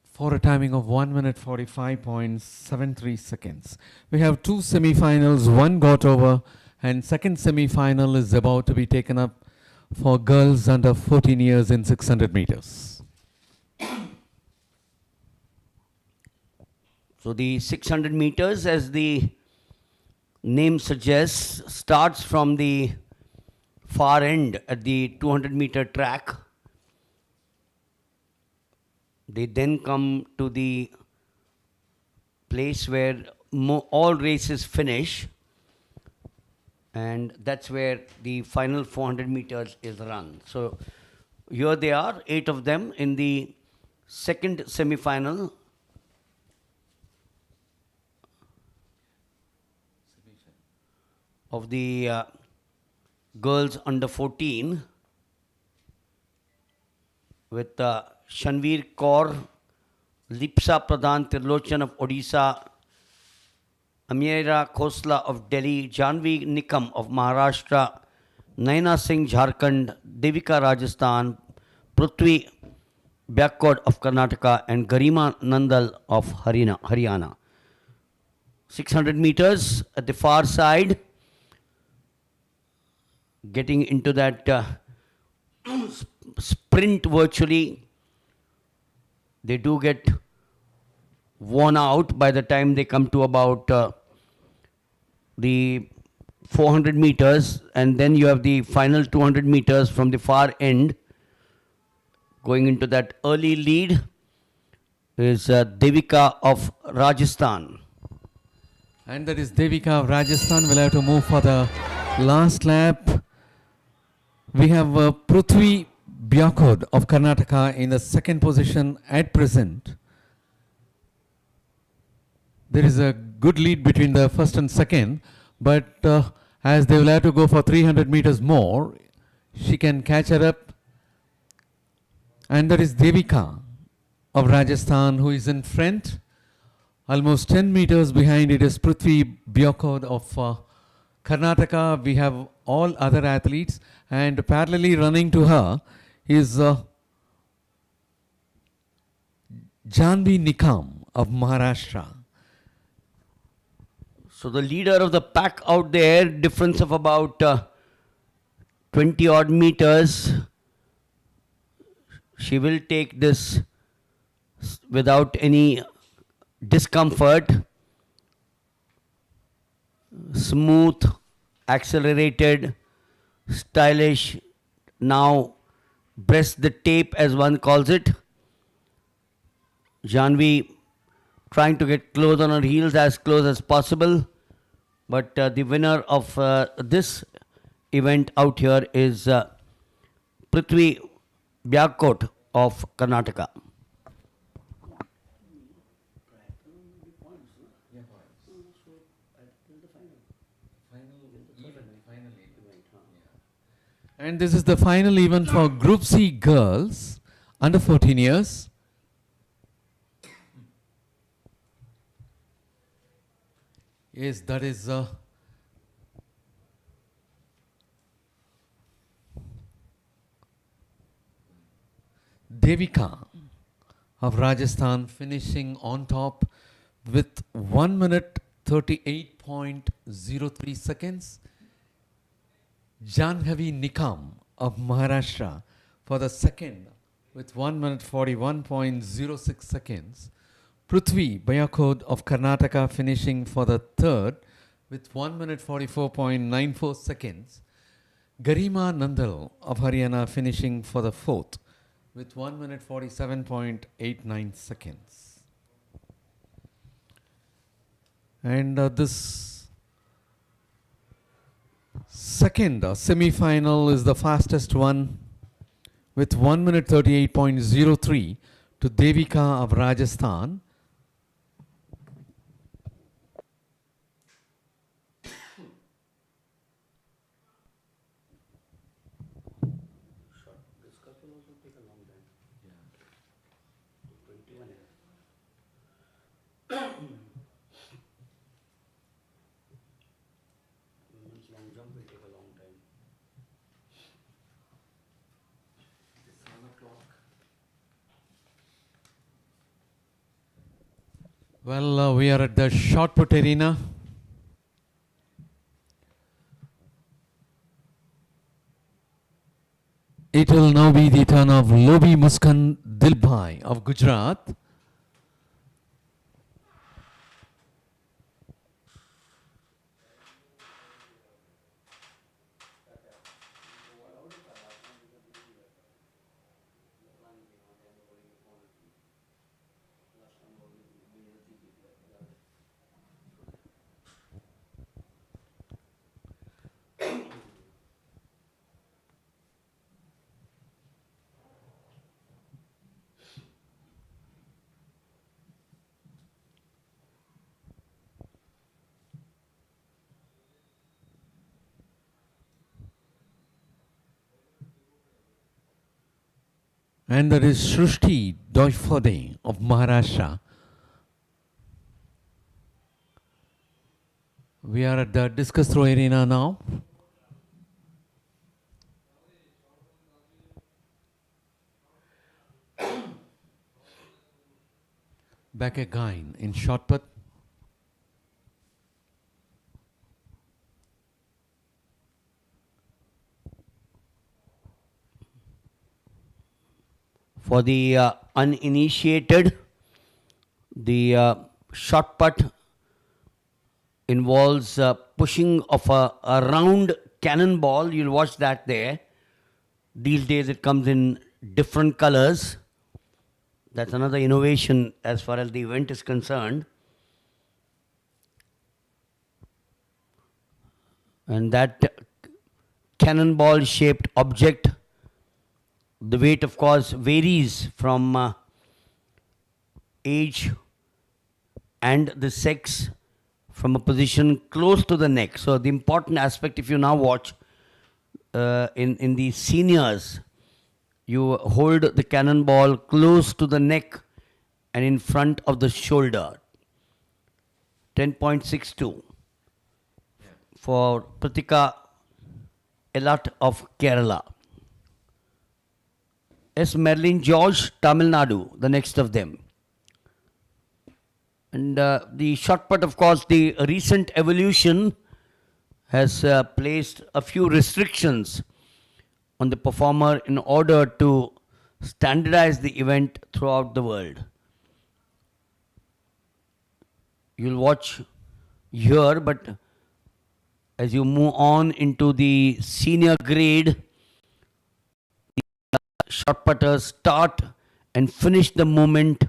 B: for a timing of 1 minute 45.73 seconds. We have two semi-finals, one got over, and second semi-final is about to be taken up for girls under 14 years in 600 meters.
C: So the 600 meters, as the name suggests, starts from the far end at the 200 meter track. They then come to the place where all races finish, and that's where the final 400 meters is run. So here they are, 8 of them in the second semi-final. Of the girls under 14 with Shanveer Kaur, Lipsa Pradhan Tirlochan of Odisha, Amira Khosla of Delhi, Janvi Nikam of Maharashtra, Naina Singh Jharkhand, Devika Rajasthan, Prithvi Byakkod of Karnataka, and Garima Nandal of Haryana. 600 meters at the far side. Getting into that sprint virtually, they do get worn out by the time they come to about the 400 meters, and then you have the final 200 meters from the far end. Going into that early lead is Devika of Rajasthan.
B: And that is Devika of Rajasthan. Will have to move for the last lap. We have Prithvi Byakkod of Karnataka in the second position at present. There is a good lead between the first and second, but as they will have to go for 300 meters more, she can catch her up. And that is Devika of Rajasthan who is in front. Almost 10 meters behind it is Prithvi Byakkod of Karnataka. We have all other athletes, and parallelly running to her is Janvi Nikam of Maharashtra.
C: So the leader of the pack out there, difference of about 20 odd meters. She will take this without any discomfort. Smooth, accelerated, stylish, now breast the tape as one calls it. Janvi trying to get close on her heels, as close as possible. But the winner of this event out here is Prithvi Byakkod of Karnataka.
B: And this is the final event for Group C girls under 14 years. Yes, that is Devika of Rajasthan finishing on top with 1 minute 38.03 seconds. Janhavi Nikam of Maharashtra for the second with 1 minute 41.06 seconds. Prithvi Bayakod of Karnataka finishing for the third with 1 minute 44.94 seconds. Garima Nandal of Haryana finishing for the fourth with 1 minute 47.89 seconds. And this second semi-final is the fastest one with 1 minute 38.03 to Devika of Rajasthan. Well, we are at the shot put arena. It will now be the turn of Lobi Muskan Dilbhai of Gujarat. And that is Srushti Doifode of Maharashtra. We are at the discus throw arena now. Back again in shot put.
C: For the uninitiated, the shot put involves pushing of a round cannonball. You'll watch that there. These days it comes in different colors. That's another innovation as far as the event is concerned. And that cannonball shaped object, the weight of course varies from age and the sex, from a position close to the neck. So the important aspect, if you now watch in the seniors, you hold the cannonball close to the neck and in front of the shoulder. 10.62 for Pratika Elat of Kerala. S. Merlin George, Tamil Nadu, the next of them. And the shot put, of course, the recent evolution has placed a few restrictions on the performer in order to standardize the event throughout the world. You'll watch here, but as you move on into the senior grade, the shot putters start and finish the movement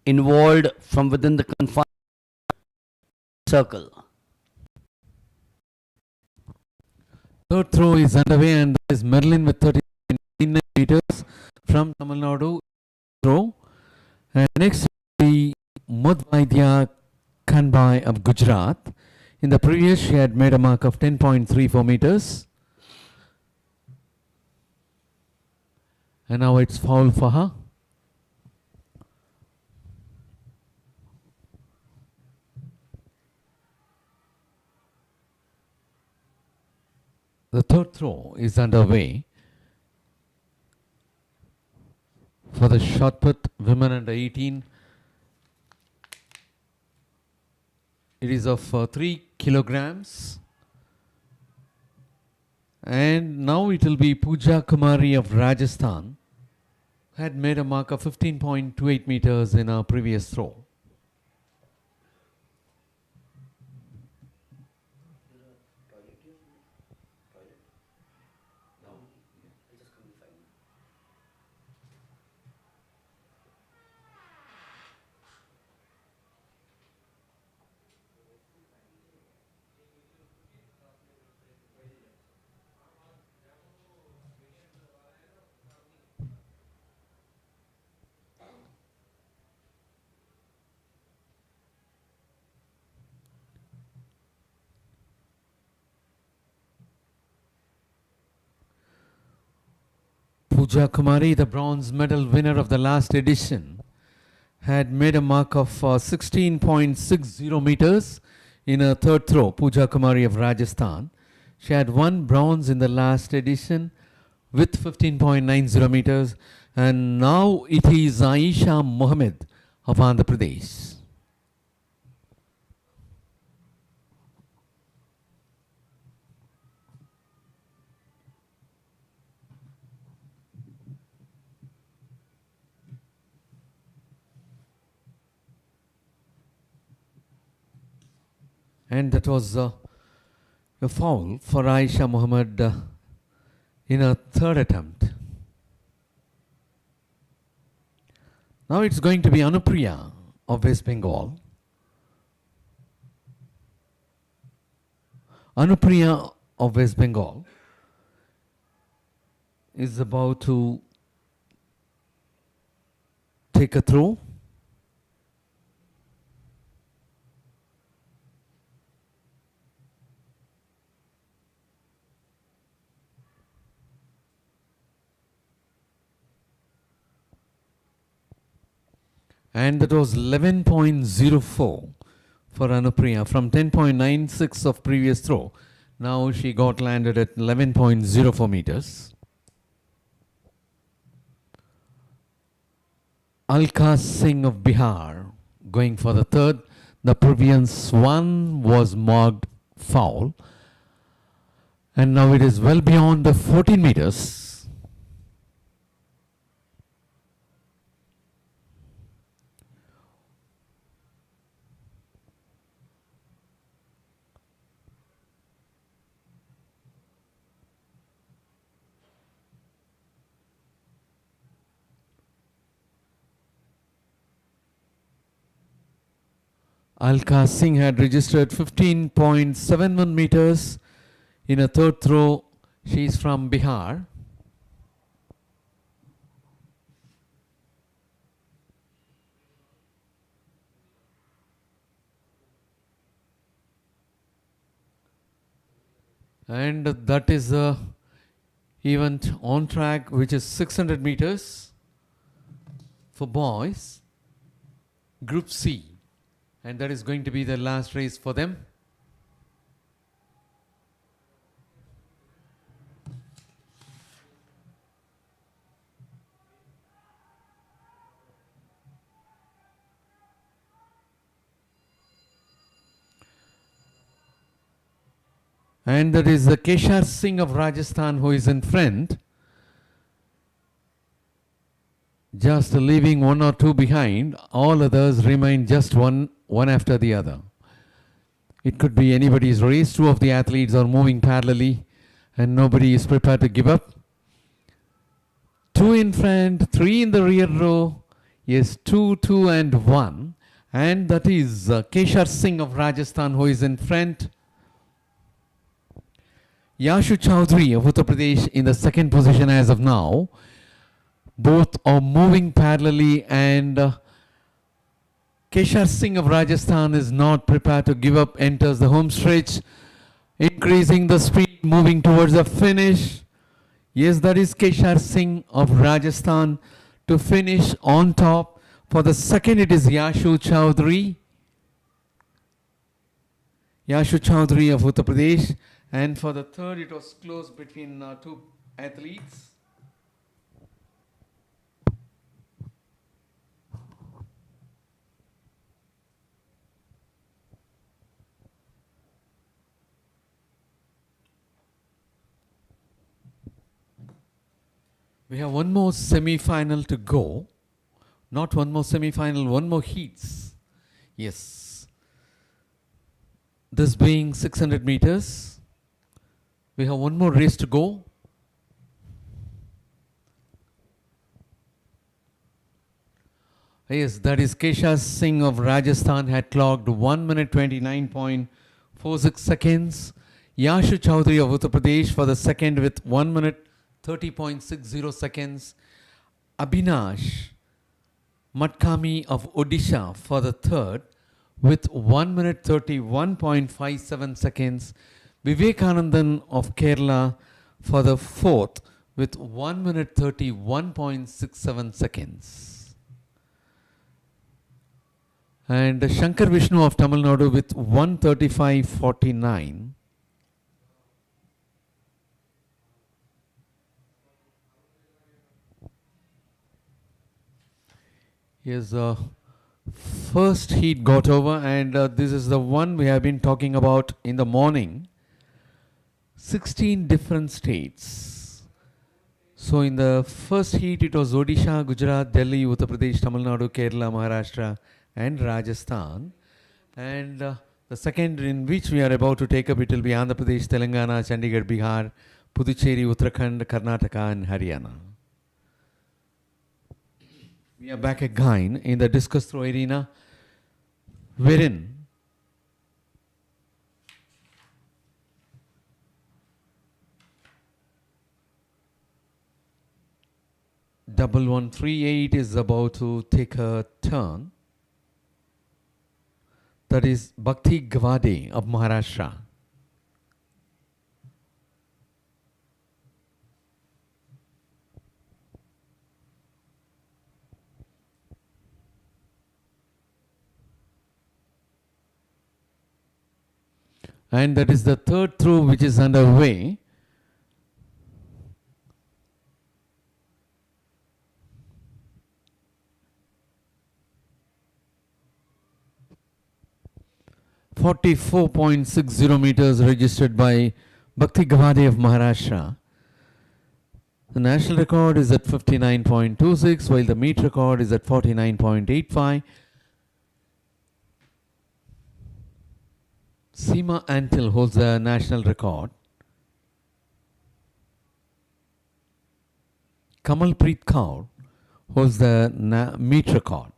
C: involved from within the confined circle.
B: Third throw is underway, and that is Merlin with 39 meters from Tamil Nadu throw. And next will be Mudvaidya Kanbai of Gujarat. In the previous, she had made a mark of 10.34 meters. And now it's foul for her. The third throw is underway for the shot put women under 18. It is of 3 kilograms. And now it will be Pooja Kumari of Rajasthan, had made a mark of 15.28 meters in her previous throw. Pooja Kumari, the bronze medal winner of the last edition, had made a mark of 16.60 meters in her third throw. Pooja Kumari of Rajasthan. She had won bronze in the last edition with 15.90 meters, and now it is Aisha Mohammed of Andhra Pradesh. And that was a foul for Aisha Mohammed in her third attempt. Now it's going to be Anupriya of West Bengal. Anupriya of West Bengal is about to take a throw. And that was 11.04 for Anupriya from 10.96 of previous throw. Now she got landed at 11.04 meters. Alka Singh of Bihar going for the third. The previous one was marked foul. And now it is well beyond the 14 meters. Alka Singh had registered 15.71 meters in a third throw. She is from Bihar. And that is the event on track, which is 600 meters for boys, Group C. And that is going to be the last race for them. And that is the Keshar Singh of Rajasthan who is in front, just leaving one or two behind. All others remain just one after the other. It could be anybody's race. Two of the athletes are moving parallelly and nobody is prepared to give up. Two in front, three in the rear row. Yes, two, and one. And that is Keshar Singh of Rajasthan who is in front. Yashu Chowdhury of Uttar Pradesh in the second position as of now. Both are moving parallelly, and Keshar Singh of Rajasthan is not prepared to give up, enters the home stretch, increasing the speed, moving towards the finish. Yes, that is Keshar Singh of Rajasthan to finish on top. For the second, it is Yashu Chowdhury. Yashu Chowdhury of Uttar Pradesh. And for the third, it was close between two athletes. We have one more semi-final to go. Not one more semi-final, one more heats. Yes. This being 600 meters. We have one more race to go. Yes, that is Keshar Singh of Rajasthan had clocked 1 minute 29.46 seconds. Yashu Chowdhury of Uttar Pradesh for the second with 1 minute 30.60 seconds. Abhinash Matkami of Odisha for the third with 1 minute 31.57 seconds. Vivekanandan of Kerala for the fourth with 1 minute 31.67 seconds. And Shankar Vishnu of Tamil Nadu with 1:35.49. His first heat got over, and this is the one we have been talking about in the morning. 16 different states. So in the first heat it was Odisha, Gujarat, Delhi, Uttar Pradesh, Tamil Nadu, Kerala, Maharashtra and Rajasthan. And the second in which we are about to take up, it will be Andhra Pradesh, Telangana, Chandigarh, Bihar, Puducherry, Uttarakhand, Karnataka and Haryana. We are back again in the discus throw arena, wherein double 138 is about to take a turn. That is Bhakti Gawade of Maharashtra. And that is the third throw which is underway. .60 meters registered by Bhakti Gawade of Maharashtra. The national record is at 59.26, while the meet record is at 49.85. Seema Antil holds the national record. Kamalpreet Kaur holds the meet record.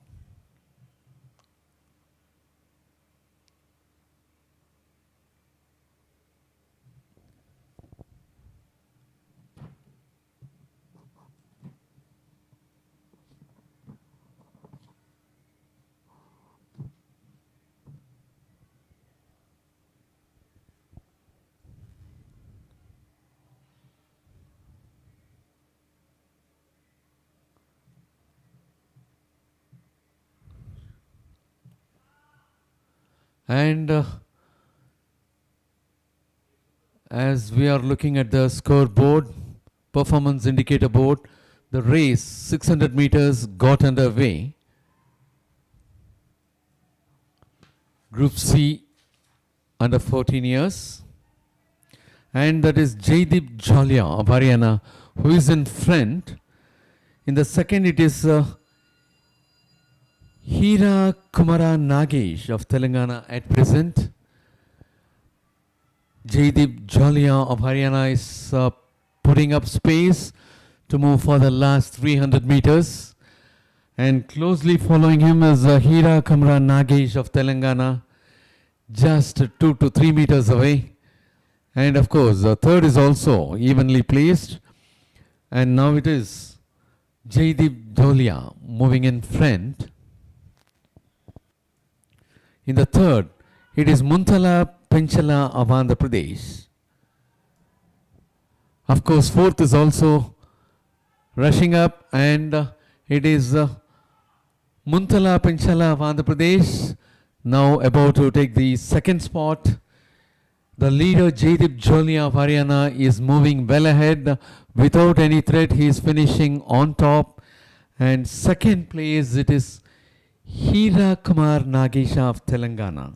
B: And as we are looking at the scoreboard, performance indicator board, the race 600 meters got underway. Group C under 14 years. And that is Jaideep Jolia of Haryana, who is in front. In the second it is Hira Kumara Nagesh of Telangana at present. Jaideep Jolia of Haryana is putting up space to move for the last 300 meters. And closely following him is Hira Kumara Nagesh of Telangana, just 2 to 3 meters away. And of course, the third is also evenly placed. And now it is Jaideep Jolia moving in front. In the third, it is Muntala Penchala of Andhra Pradesh. Of course, fourth is also rushing up, and it is Muntala Penchala of Andhra Pradesh now about to take the second spot. The leader Jaideep Jolia of Haryana is moving well ahead without any threat. He is finishing on top, and second place it is Hira Kumar Nagesha of Telangana.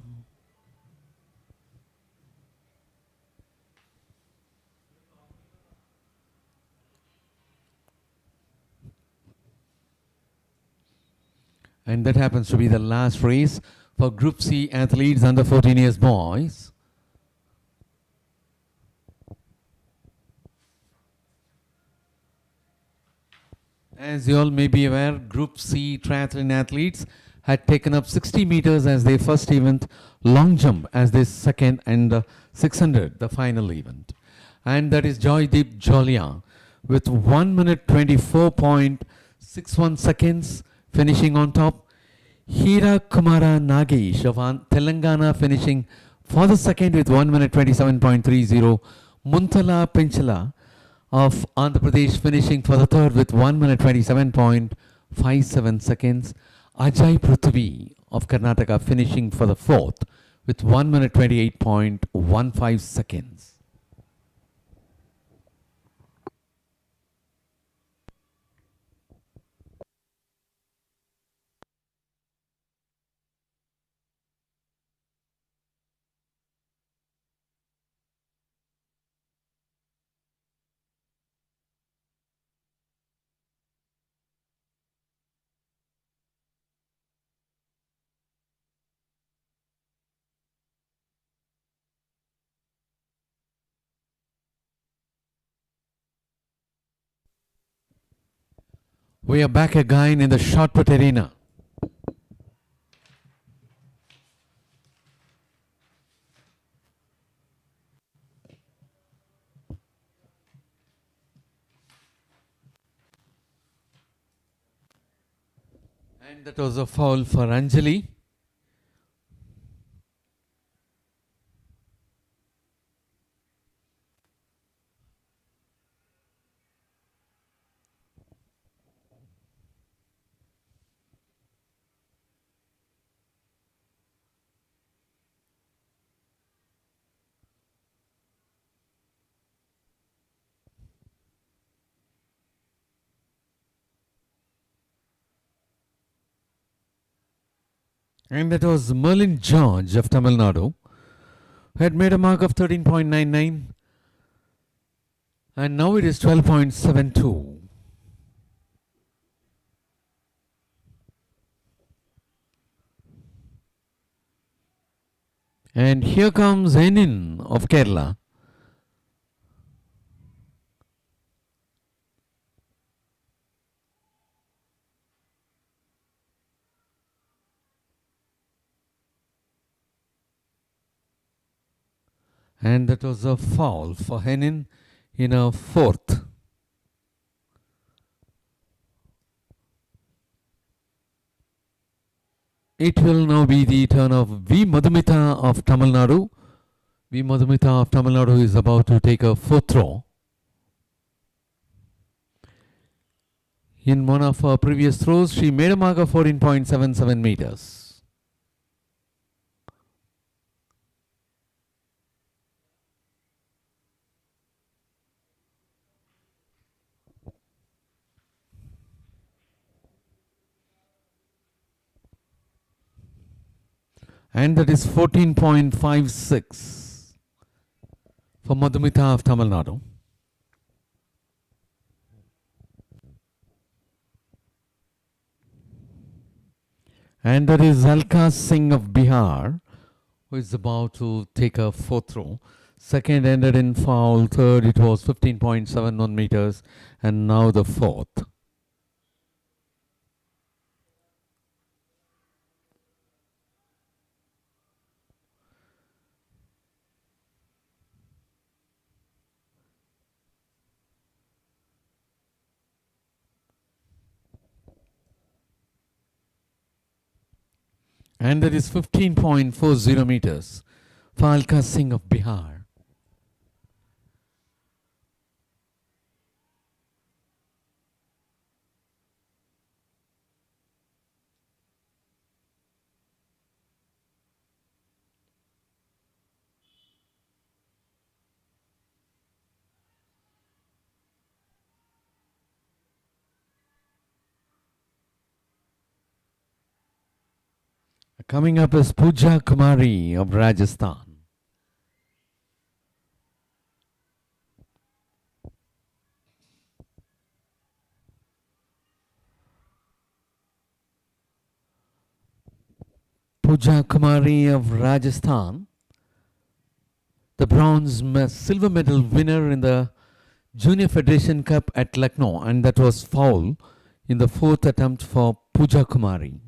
B: And that happens to be the last race for Group C athletes under 14 years boys. As you all may be aware, Group C triathlon athletes had taken up 60 meters as their first event, long jump as their second, and 600 the final event. And that is Joydeep Jolia with 1 minute 24.61 seconds finishing on top. Hira Kumara Nagesh of Telangana finishing for the second with 1 minute 27.30. Muntala Penchala of Andhra Pradesh finishing for the third with 1 minute 27.57 seconds. Ajay Prithvi of Karnataka finishing for the fourth with 1 minute 28.15 seconds. We are back again in the shot put arena. And that was a foul for Anjali. And that was Merlin George of Tamil Nadu, who had made a mark of 13.99. And now it is 12.72. And here comes Enin of Kerala. And that was a foul for Henin in a fourth. It will now be the turn of V. Madhumita of Tamil Nadu. V. Madhumita of Tamil Nadu is about to take a fourth throw. In one of her previous throws, she made a mark of 14.77 meters. And that is 14.56 for Madhumita of Tamil Nadu. And that is Alka Singh of Bihar, who is about to take a fourth throw. Second ended in foul, third it was 15.71 meters, and now the fourth. And that is 15.40 meters for Alka Singh of Bihar. Coming up is Pooja Kumari of Rajasthan. Pooja Kumari of Rajasthan, the silver medal winner in the Junior Federation Cup at Lucknow, and that was foul in the fourth attempt for Pooja Kumari.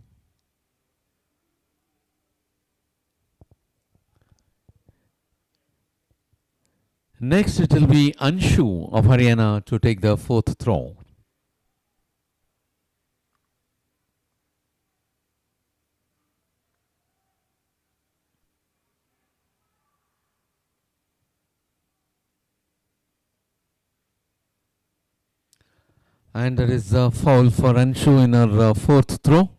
B: Next it will be Anshu of Haryana to take the fourth throw. And there is a foul for Anshu in her fourth throw.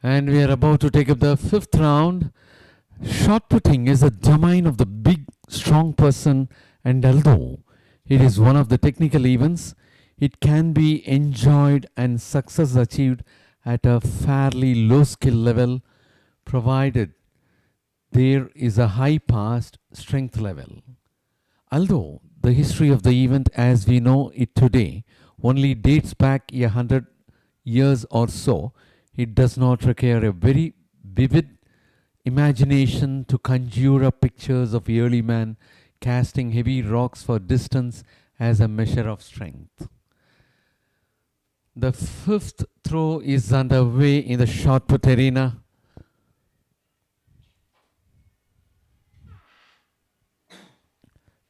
B: And we are about to take up the fifth round. Shot putting is a domain of the big, strong person, and although it is one of the technical events, it can be enjoyed and success achieved at a fairly low skill level, provided there is a high past strength level. Although the history of the event as we know it today only dates back 100 years or so, it does not require a very vivid imagination to conjure up pictures of early man casting heavy rocks for distance as a measure of strength. The fifth throw is underway in the shot put arena.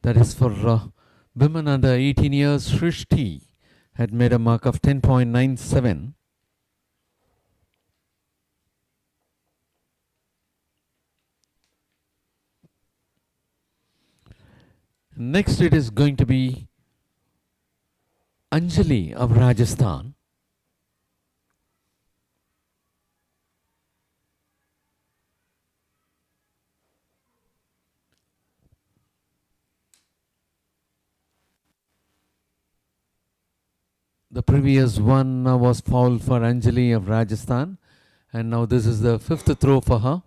B: That is for women under 18 years. Shrishti had made a mark of 10.97. Next it is going to be Anjali of Rajasthan. The previous one was foul for Anjali of Rajasthan, and now this is the fifth throw for her.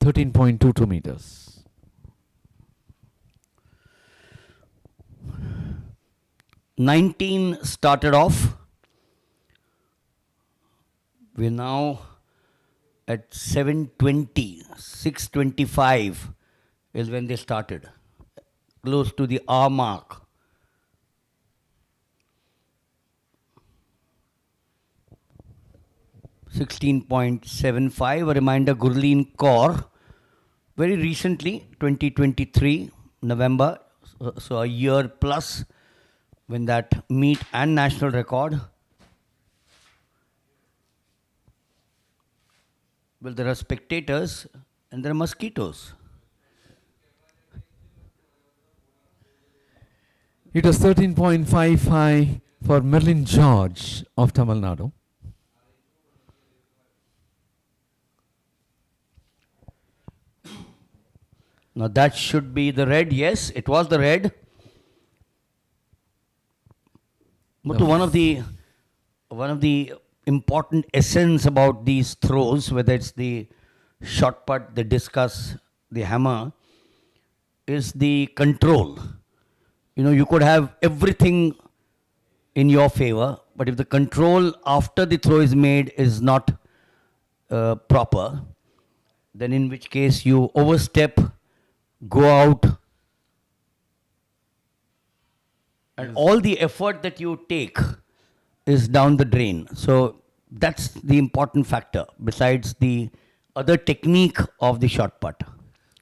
B: 13.22 meters.
C: 19 started off. We're now at 7:20. 6:25 is when they started. Close to the hour mark. $16.75. A reminder, Gurleen Kaur, very recently, 2023, November, so a year plus, when that meet and national record. Well, there are spectators and there are mosquitoes.
B: It was 13.55 for Merlin George of Tamil Nadu.
C: Now that should be the red. Yes, it was the red. Muthu, one of the important essence about these throws, whether it's the shot put, the discus, the hammer, is the control. You know, you could have everything in your favor, but if the control after the throw is made is not proper, then in which case you overstep, go out, and all the effort that you take is down the drain. So that's the important factor besides the other technique of the shot put.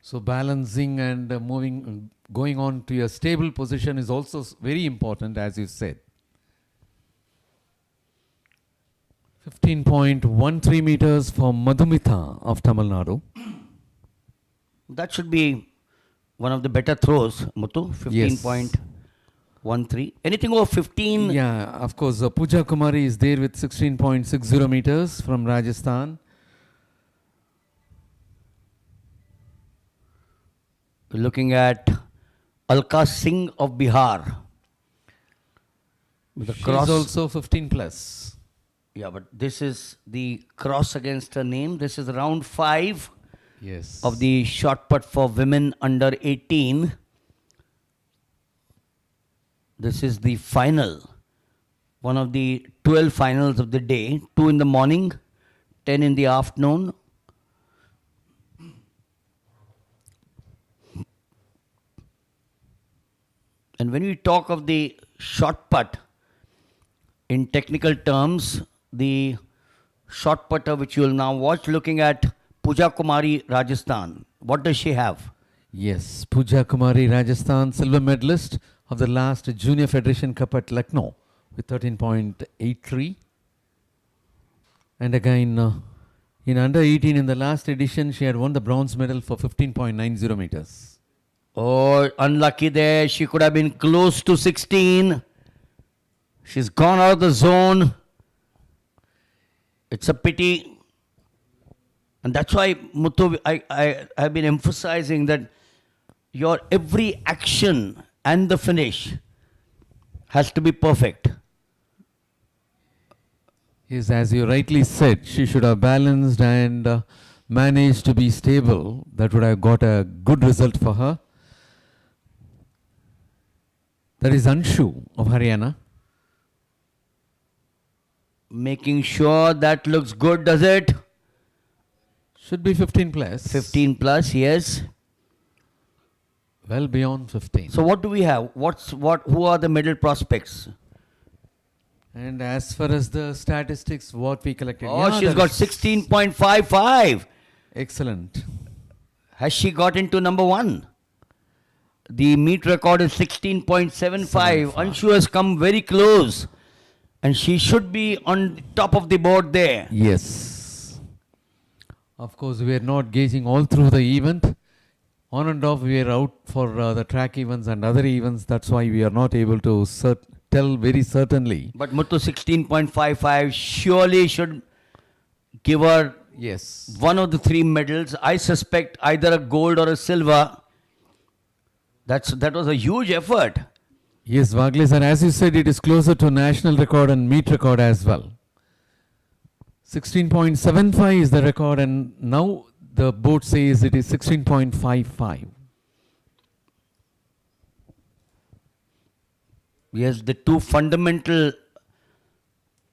B: So balancing and moving, going on to a stable position is also very important, as you said. 15.13 meters for Madhumita of Tamil Nadu.
C: That should be one of the better throws, Muthu. 15.13. Anything over 15?
B: Yeah, of course. Pooja Kumari is there with 16.60 meters from Rajasthan.
C: Looking at Alka Singh of Bihar. With the
B: She's
C: cross.
B: also 15 plus.
C: Yeah, but this is the cross against her name. This is round 5
B: Yes.
C: of the shot put for women under 18. This is the final, one of the 12 finals of the day. 2 in the morning, 10 in the afternoon. And when we talk of the shot put, in technical terms, the shot putter which you will now watch, looking at Pooja Kumari, Rajasthan. What does she have?
B: Yes, Pooja Kumari, Rajasthan, silver medalist of the last Junior Federation Cup at Lucknow, with 13.83. And again, in under 18 in the last edition, she had won the bronze medal for 15.90 meters.
C: Oh, unlucky there. She could have been close to 16. She's gone out of the zone. It's a pity. And that's why, Muthu, I have been emphasizing that your every action and the finish has to be perfect.
B: Yes, as you rightly said, she should have balanced and managed to be stable. That would have got a good result for her. That is Anshu of Haryana.
C: Making sure that looks good, does it?
B: Should be 15 plus.
C: 15 plus, yes.
B: Well beyond 15.
C: So what do we have? Who are the medal prospects?
B: And as far as the statistics, what we collected.
C: Oh,
B: yeah,
C: she's got 16.55.
B: Excellent.
C: Has she got into number one? The meet record is 16.75. Anshu has come very close. And she should be on top of the board there.
B: Yes. Of course, we are not gauging all through the event. On and off, we are out for the track events and other events. That's why we are not able to tell very certainly.
C: But Muthu 16.55 surely should give her
B: Yes.
C: one of the three medals. I suspect either a gold or a silver. That was a huge effort.
B: Yes, Vagles, and as you said, it is closer to national record and meet record as well. 16.75 is the record, and now the board says it is 16.55.
C: Yes, the two fundamental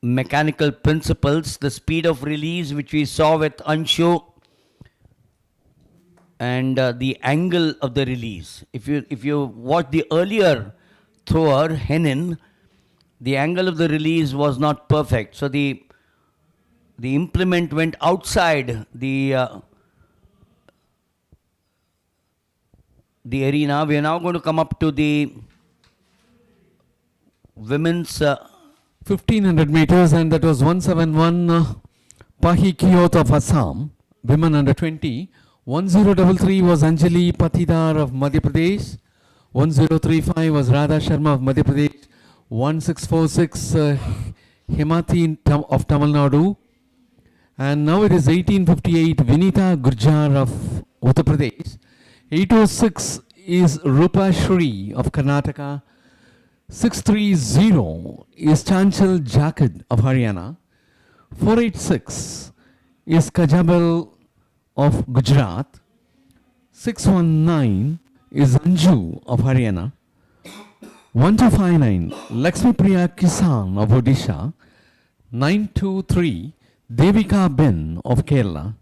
C: mechanical principles, the speed of release which we saw with Anshu and the angle of the release. If you watch the earlier thrower, Henin, the angle of the release was not perfect. So the implement went outside the arena. We are now going to come up to the women's
B: 1500 meters, and that was 171 Pahi Kiyot of Assam, women under 20. 1033 was Anjali Patidar of Madhya Pradesh. 1035 was Radha Sharma of Madhya Pradesh. 1646 Hemati of Tamil Nadu. And now it is 1858 Vinita Gurjar of Uttar Pradesh. 806 is Rupa Shri of Karnataka. 630 is Chanchal Jakad of Haryana. 486 is Kajabal of Gujarat. 619 is Anju of Haryana. 1259 Lakshmi Priya Kisan of Odisha. 923 Devika Ben of Kerala.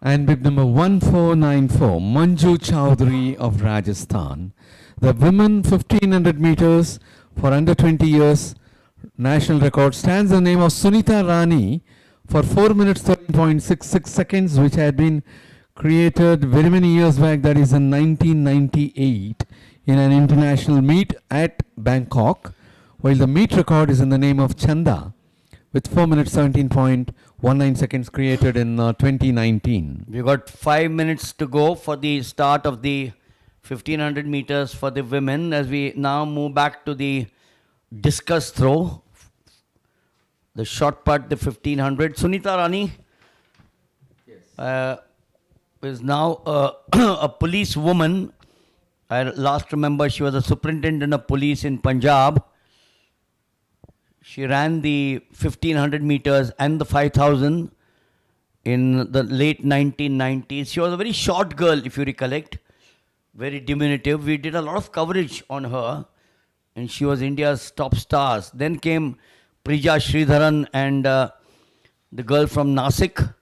B: And bib number 1494 Manju Chowdhury of Rajasthan. The women 1500 meters for under 20 years national record stands the name of Sunita Rani for 4 minutes 13.66 seconds, which had been created very many years back, that is in 1998, in an international meet at Bangkok, while the meet record is in the name of Chanda with 4 minutes 17.19 seconds created in 2019.
C: We've got 5 minutes to go for the start of the 1500 meters for the women, as we now move back to the discus throw, the short put, the 1500. Sunita Rani is now a police woman. I last remember she was a superintendent of police in Punjab. She ran the 1500 meters and the 5000 in the late 1990s. She was a very short girl, if you recollect. Very diminutive. We did a lot of coverage on her, and she was India's top stars. Then came Prija Sridharan and the girl from Nasik.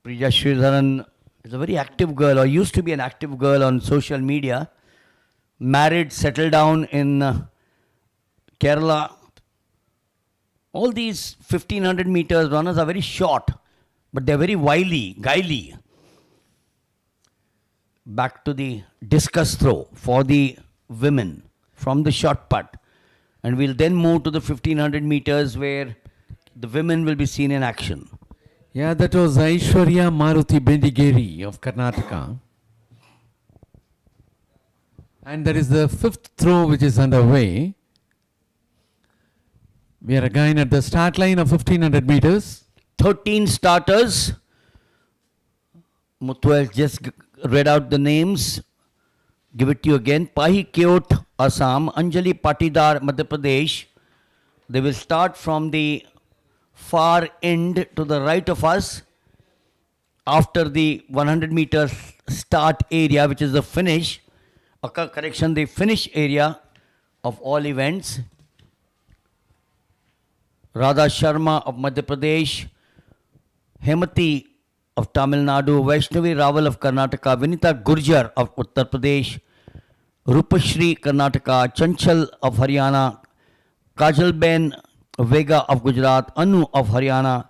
C: Prija Sridharan is a very active girl, or used to be an active girl on social media. Married, settled down in Kerala. All these 1500 meters runners are very short, but they're very wily, guily. back to the discus throw for the women from the short put. And we'll then move to the 1500 meters where the women will be seen in action.
B: Yeah, that was Aishwarya Maruti Bendigeri of Karnataka. And there is the fifth throw which is underway. We are again at the start line of 1500 meters.
C: 13 starters. Muthu has just read out the names. Give it to you again. Pahi Kyot, Assam. Anjali Patidar, Madhya Pradesh. They will start from the far end to the right of us after the 100 meters start area, which is the finish. Correction, the finish area of all events. Radha Sharma of Madhya Pradesh, Hemati of Tamil Nadu, Vaishnavi Rawal of Karnataka, Vinita Gurjar of Uttar Pradesh, Rupashri Karnataka, Chanchal of Haryana, Kajal Ben Vega of Gujarat, Anu of Haryana,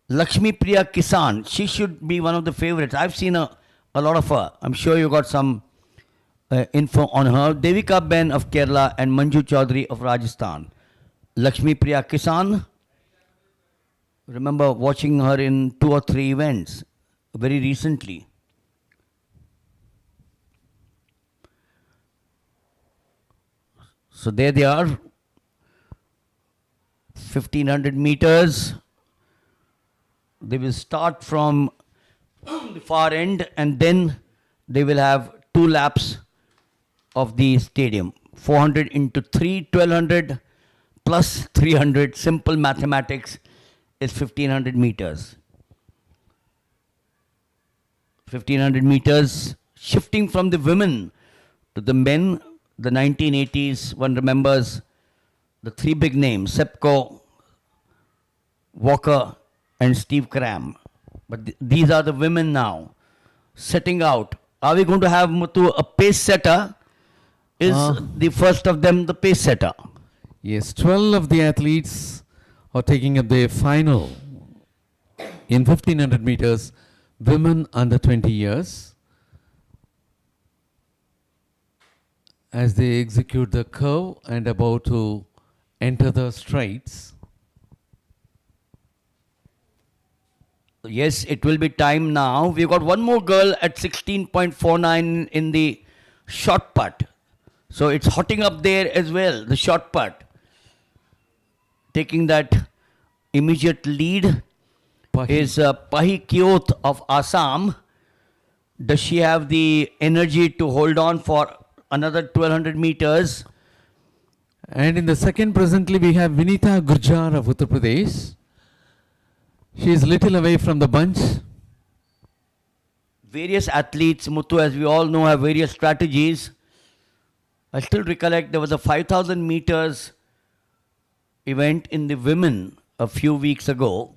C: Lakshmi Priya Kisan. She should be one of the favorites. I've seen a lot of her. I'm sure you got some info on her. Devika Ben of Kerala and Manju Chaudhary of Rajasthan. Lakshmi Priya Kisan. Remember watching her in 2 or 3 events very recently. So there they are. 1500 meters. They will start from the far end and then they will have 2 laps of the stadium. 400 into 3, 1200 plus 300. Simple mathematics is 1500 meters. 1500 meters. Shifting from the women to the men, the 1980s, one remembers the 3 big names, Sepko, Walker and Steve Cram. But these are the women now, setting out. Are we going to have, Muthu, a pace setter? Is the first of them the pace setter?
B: Yes, 12 of the athletes are taking up their final in 1500 meters, women under 20 years. As they execute the curve and about to enter the straights.
C: Yes, it will be time now. We've got one more girl at 16.49 in the short put. So it's hotting up there as well, the short put. Taking that immediate lead is Pahi Kyot of Assam. Does she have the energy to hold on for another 1200 meters?
B: And in the second, presently, we have Vinita Gurjar of Uttar Pradesh. She is little away from the bunch.
C: Various athletes, Muthu, as we all know, have various strategies. I still recollect there was a 5,000 meters event in the women a few weeks ago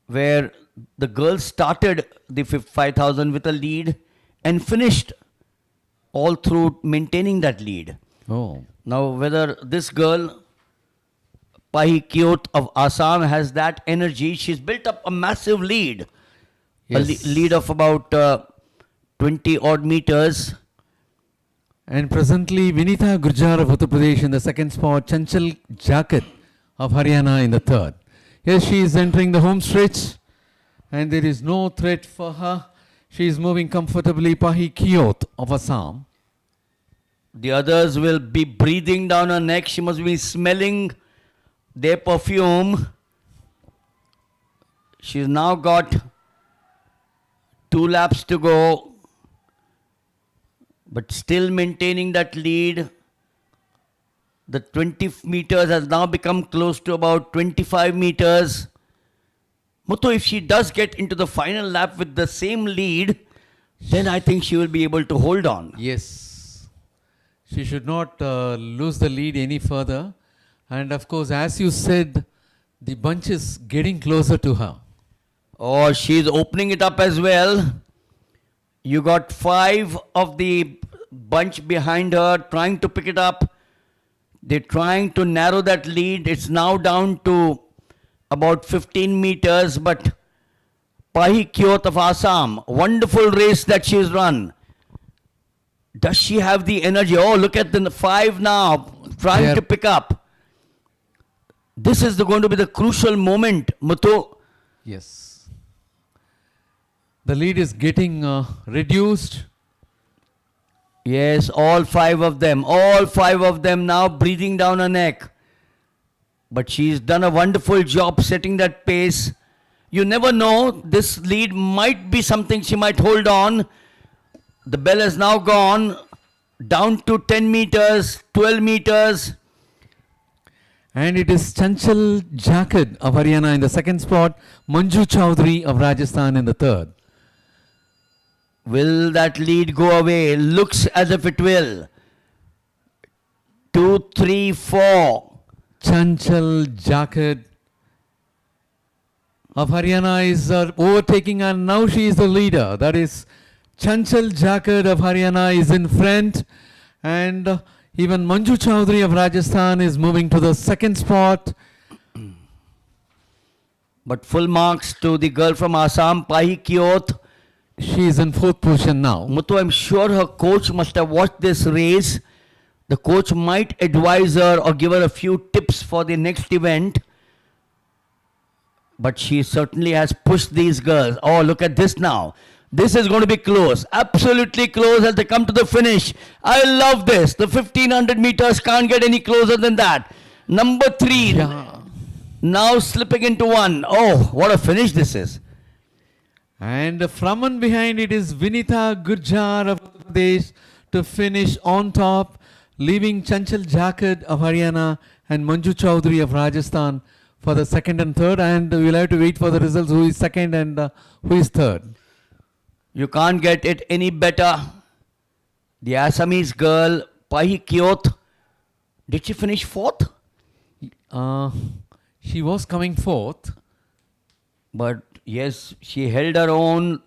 C: where the girls started the 5,000 with a lead and finished all through maintaining that lead.
B: Oh.
C: Now, whether this girl, Pahi Kyot of Assam, has that energy, she's built up a massive lead.
B: Yes.
C: A lead of about 20 odd meters.
B: And presently, Vinita Gurjar of Uttar Pradesh in the second spot, Chanchal Jakat of Haryana in the third. Yes, she is entering the home stretch and there is no threat for her. She is moving comfortably. Pahi Kyot of Assam.
C: The others will be breathing down her neck. She must be smelling their perfume. She's now got 2 laps to go, but still maintaining that lead. The 20 meters has now become close to about 25 meters. Muthu, if she does get into the final lap with the same lead, then I think she will be able to hold on.
B: Yes. She should not lose the lead any further. And of course, as you said, the bunch is getting closer to her.
C: Oh, she's opening it up as well. You got 5 of the bunch behind her trying to pick it up. They're trying to narrow that lead. It's now down to about 15 meters, but Pahi Kyot of Assam, wonderful race that she's run. Does she have the energy? Oh, look at the 5 now, trying
B: They are-
C: to pick up. This is going to be the crucial moment, Muthu.
B: Yes. The lead is getting reduced.
C: Yes, all 5 of them now breathing down her neck. But she's done a wonderful job setting that pace. You never know, this lead might be something she might hold on. The bell has now gone down to 10 meters, 12 meters.
B: And it is Chanchal Jakad of Haryana in the second spot, Manju Chowdhury of Rajasthan in the third.
C: Will that lead go away? Looks as if it will. 2, 3, 4.
B: Chanchal Jakad of Haryana is overtaking, and now she is the leader. That is Chanchal Jakad of Haryana is in front, and even Manju Chowdhury of Rajasthan is moving to the second spot.
C: But full marks to the girl from Assam, Pahi Kiyot.
B: She is in fourth position now.
C: Muthu, I'm sure her coach must have watched this race. The coach might advise her or give her a few tips for the next event. But she certainly has pushed these girls. Oh, look at this now. This is going to be close. Absolutely close as they come to the finish. I love this. The 1500 meters can't get any closer than that. Number 3.
B: Yeah.
C: Now slipping into 1. Oh, what a finish this is.
B: And from and behind it is Vinitha Gurjar of Uttar Pradesh to finish on top, leaving Chanchal Jakad of Haryana and Manju Chowdhury of Rajasthan for the second and third. And we'll have to wait for the results, who is second and who is third.
C: You can't get it any better. The Assamese girl, Pahi Kiyot, did she finish 4th?
B: She was coming fourth.
C: But yes, she held her own.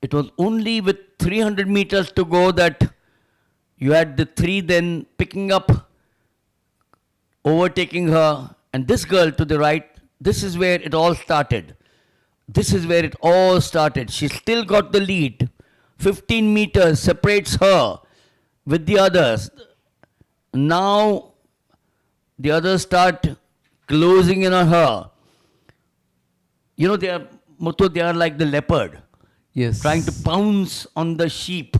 C: It was only with 300 meters to go that you had the 3 then picking up, overtaking her. And this girl to the right, this is where it all started. This is where it all started. She still got the lead. 15 meters separates her with the others. Now the others start closing in on her. You know, Muthu, they are like the leopard,
B: Yes.
C: trying to pounce on the sheep.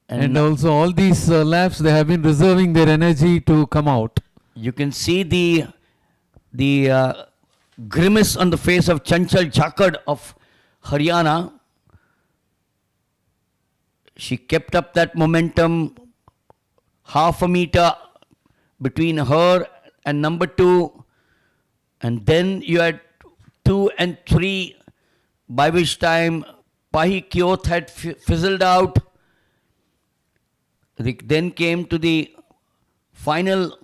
B: And also all these laps, they have been reserving their energy to come out.
C: You can see the grimace on the face of Chanchal Jakad of Haryana. She kept up that momentum, half a meter between her and number 2. And then you had 2 and 3, by which time Pahi Kiyot had fizzled out. They then came to the final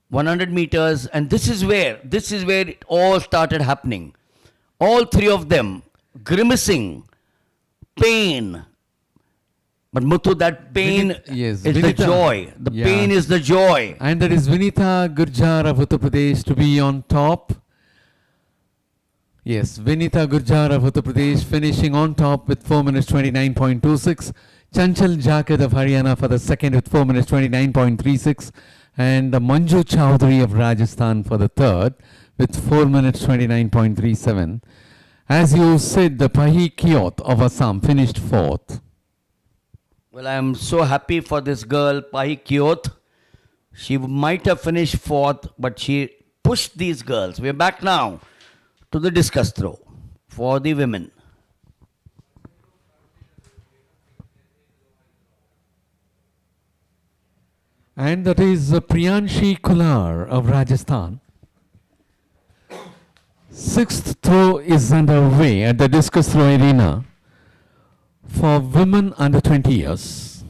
C: 100 meters, and this is where it all started happening. All 3 of them grimacing, pain. But Muthu, that pain
B: Yes,
C: is the
B: Vinitha.
C: joy. The
B: Yeah.
C: pain is the joy.
B: And that is Vinitha Gurjar of Uttar Pradesh to be on top. Yes, Vinitha Gurjar of Uttar Pradesh finishing on top with 4 minutes 29.26. Chanchal Jakad of Haryana for the second with 4 minutes 29.36. And Manju Chowdhury of Rajasthan for the third with 4 minutes 29.37. As you said, the Pahi Kiyot of Assam finished fourth.
C: Well, I am so happy for this girl, Pahi Kiyot. She might have finished 4th, but she pushed these girls. We're back now to the discus throw for the women.
B: And that is Priyanshi Kular of Rajasthan. Sixth throw is underway at the discus throw arena for women under 20 years.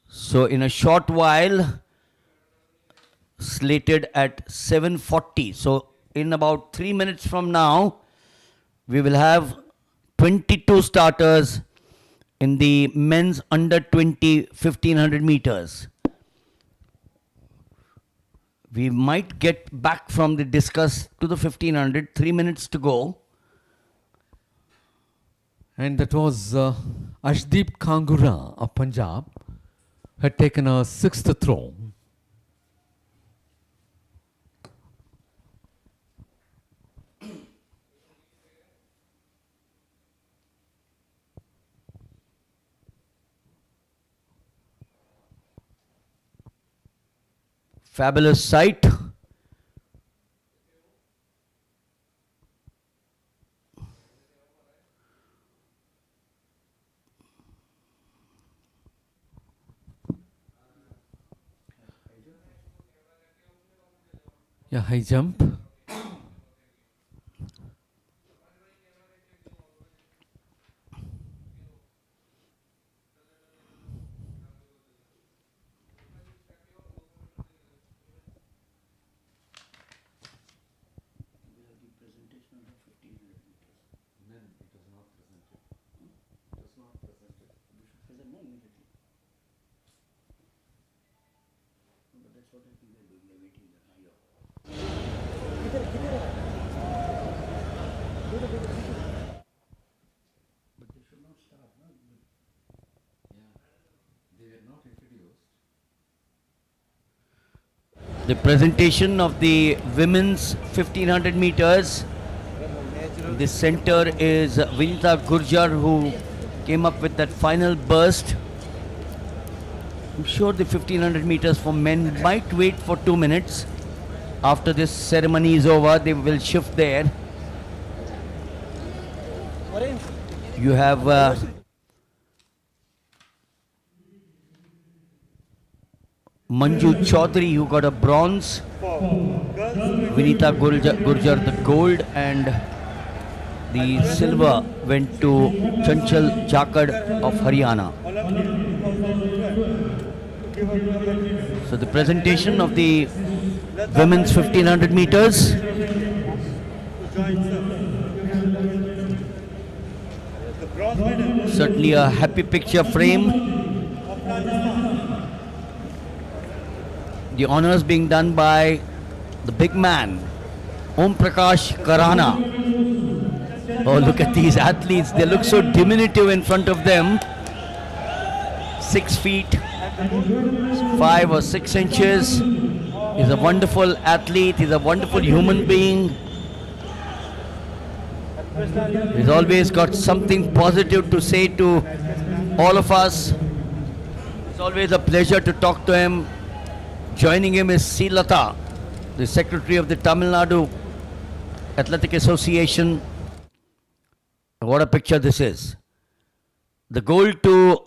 C: So in a short while, slated at 7:40. So in about 3 minutes from now, we will have 22 starters in the men's under 20 1500 meters. We might get back from the discus to the 1500, 3 minutes to go.
B: And that was Ashdeep Kangura of Punjab, had taken a sixth throw.
C: Fabulous sight.
B: Yeah, high jump.
C: The presentation of the women's 1500 meters. The center is Vinita Gurjar, who came up with that final burst. I'm sure the 1500 meters for men might wait for 2 minutes. After this ceremony is over, they will shift there. You have Manju Chaudhary, who got a bronze, Vinita Gurjar the gold, and the silver went to Chanchal Jakad of Haryana. So the presentation of the women's 1500 meters. Certainly a happy picture frame. The honors being done by the big man, Om Prakash Karana. Oh, look at these athletes. They look so diminutive in front of them. 6 feet, 5 or 6 inches. He's a wonderful athlete. He's a wonderful human being. He's always got something positive to say to all of us. It's always a pleasure to talk to him. Joining him is C. Lata, the secretary of the Tamil Nadu Athletic Association. What a picture this is. The gold to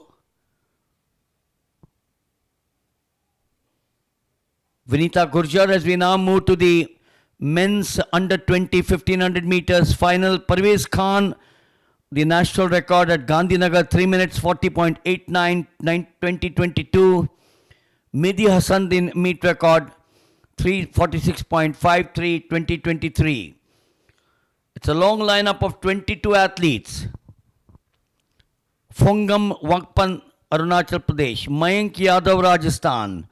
C: Vinita Gurjar as we now move to the men's under 20 1500 meters final. Parvez Khan, the national record at Gandhinagar, 3 minutes 40.89, 2022. Mehdi Hassan, the meet record, 346.53, 2023. It's a long lineup of 22 athletes. Fongam Wangpan, Arunachal Pradesh. Mayank Yadav, Rajasthan.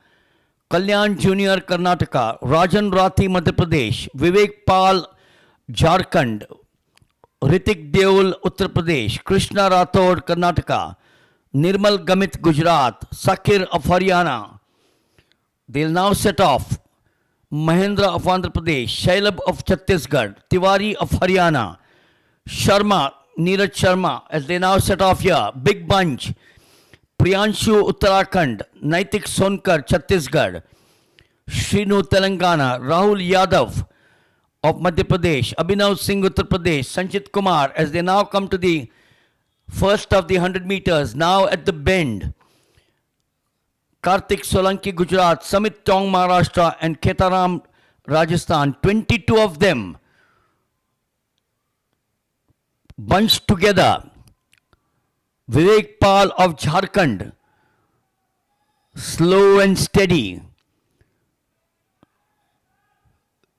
C: Kalyan Junior, Karnataka. Rajan Rathi, Madhya Pradesh. Vivek Pal, Jharkhand. Ritik Deol, Uttar Pradesh. Krishna Rathod, Karnataka. Nirmal Gamit, Gujarat. Sakir of Haryana. They'll now set off. Mahendra of Andhra Pradesh, Shailab of Chhattisgarh, Tiwari of Haryana, Sharma, Neeraj Sharma, as they now set off here. Big bunch. Priyanshu Uttarakhand, Naitik Sonkar, Chhattisgarh, Shrinu Telangana, Rahul Yadav of Madhya Pradesh, Abhinav Singh Uttar Pradesh, Sanchit Kumar, as they now come to the first of the 100 meters, now at the bend. Kartik Solanki, Gujarat, Samit Tong, Maharashtra, and Ketaram, Rajasthan. 22 of them bunched together. Vivek Pal of Jharkhand, slow and steady.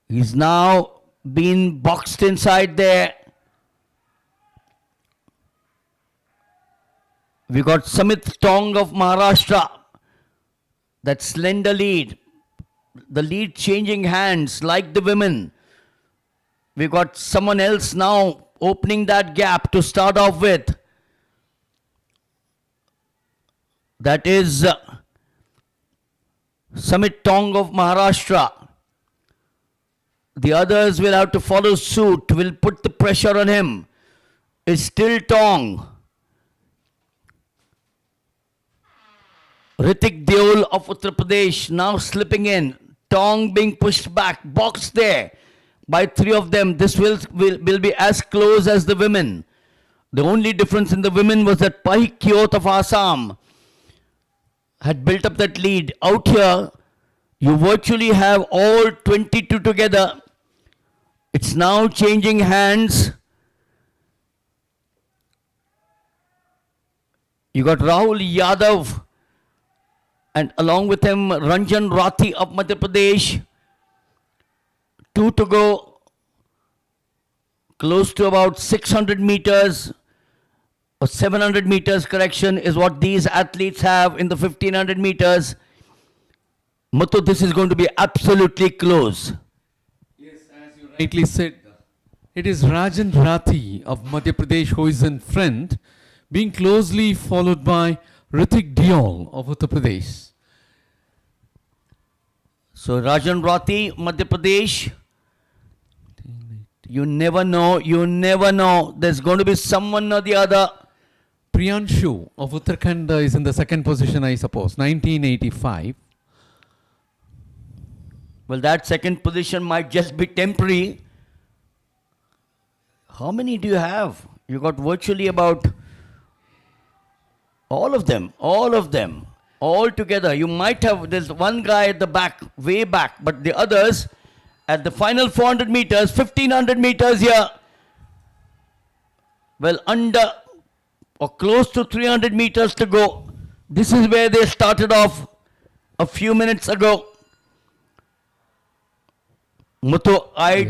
C: He's now been boxed inside there. We got Samit Tong of Maharashtra. That slender lead. The lead changing hands like the women. We got someone else now opening that gap to start off with. That is Samit Tong of Maharashtra. The others will have to follow suit, will put the pressure on him. It's still Tong. Ritik Deol of Uttar Pradesh now slipping in. Tong being pushed back, boxed there by three of them. This will be as close as the women. The only difference in the women was that Pai Kyot of Assam had built up that lead. Out here, you virtually have all 22 together. It's now changing hands. You got Rahul Yadav and along with him Ranjan Rathi of Madhya Pradesh. 2 to go. Close to about 600 meters or 700 meters correction is what these athletes have in the 1500 meters. Muthu, this is going to be absolutely close.
B: Yes, as you rightly said, it is Rajan Rathi of Madhya Pradesh who is in front, being closely followed by Ritik Deol of Uttar Pradesh.
C: So Rajan Rathi, Madhya Pradesh. You never know. There's going to be someone or the other.
B: Priyanshu of Uttarakhand is in the second position, I suppose, 1985.
C: Well, that second position might just be temporary. How many do you have? You got virtually about all of them, all together. You might have, there's one guy at the back, way back, but the others at the final 400 meters, 1500 meters here. Well, under or close to 300 meters to go. This is where they started off a few minutes ago. Muthu, I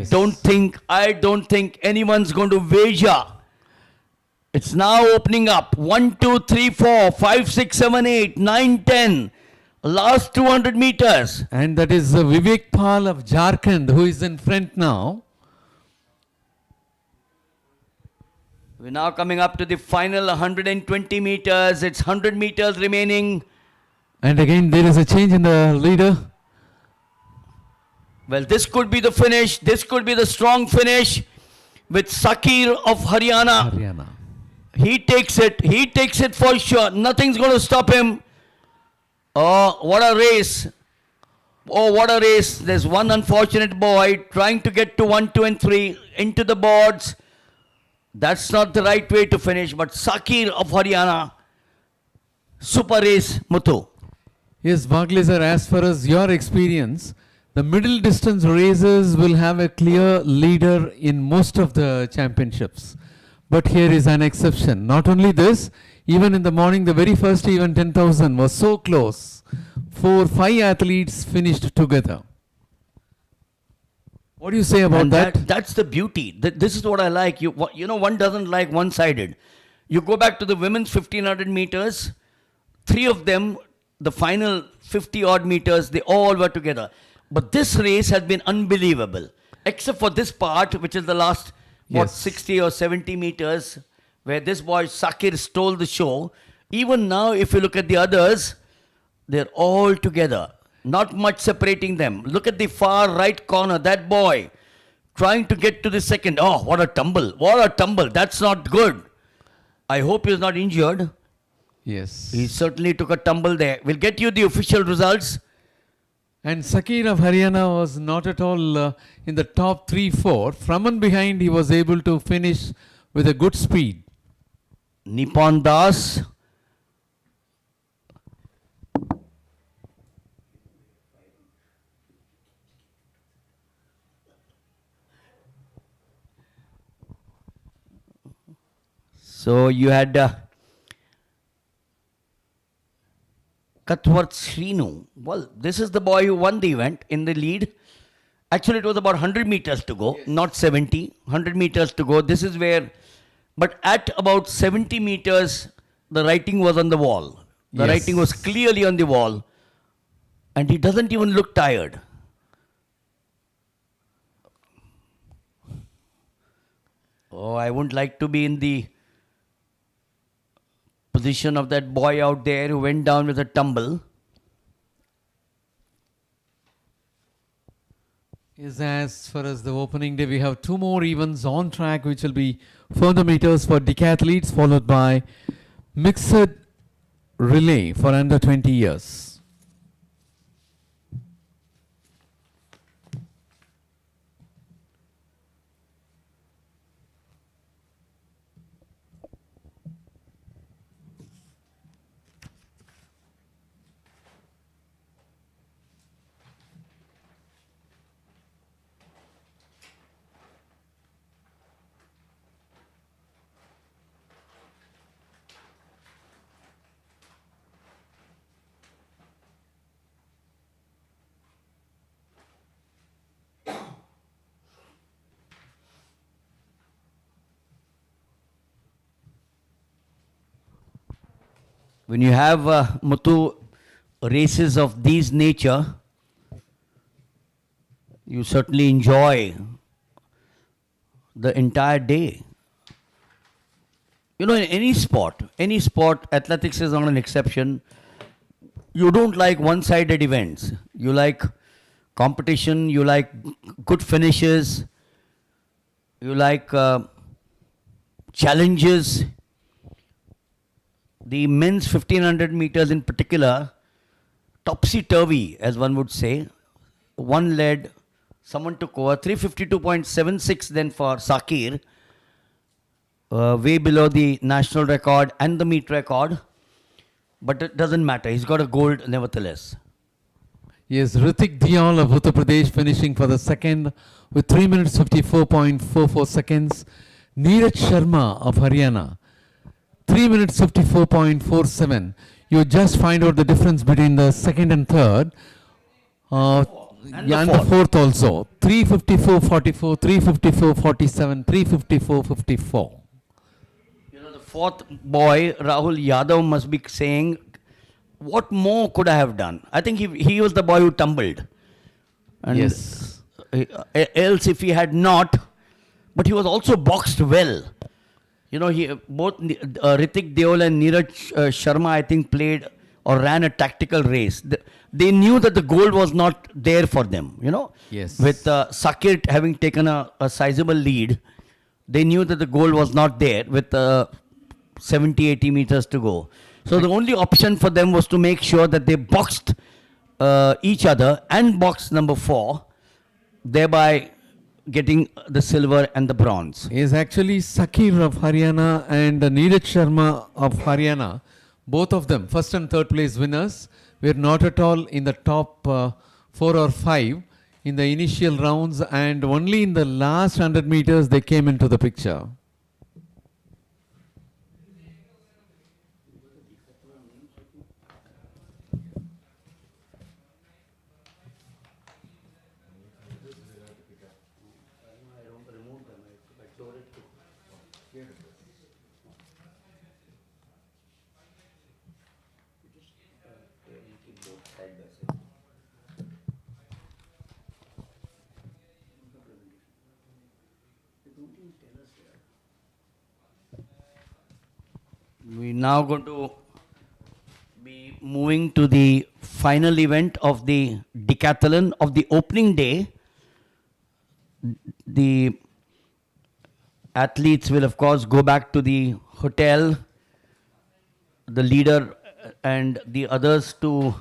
C: don't think anyone's going to wager. It's now opening up. 1, 2, 3, 4, 5, 6, 7, 8, 9, 10. Last 200 meters.
B: And that is Vivek Pal of Jharkhand who is in front now.
C: We're now coming up to the final 120 meters. It's 100 meters remaining.
B: And again there is a change in the leader.
C: Well, this could be the finish. This could be the strong finish with Sakir of Haryana. He takes it. He takes it for sure. Nothing's going to stop him. Oh, what a race. Oh, what a race. There's one unfortunate boy trying to get to 1, 2 and 3 into the boards. That's not the right way to finish. But Sakir of Haryana. Super race, Muthu.
B: Yes, Vaglezar, as far as your experience, the middle distance races will have a clear leader in most of the championships. But here is an exception. Not only this, even in the morning, the very first event, 10,000, was so close. 5 athletes finished together. What do you say about that?
C: That's the beauty. This is what I like. You know, one doesn't like one-sided. You go back to the women's 1500 meters, 3 of them, the final 50 odd meters, they all were together. But this race has been unbelievable. Except for this part, which is the last,
B: Yes.
C: 60 or 70 meters, where this boy Sakir stole the show. Even now, if you look at the others, they're all together. Not much separating them. Look at the far right corner, that boy trying to get to the second. Oh, what a tumble. What a tumble. That's not good. I hope he's not injured.
B: Yes.
C: He certainly took a tumble there. We'll get you the official results.
B: And Sakir of Haryana was not at all in the top 3-4. From and behind, he was able to finish with a good speed.
C: Nippon Das. So you had Kathwart Srinu. Well, this is the boy who won the event in the lead. Actually, it was about 100 meters to go, not 70. 100 meters to go. This is where, but at about 70 meters, the writing was on the wall. The
B: Yes.
C: writing was clearly on the wall. And he doesn't even look tired. Oh, I wouldn't like to be in the position of that boy out there who went down with a tumble.
B: Is as far as the opening day, we have two more events on track, which will be 400 meters for decathletes, followed by mixed relay for under 20 years.
C: When you have Muthu races of these nature, you certainly enjoy the entire day. You know, in any sport, athletics is not an exception. You don't like one-sided events. You like competition, you like good finishes, you like challenges. The men's 1500 meters in particular, topsy-turvy, as one would say. One led, someone took over, 352.76 then for Sakir, way below the national record and the meet record. But it doesn't matter, he's got a gold nevertheless.
B: Yes, Ritik Dial of Uttar Pradesh finishing for the second with 3 minutes 54.44 seconds. Neeraj Sharma of Haryana, 3 minutes 54.47. You just find out the difference between the second and third.
C: And
B: the fourth also. 354.44, 354.47, 354.54.
C: You know, the fourth boy, Rahul Yadav, must be saying, what more could I have done? I think he was the boy who tumbled. And
B: Yes.
C: Else if he had not, but he was also boxed well. You know, both Ritik Deol and Neeraj Sharma, I think, played or ran a tactical race. They knew that the gold was not there for them, you know.
B: Yes.
C: With Sakir having taken a sizable lead, they knew that the goal was not there with 70, 80 meters to go. So the only option for them was to make sure that they boxed each other and boxed number 4, thereby getting the silver and the bronze.
B: Is actually Sakir of Haryana and Neeraj Sharma of Haryana. Both of them, first and third place winners, were not at all in the top 4 or 5 in the initial rounds, and only in the last 100 meters they came into the picture.
C: We're now going to be moving to the final event of the decathlon of the opening day. The athletes will, of course, go back to the hotel, the leader and the others, to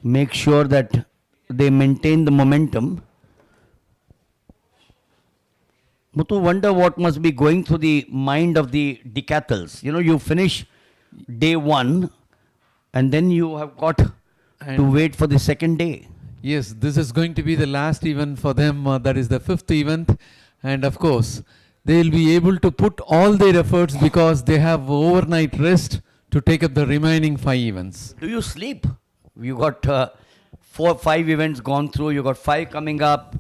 C: make sure that they maintain the momentum. Muthu, wonder what must be going through the mind of the decathletes. You know, you finish day 1 and then you have got to wait for the second day.
B: Yes, this is going to be the last event for them. That is the 5th event. And of course, they will be able to put all their efforts because they have overnight rest to take up the remaining 5 events.
C: Do you sleep? You got 4 or 5 events gone through. You got 5 coming up.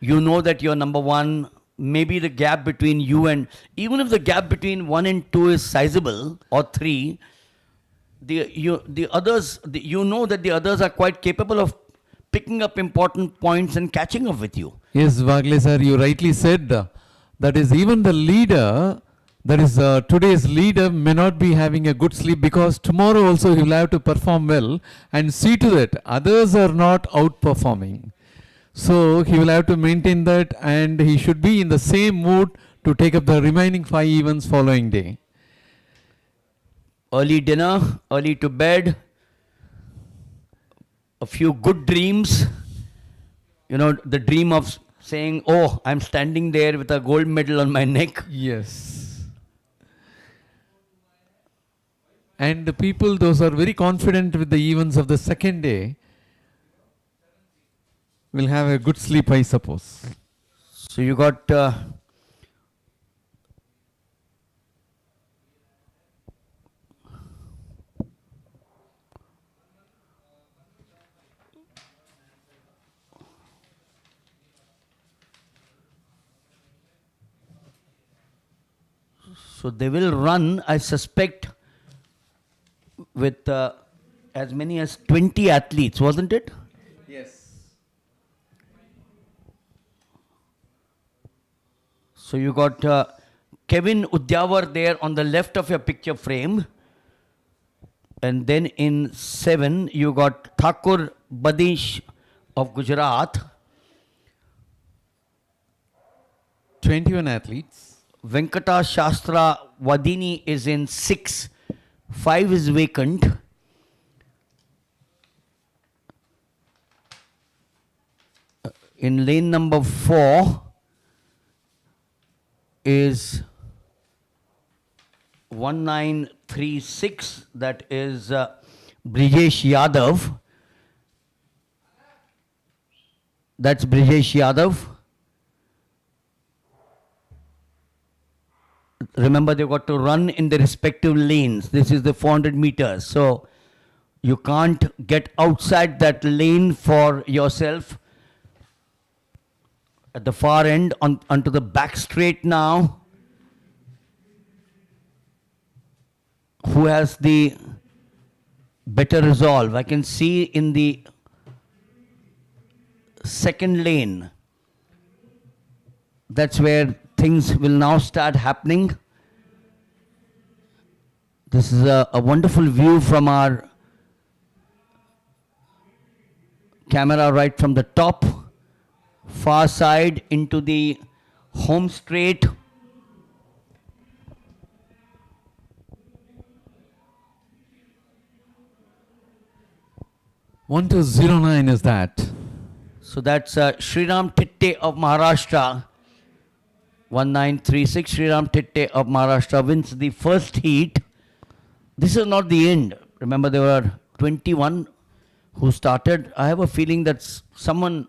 C: You know that you're number one. Maybe the gap between you and, even if the gap between 1 and 2 is sizable, or 3, the others, you know that the others are quite capable of picking up important points and catching up with you.
B: Yes, Vagle sir, you rightly said that is even the leader, that is today's leader may not be having a good sleep because tomorrow also he will have to perform well and see to that others are not outperforming. So he will have to maintain that and he should be in the same mood to take up the remaining 5 events following day.
C: Early dinner, early to bed, a few good dreams. You know, the dream of saying, oh, I'm standing there with a gold medal on my neck.
B: Yes. And the people, those are very confident with the events of the second day, will have a good sleep, I suppose.
C: So you got so they will run, I suspect, with as many as 20 athletes, wasn't it?
B: Yes.
C: So you got Kevin Udyavar there on the left of your picture frame. And then in 7, you got Thakur Badish of Gujarat.
B: 21 athletes.
C: Venkata Shastra Wadini is in 6. 5 is vacant. In lane number 4 is 1936, that is Brijesh Yadav. That's Brijesh Yadav. Remember, they've got to run in the respective lanes. This is the 400 meters. So you can't get outside that lane for yourself. At the far end, onto the back straight now. Who has the better resolve? I can see in the second lane. That's where things will now start happening. This is a wonderful view from our camera right from the top. Far side into the home straight.
B: One to 09 is that.
C: So that's Sriram Titte of Maharashtra. 1936. Sriram Titte of Maharashtra wins the first heat. This is not the end. Remember, there were 21 who started. I have a feeling that someone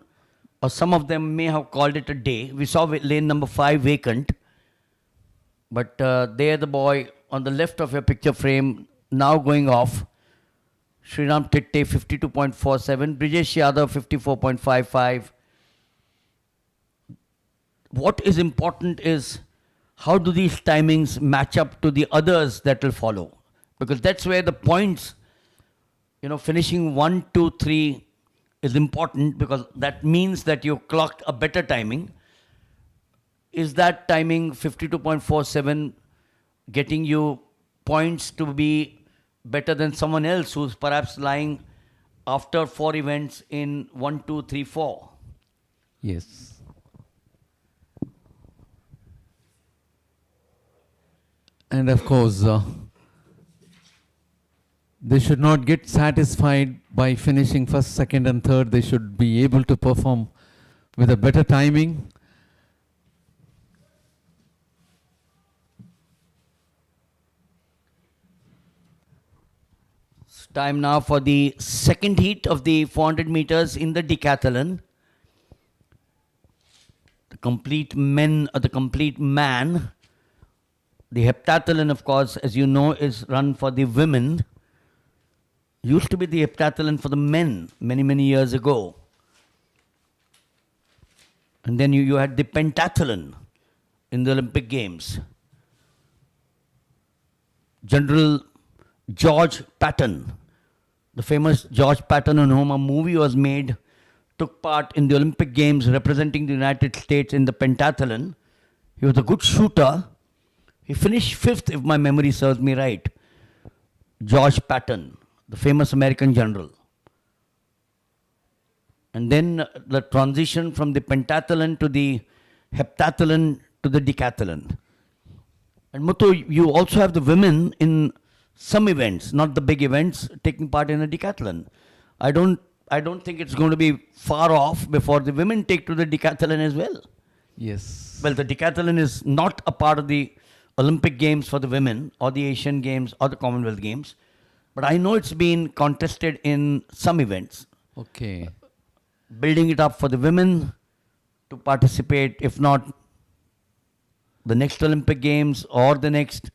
C: or some of them may have called it a day. We saw lane number 5 vacant. But there the boy on the left of your picture frame now going off. Sriram Titte 52.47. Brijesh Yadav 54.55. What is important is how do these timings match up to the others that will follow? Because that's where the points, you know, finishing 1, 2, 3 is important because that means that you clocked a better timing. Is that timing 52.47 getting you points to be better than someone else who's perhaps lying after 4 events in 1, 2, 3, 4?
B: Yes. And of course, they should not get satisfied by finishing first, second and third. They should be able to perform with a better timing.
C: It's time now for the second heat of the 400 meters in the decathlon. The complete men or the complete man. The heptathlon, of course, as you know, is run for the women. Used to be the heptathlon for the men many, many years ago. And then you had the pentathlon in the Olympic Games. General George Patton, the famous George Patton on whom a movie was made, took part in the Olympic Games representing the United States in the pentathlon. He was a good shooter. He finished 5th, if my memory serves me right. George Patton, the famous American general. And then the transition from the pentathlon to the heptathlon to the decathlon. And Muthu, you also have the women in some events, not the big events, taking part in a decathlon. I don't think it's going to be far off before the women take to the decathlon as well.
B: Yes.
C: Well, the decathlon is not a part of the Olympic Games for the women or the Asian Games or the Commonwealth Games, but I know it's been contested in some events.
B: Okay.
C: Building it up for the women to participate, if not the next Olympic Games or the next,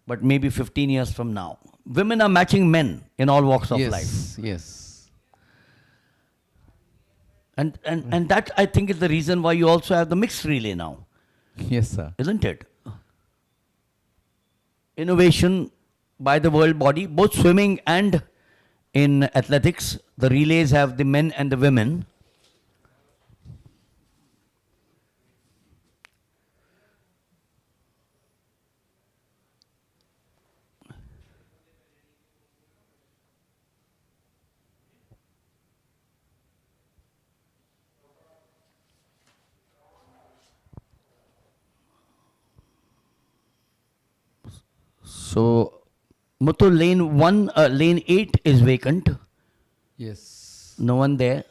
C: but maybe 15 years from now. Women are matching men in all walks of life.
B: Yes.
C: And that, I think, is the reason why you also have the mixed relay now,
B: Yes, sir.
C: isn't it? Innovation by the world body, both swimming and in athletics, the relays have the men and the women. So, Muthu, lane 8 is vacant.
B: Yes.
C: No one there.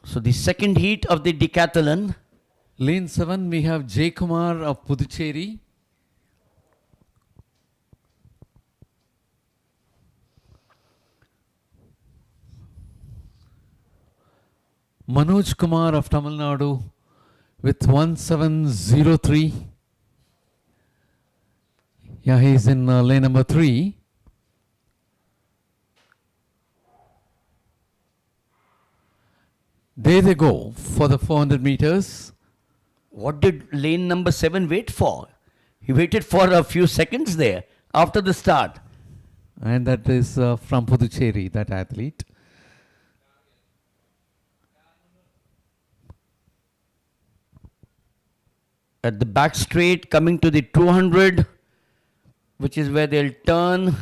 C: So the second heat of the decathlon.
B: Lane 7, we have J. Kumar of Puducherry. Manoj Kumar of Tamil Nadu with 1703. Yeah, he's in lane number 3. There they go for the 400 meters.
C: What did lane number 7 wait for? He waited for a few seconds there after the start.
B: And that is from Puducherry, that athlete.
C: At the back straight, coming to the 200, which is where they'll turn.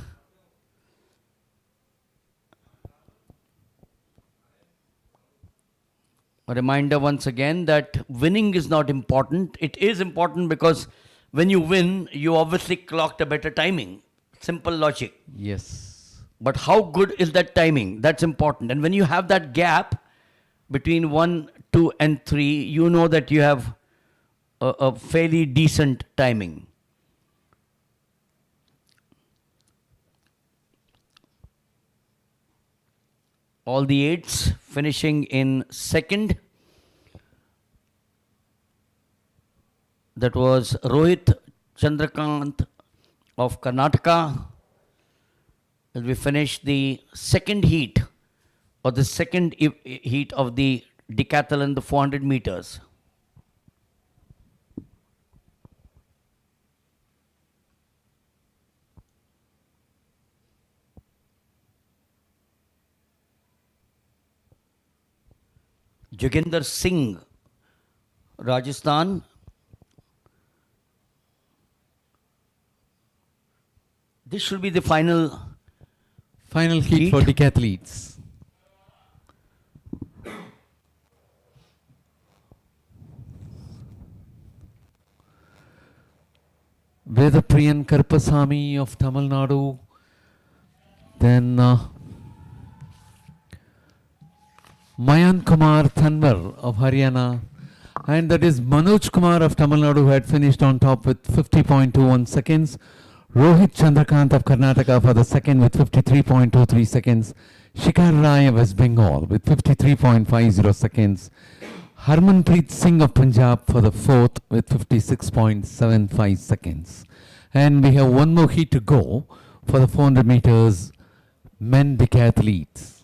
C: A reminder once again that winning is not important. It is important because when you win, you obviously clocked a better timing. Simple logic.
B: Yes.
C: But how good is that timing? That's important. And when you have that gap between 1, 2, and 3, you know that you have a fairly decent timing. All the 8s finishing in second. That was Rohit Chandrakant of Karnataka. As we finish the second heat, or the second heat of the decathlon, the 400 meters. Joginder Singh, Rajasthan. This should be the final
B: heat for decathletes. Vedapriyan Karpasamy of Tamil Nadu. Then Mayan Kumar Thanwar of Haryana. And that is Manoj Kumar of Tamil Nadu, who had finished on top with 50.21 seconds. Rohit Chandrakant of Karnataka for the second with 53.23 seconds. Shikhar Rai of West Bengal with 53.50 seconds. Harmanpreet Singh of Punjab for the fourth with 56.75 seconds. And we have one more heat to go for the 400 meters men decathletes.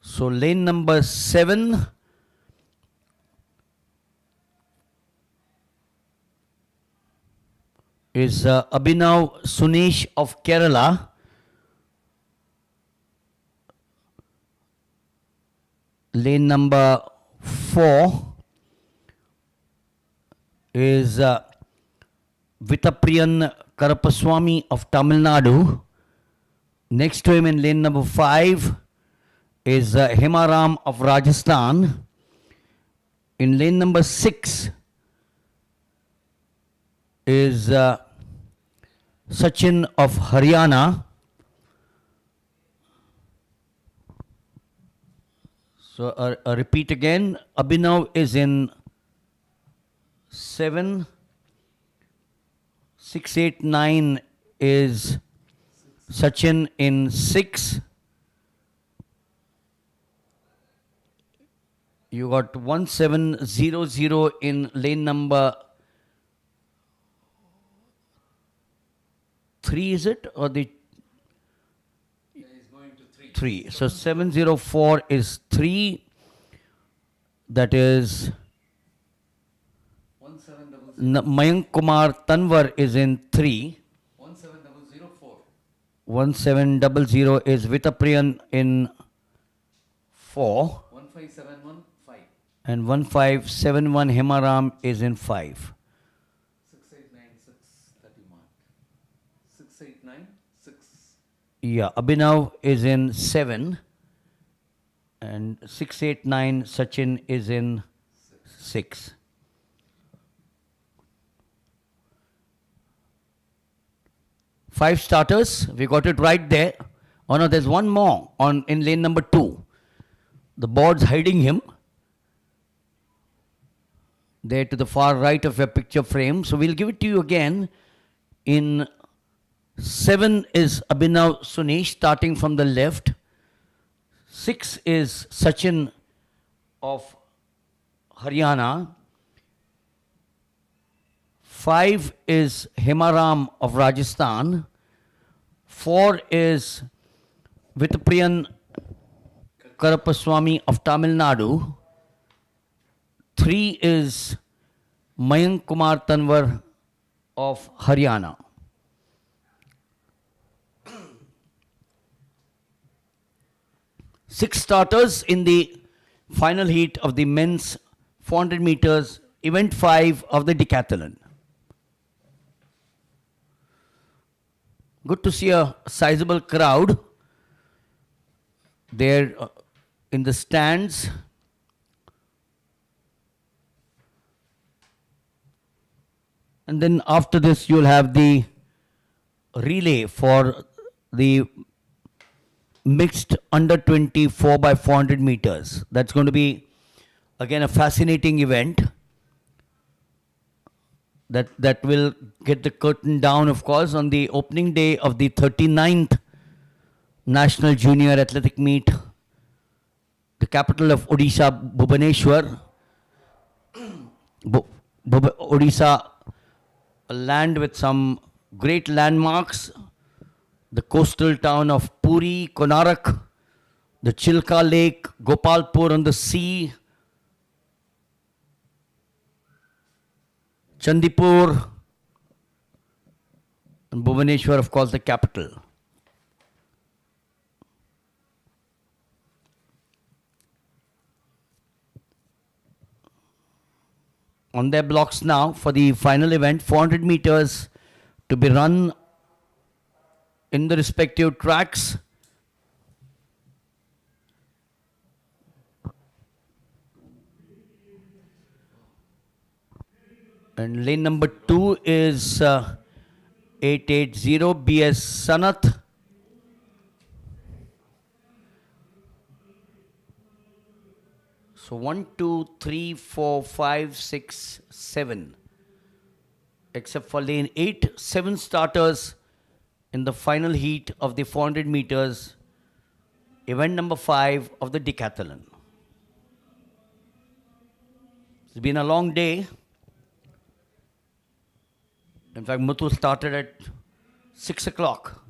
C: So lane number 7 is Abhinav Sunesh of Kerala. Lane number 4 is Vitapriyan Karapaswamy of Tamil Nadu. Next to him in lane number 5 is Hemaram of Rajasthan. In lane number 6 is Sachin of Haryana. So a repeat again, Abhinav is in 7, 6, 8, 9 is Sachin in 6. You got 1700 in lane number 3, is it? Or the 3. So 704 is 3. That is Mayank Kumar Tanwar is in 3. 1700 is Vitapriyan in 4.
B: 1571 5.
C: And 1571 Hemaram is in 5.
B: 6896 31. 6896.
C: Yeah, Abhinav is in 7. And 689 Sachin is in 6. Five starters, we got it right there. Oh no, there's one more in lane number 2. The board's hiding him. There to the far right of your picture frame. So we'll give it to you again. In 7 is Abhinav Sunesh starting from the left. 6 is Sachin of Haryana. 5 is Hemaram of Rajasthan. 4 is Vitapriyan Karapaswamy of Tamil Nadu. 3 is Mayank Kumar Tanwar of Haryana. Six starters in the final heat of the men's 400 meters, event 5 of the Decathlon. Good to see a sizable crowd there in the stands. And then after this, you'll have the relay for the mixed under 20 4x400 meters. That's going to be, again, a fascinating event. That will get the curtain down, of course, on the opening day of the 39th National Junior Athletic Meet, the capital of Odisha, Bhubaneswar. Odisha, a land with some great landmarks, the coastal town of Puri, Konarak, the Chilka Lake, Gopalpur on the sea, Chandipur, and Bhubaneswar, of course, the capital. On their blocks now for the final event, 400 meters to be run in the respective tracks. And lane number 2 is 880 BS Sanat. So 1, 2, 3, 4, 5, 6, 7. Except for lane 8, 7 starters in the final heat of the 400 meters, event number 5 of the decathlon. It's been a long day. In fact, Muthu started at 6 o'clock.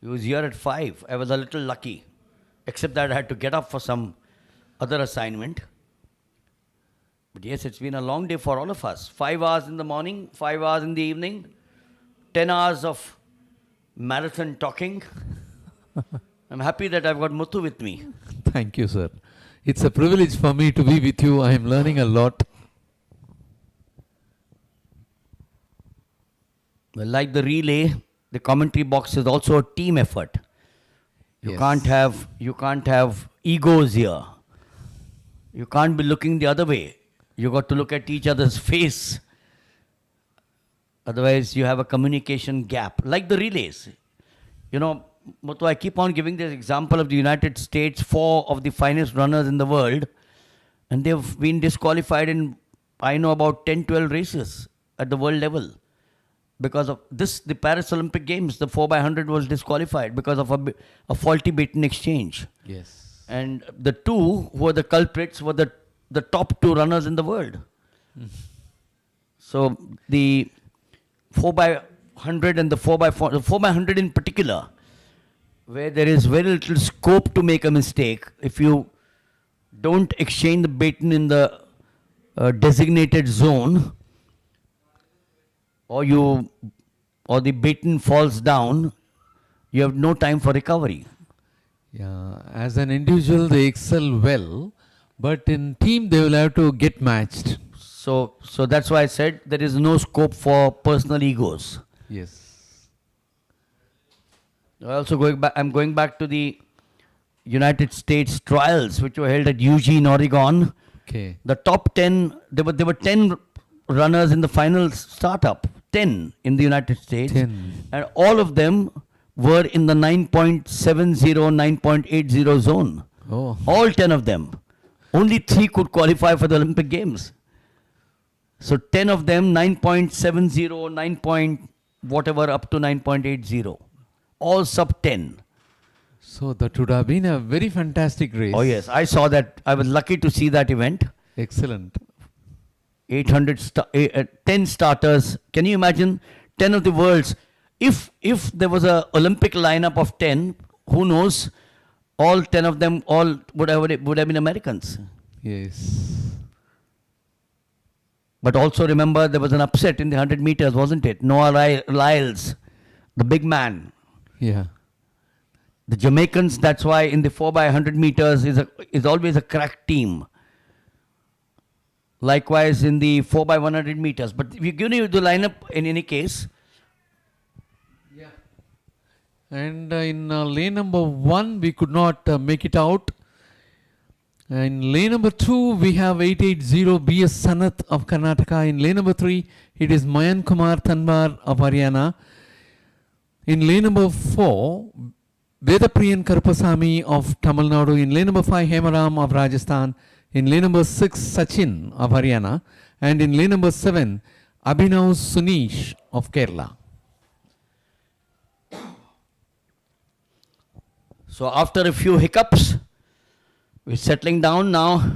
C: He was here at 5. I was a little lucky, except that I had to get up for some other assignment. But yes, it's been a long day for all of us. 5 hours in the morning, 5 hours in the evening, 10 hours of marathon talking. I'm happy that I've got Muthu with me.
B: Thank you, sir. It's a privilege for me to be with you. I am learning a lot.
C: Well, like the relay, the commentary box is also a team effort. You
B: Yes.
C: can't have egos here. You can't be looking the other way. You got to look at each other's face. Otherwise, you have a communication gap. Like the relays. You know, Muthu, I keep on giving this example of the United States, 4 of the finest runners in the world, and they've been disqualified in, I know, about 10, 12 races at the world level. Because of this, the Paris Olympic Games, the 4x100 was disqualified because of a faulty baton exchange.
B: Yes.
C: And the 2 who were the culprits were the top 2 runners in the world. So the 4x100 and the 4x4, the 4x100 in particular, where there is very little scope to make a mistake, if you don't exchange the baton in the designated zone, or the baton falls down, you have no time for recovery.
B: Yeah, as an individual they excel well, but in team they will have to get matched.
C: So that's why I said there is no scope for personal egos.
B: Yes.
C: I'm going back to the United States trials, which were held at Eugene, Oregon.
B: Okay.
C: The top 10, there were 10 runners in the final startup, 10 in the United States.
B: 10.
C: And all of them were in the 9.70, 9.80 zone.
B: Oh.
C: All 10 of them. Only 3 could qualify for the Olympic Games. So 10 of them, 9.70, 9 point whatever, up to 9.80. All sub 10.
B: So that would have been a very fantastic race.
C: Oh yes, I saw that. I was lucky to see that event.
B: Excellent.
C: 10 starters. Can you imagine 10 of the world's? If there was a Olympic lineup of 10, who knows? All 10 of them would have been Americans.
B: Yes.
C: But also remember, there was an upset in the 100 meters, wasn't it? Noah Lyles, the big man.
B: Yeah.
C: The Jamaicans, that's why in the 4x100 meters is always a crack team. Likewise in the 4x100 meters. But we're giving you the lineup in any case.
B: Yeah. And in lane number 1, we could not make it out. In lane number 2, we have 880 BS Sanat of Karnataka. In lane number 3, it is Mayan Kumar Tanwar of Haryana. In lane number 4, Vedapriyan Karupasamy of Tamil Nadu. In lane number 5, Hemaram of Rajasthan. In lane number 6, Sachin of Haryana. And in lane number 7, Abhinav Sunish of Kerala.
C: So after a few hiccups, we're settling down now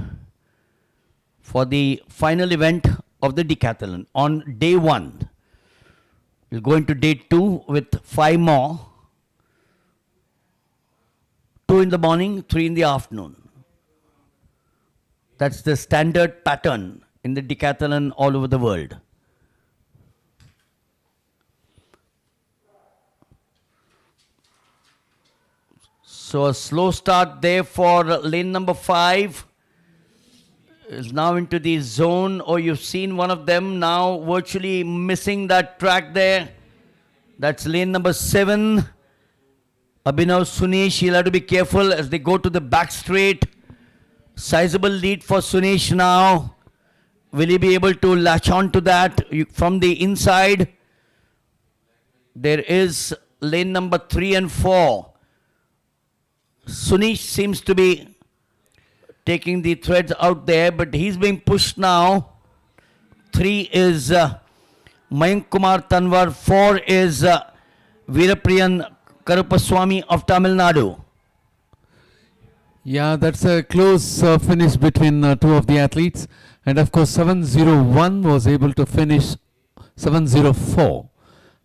C: for the final event of the decathlon. On day 1, we'll go into day 2 with 5 more. 2 in the morning, 3 in the afternoon. That's the standard pattern in the decathlon all over the world. So a slow start there for lane number 5. Is now into the zone. Oh, you've seen one of them now virtually missing that track there. That's lane number 7. Abhinav Sunish, he'll have to be careful as they go to the back straight. Sizable lead for Sunish now. Will he be able to latch on to that? From the inside, there is lane number 3 and 4. Sunish seems to be taking the threads out there, but he's being pushed now. 3 is Mayank Kumar Tanwar, 4 is Veerapriyan Karupaswamy of Tamil Nadu.
B: Yeah, that's a close finish between two of the athletes. And of course, 701 was able to finish 704.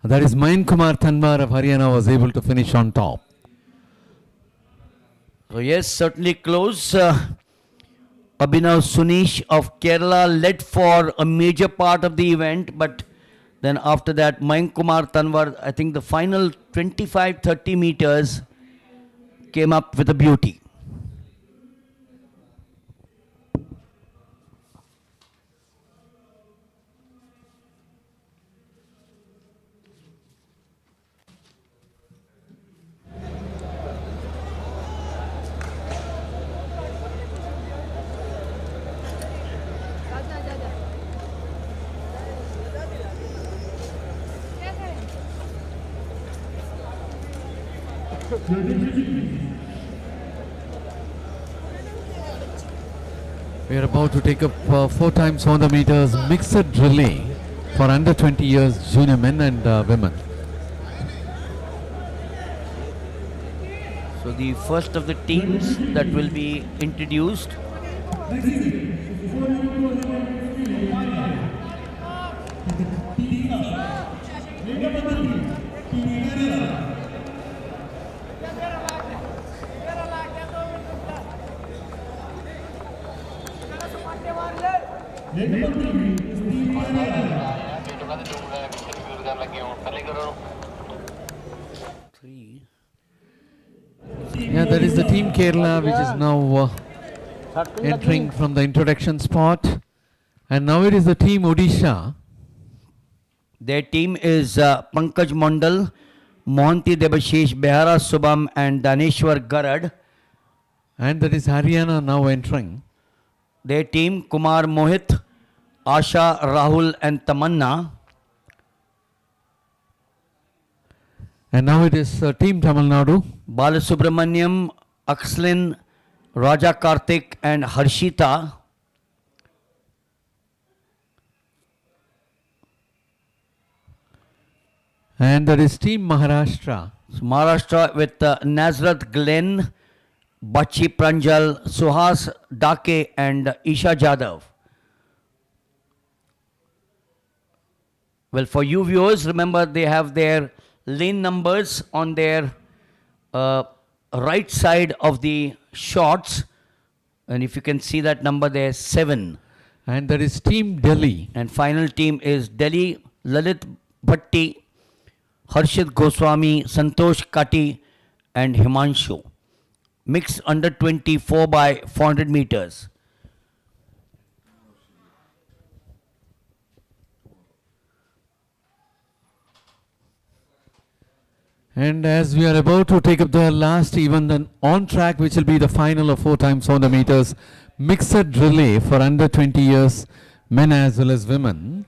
B: That is Mayank Kumar Tanwar of Haryana was able to finish on top.
C: So yes, certainly close. Abhinav Sunish of Kerala led for a major part of the event, but then after that, Mayank Kumar Tanwar, I think the final 25-30 meters came up with a beauty.
B: We are about to take up 4 times 100 meters mixed relay for under 20 years junior men and women.
C: So the first of the teams that will be introduced.
B: Yeah, that is the team Kerala which is now entering from the introduction spot. And now it is the team Odisha.
C: Their team is Pankaj Mondal, Mohanty Debashish, Behara Subham and Daneshwar Garad.
B: And that is Haryana now entering.
C: Their team Kumar Mohit, Asha, Rahul and Tamanna.
B: And now it is team Tamil Nadu.
C: Balasubramaniam, Akslin, Raja Karthik and Harshita.
B: And that is team Maharashtra.
C: So Maharashtra with Nazrat Glenn, Bachi Pranjal, Suhas Dake and Isha Jadhav. Well, for you viewers, remember they have their lane numbers on their right side of the shots. And if you can see that number there, 7.
B: And that is team Delhi.
C: And final team is Delhi, Lalit Bhatti, Harshit Goswami, Santosh Kati and Himanshu. Mixed under 24 by 400 meters.
B: And as we are about to take up the last event then on track, which will be the final of 4 times 100 meters mixed relay for under 20 years men as well as women.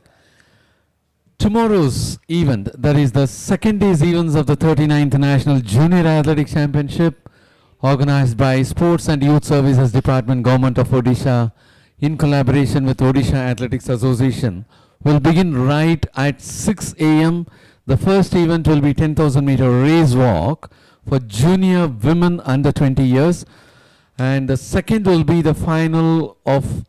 B: Tomorrow's event, that is the second day's events of the 39th National Junior Athletics Championship organized by Sports and Youth Services Department, Government of Odisha in collaboration with Odisha Athletics Association, will begin right at 6 a.m. The first event will be 10,000 meter race walk for junior women under 20 years. And the second will be the final of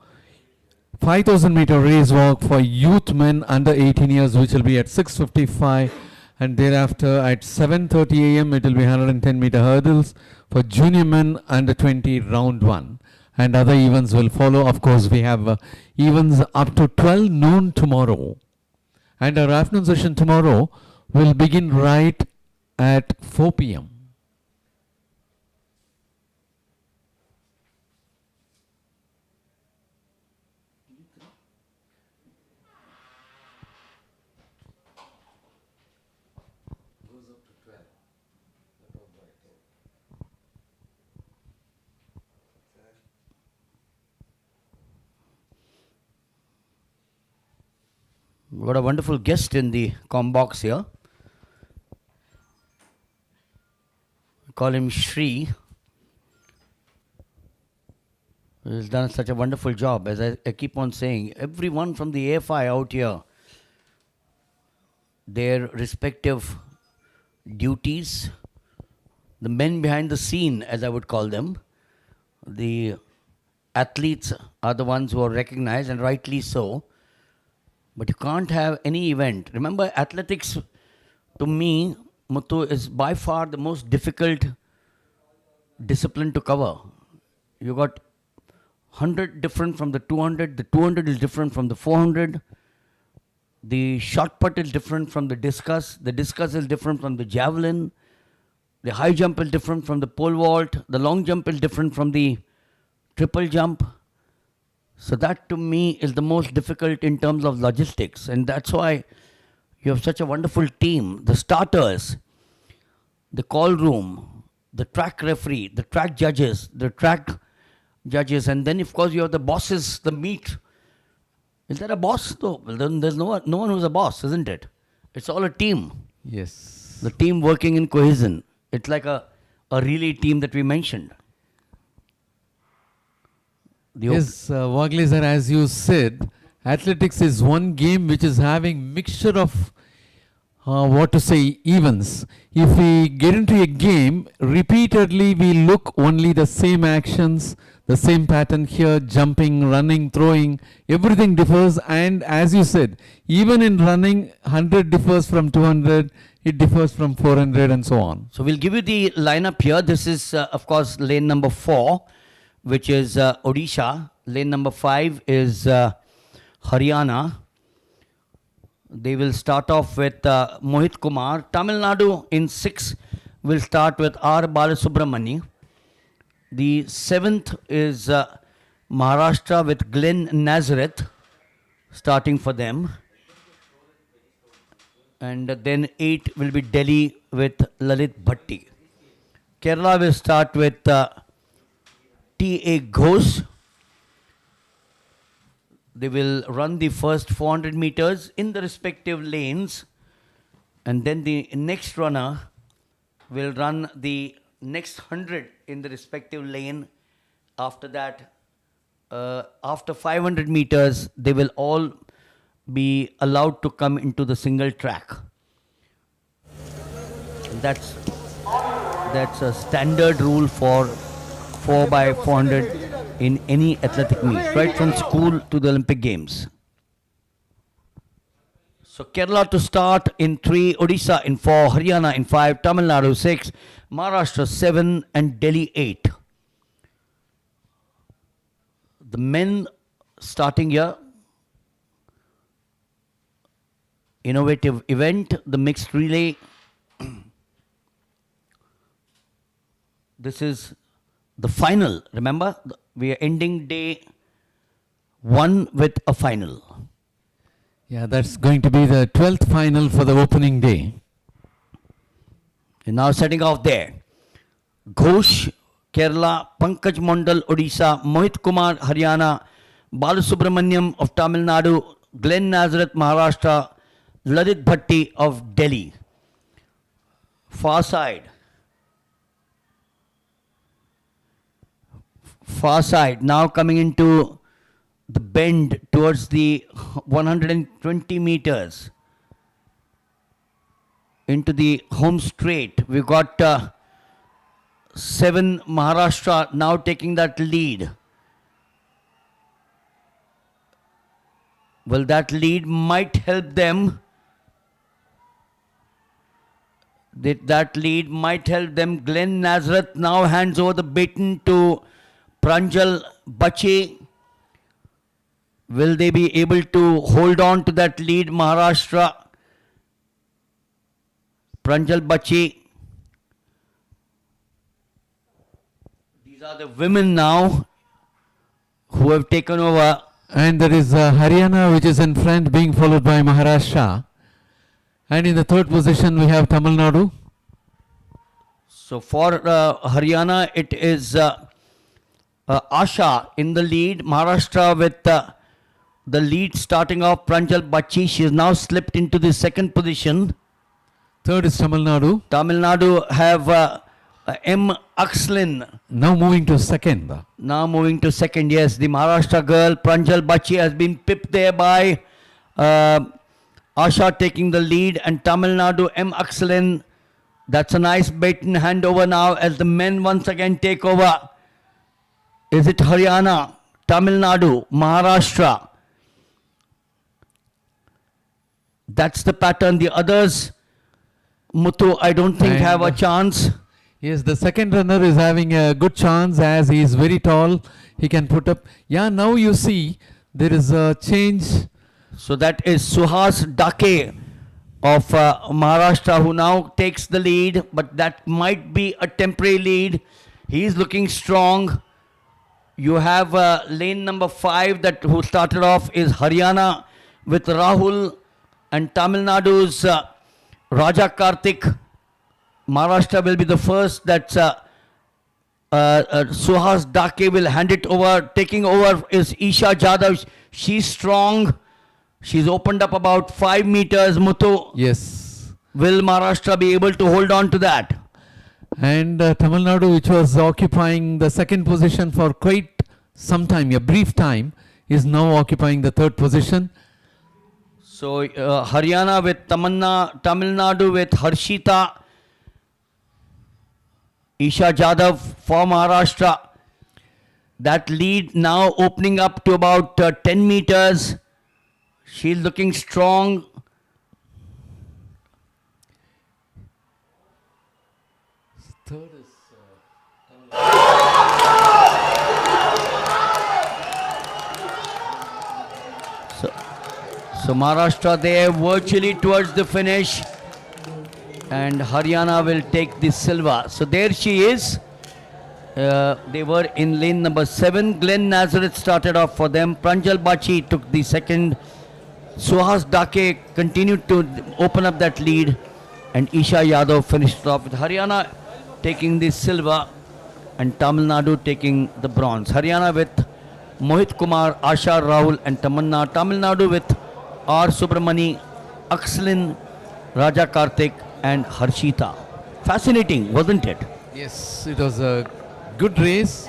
B: 5,000 meter race walk for youth men under 18 years, which will be at 6:55. And thereafter at 7:30 a.m. it will be 110 meter hurdles for junior men under 20 round 1. And other events will follow. Of course, we have events up to 12 noon tomorrow. And our afternoon session tomorrow will begin right at 4 p.m.
C: We've got a wonderful guest in the com box here. We call him Shri. He's done such a wonderful job. As I keep on saying, everyone from the AFI out here, their respective duties, the men behind the scene, as I would call them, the athletes are the ones who are recognized, and rightly so. But you can't have any event. Remember, athletics, to me, Muthu, is by far the most difficult discipline to cover. You got 100 different from the 200. The 200 is different from the 400. The shot put is different from the discus. The discus is different from the javelin. The high jump is different from the pole vault. The long jump is different from the triple jump. So that to me is the most difficult in terms of logistics. And that's why you have such a wonderful team. The starters, the call room, the track referee, the track judges, and then of course you have the bosses, the meet. Is there a boss? No, well, then there's no one who's a boss, isn't it? It's all a team.
B: Yes.
C: The team working in cohesion. It's like a relay team that we mentioned.
B: Yes, Wagle sir, as you said, athletics is one game which is having mixture of events. If we get into a game, repeatedly we look only the same actions, the same pattern here, jumping, running, throwing, everything differs. And as you said, even in running, 100 differs from 200, it differs from 400 and so on.
C: So we'll give you the lineup here. This is, of course, lane number 4, which is Odisha. Lane number 5 is Haryana. They will start off with Mohit Kumar. Tamil Nadu in 6 will start with R. Balasubramani. The 7th is Maharashtra with Glenn Nazareth starting for them. And then 8 will be Delhi with Lalit Bhatti. Kerala will start with T.A. Ghosh. They will run the first 400 meters in the respective lanes, and then the next runner will run the next 100 in the respective lane. After that, after 500 meters, they will all be allowed to come into the single track. That's a standard rule for 4x400 in any athletic meet, right from school to the Olympic Games. So Kerala to start in 3, Odisha in 4, Haryana in 5, Tamil Nadu 6, Maharashtra 7 and Delhi 8. The men starting here, innovative event, the mixed relay. This is the final. Remember, we are ending day 1 with a final.
B: Yeah, that's going to be the 12th final for the opening day.
C: And now setting off there. Ghosh, Kerala, Pankaj Mondal, Odisha, Mohit Kumar, Haryana, Balasubramaniam of Tamil Nadu, Glenn Nazareth, Maharashtra, Lalit Bhatti of Delhi. Far side. Now coming into the bend towards the 120 meters into the home straight. We've got 7 Maharashtra now taking that lead. Well, that lead might help them. That lead might help them. Glenn Nazareth now hands over the baton to Pranjal Bache. Will they be able to hold on to that lead, Maharashtra? Pranjal Bache. These are the women now who have taken over.
B: And there is Haryana, which is in front, being followed by Maharashtra. And in the 3rd position, we have Tamil Nadu.
C: So for Haryana, it is Asha in the lead. Maharashtra with the lead starting off Pranjal Bachi. She has now slipped into the second position.
B: Third is Tamil Nadu.
C: Tamil Nadu have M. Akslin
B: Now moving to second.
C: now moving to second. Yes, the Maharashtra girl Pranjal Bachi has been pipped there by Asha taking the lead, and Tamil Nadu M. Akslin. That's a nice baton handover now as the men once again take over. Is it Haryana, Tamil Nadu, Maharashtra? That's the pattern. The others, Muthu, I don't think
B: And-
C: have a chance.
B: Yes, the second runner is having a good chance as he is very tall. He can put up. Yeah, now you see there is a change.
C: So that is Suhas Dake of Maharashtra, who now takes the lead, but that might be a temporary lead. He is looking strong. You have lane number 5 that who started off is Haryana with Rahul, and Tamil Nadu's Raja Karthik. Maharashtra will be the first. That's Suhas Dake will hand it over. Taking over is Isha Jadhav. She's strong. She's opened up about 5 meters. Muthu,
B: Yes.
C: will Maharashtra be able to hold on to that?
B: And Tamil Nadu, which was occupying the second position for quite some time, a brief time, is now occupying the third position.
C: So Haryana with Tamanna, Tamil Nadu with Harshita, Isha Jadhav for Maharashtra. That lead now opening up to about 10 meters. She's looking strong.
B: Third is
C: So Maharashtra there virtually towards the finish, and Haryana will take the silver. So there she is. They were in lane number 7. Glenn Nazareth started off for them. Pranjal Bachi took the second. Suhas Dake continued to open up that lead, and Isha Yadav finished off with Haryana taking the silver and Tamil Nadu taking the bronze. Haryana with Mohit Kumar, Asha Rahul and Tamanna. Tamil Nadu with R. Subramani, Akslin, Raja Karthik and Harshita. Fascinating, wasn't it?
B: yes, it was a good race.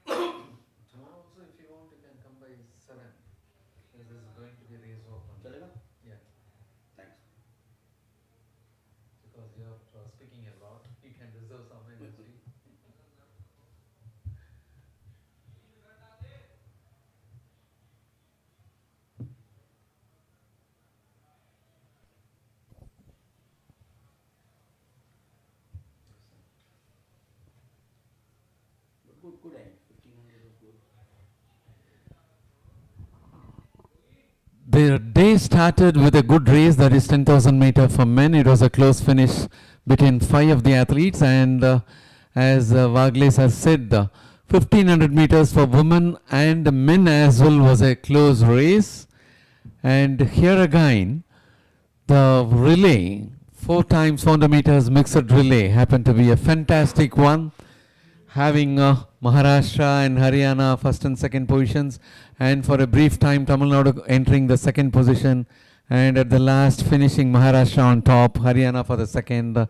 B: Tomorrow also, if you want, you can come by 7. This is going to be race open. Yeah.
C: Thanks.
B: Because you are speaking a lot, you can reserve some energy.
C: Good end. 1500 was good.
B: The day started with a good race, that is 10,000 meter for men. It was a close finish between 5 of the athletes, and as Vagles has said, 1500 meters for women and men as well was a close race. And here again, the relay, 4 times 400 meters mixed relay, happened to be a fantastic one, having Maharashtra and Haryana first and second positions, and for a brief time Tamil Nadu entering the second position, and at the last finishing Maharashtra on top, Haryana for the second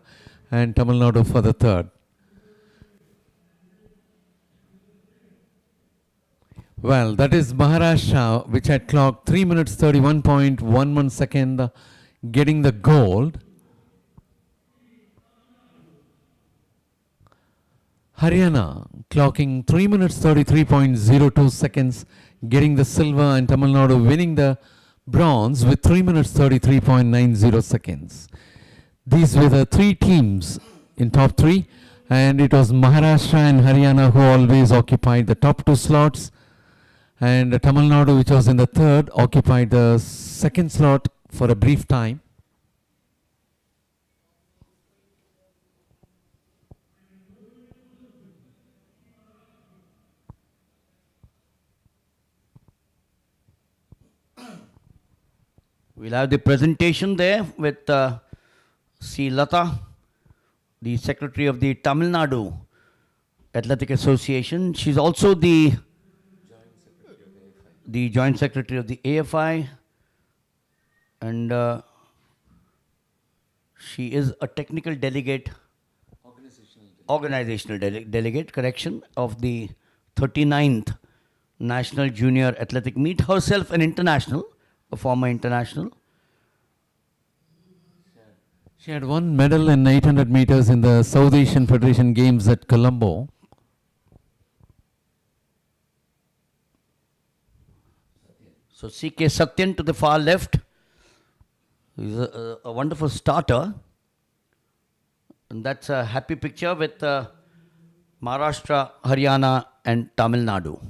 B: and Tamil Nadu for the third. Well, that is Maharashtra, which had clocked 3 minutes 31.11 second, getting the gold. Haryana clocking 3 minutes 33.02 seconds, getting the silver, and Tamil Nadu winning the bronze with 3 minutes 33.90 seconds. These were the three teams in top three, and it was Maharashtra and Haryana who always occupied the top two slots, and Tamil Nadu, which was in the third, occupied the second slot for a brief time.
C: We'll have the presentation there with C. Lata, the Secretary of the Tamil Nadu Athletic Association. She's also the Joint Secretary of the AFI, and she is a technical delegate, organizational delegate, correction, of the 39th National Junior Athletic Meet, herself an international, a former international.
B: She had one medal in 800 meters in the South Asian Federation Games at Colombo.
C: So C.K. Satyan to the far left. He's a wonderful starter. And that's a happy picture with Maharashtra, Haryana and Tamil Nadu.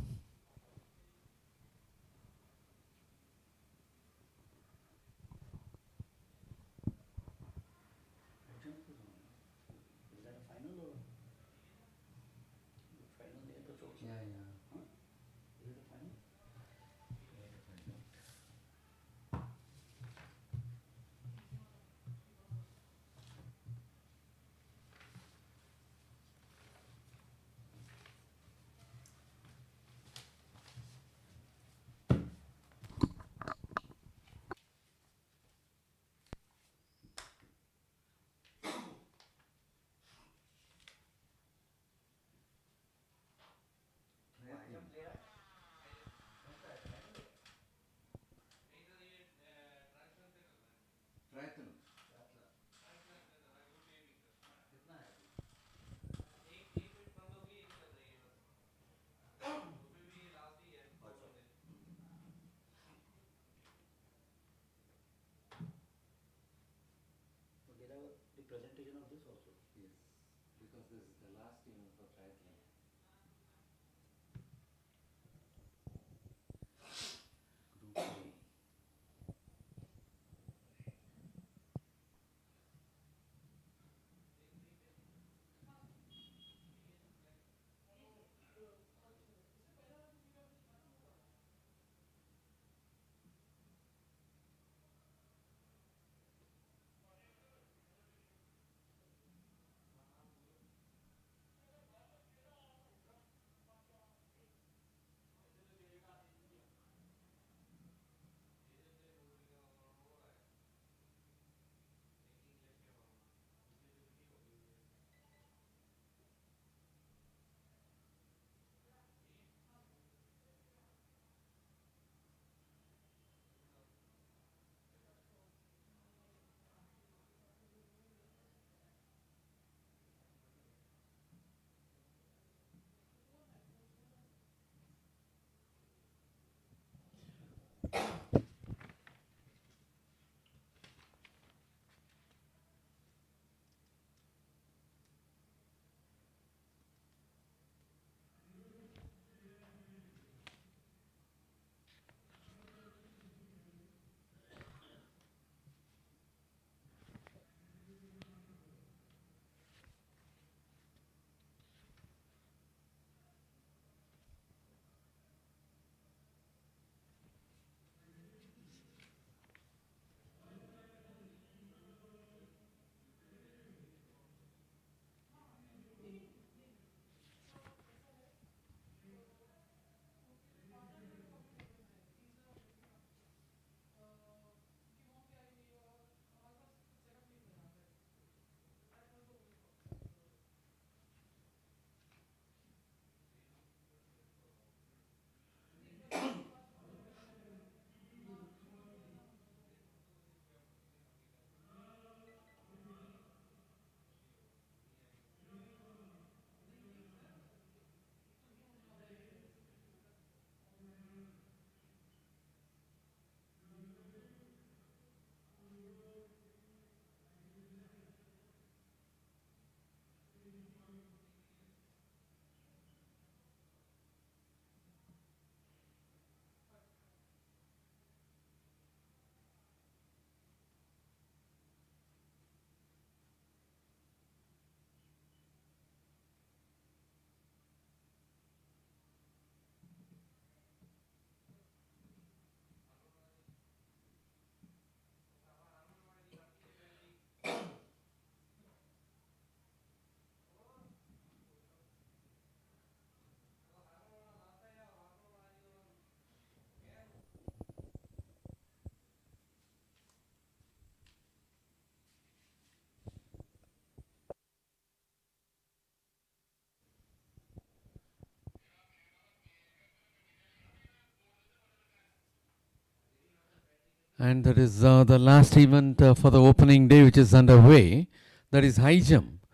B: And that is the last event for the opening day, which is underway. That is high jump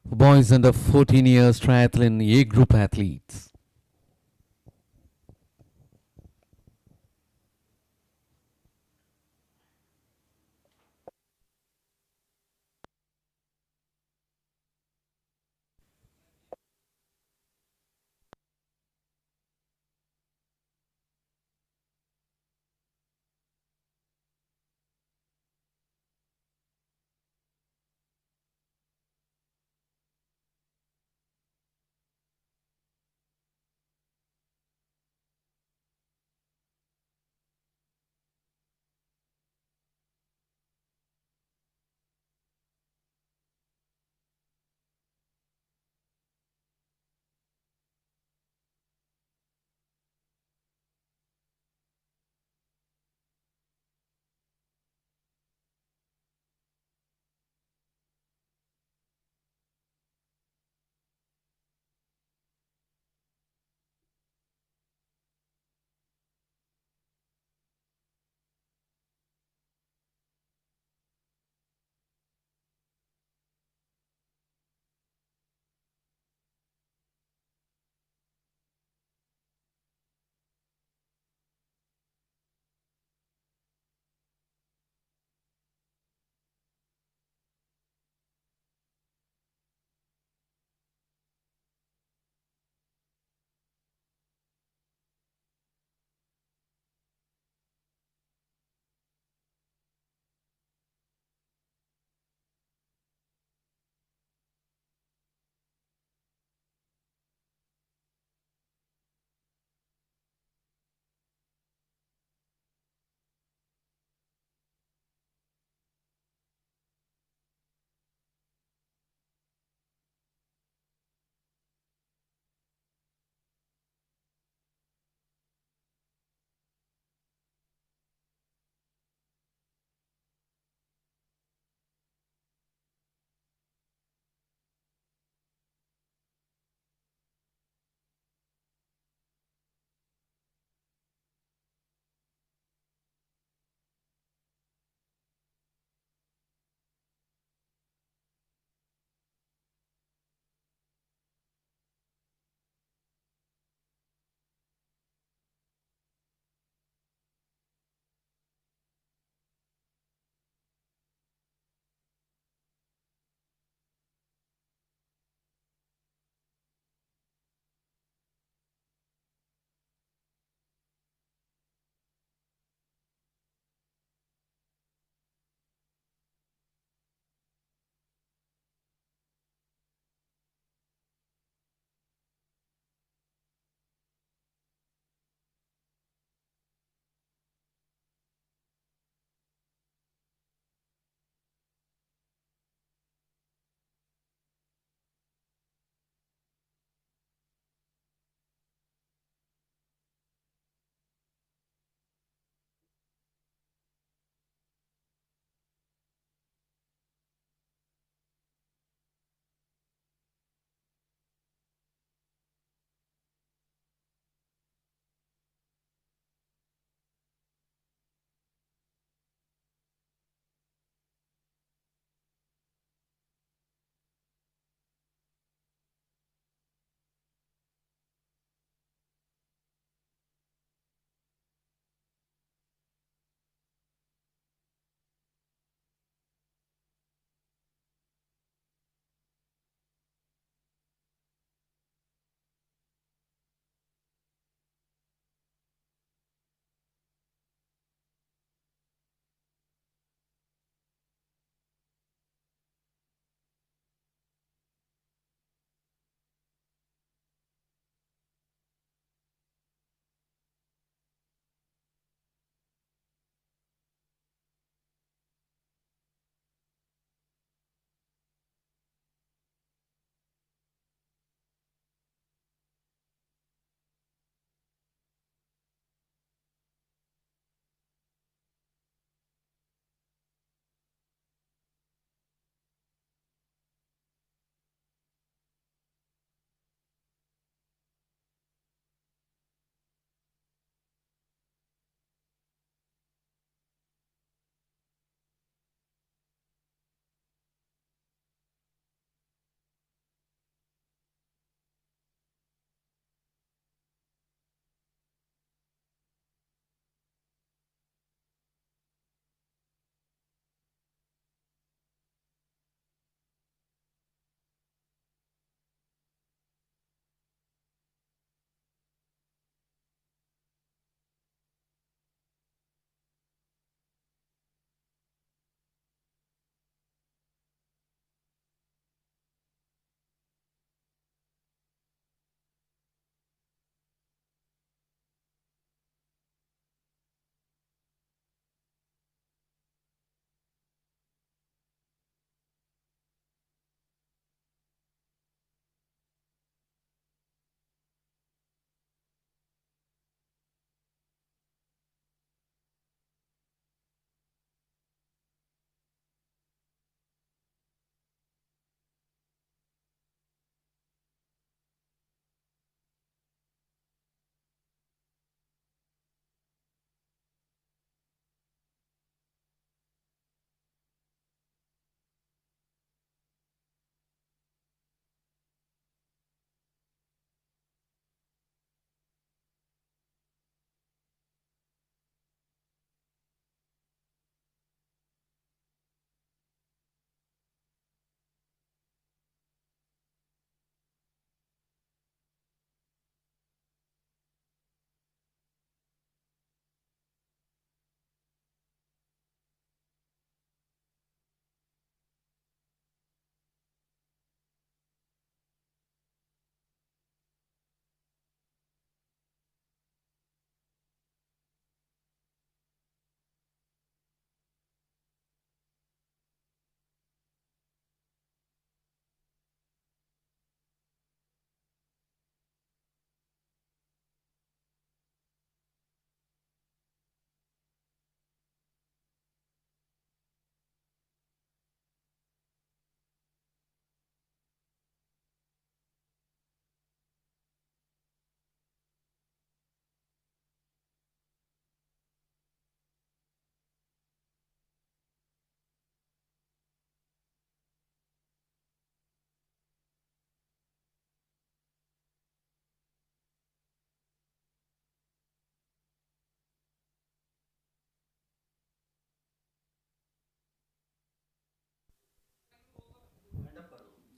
B: for boys under 14 years triathlon A group athletes.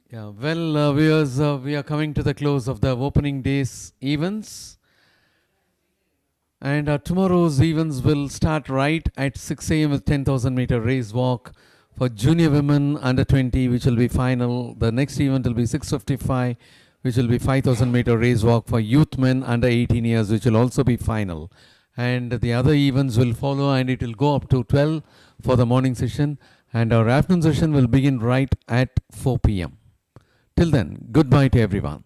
B: Yeah, well, viewers, we are coming to the close of the opening day's events. And tomorrow's events will start right at 6 a.m. with 10,000 meter race walk for junior women under 20, which will be final. The next event will be 6:55, which will be 5,000 meter race walk for youth men under 18 years, which will also be final. And the other events will follow, and it will go up to 12 for the morning session. And our afternoon session will begin right at 4 p.m. Till then, goodbye to everyone.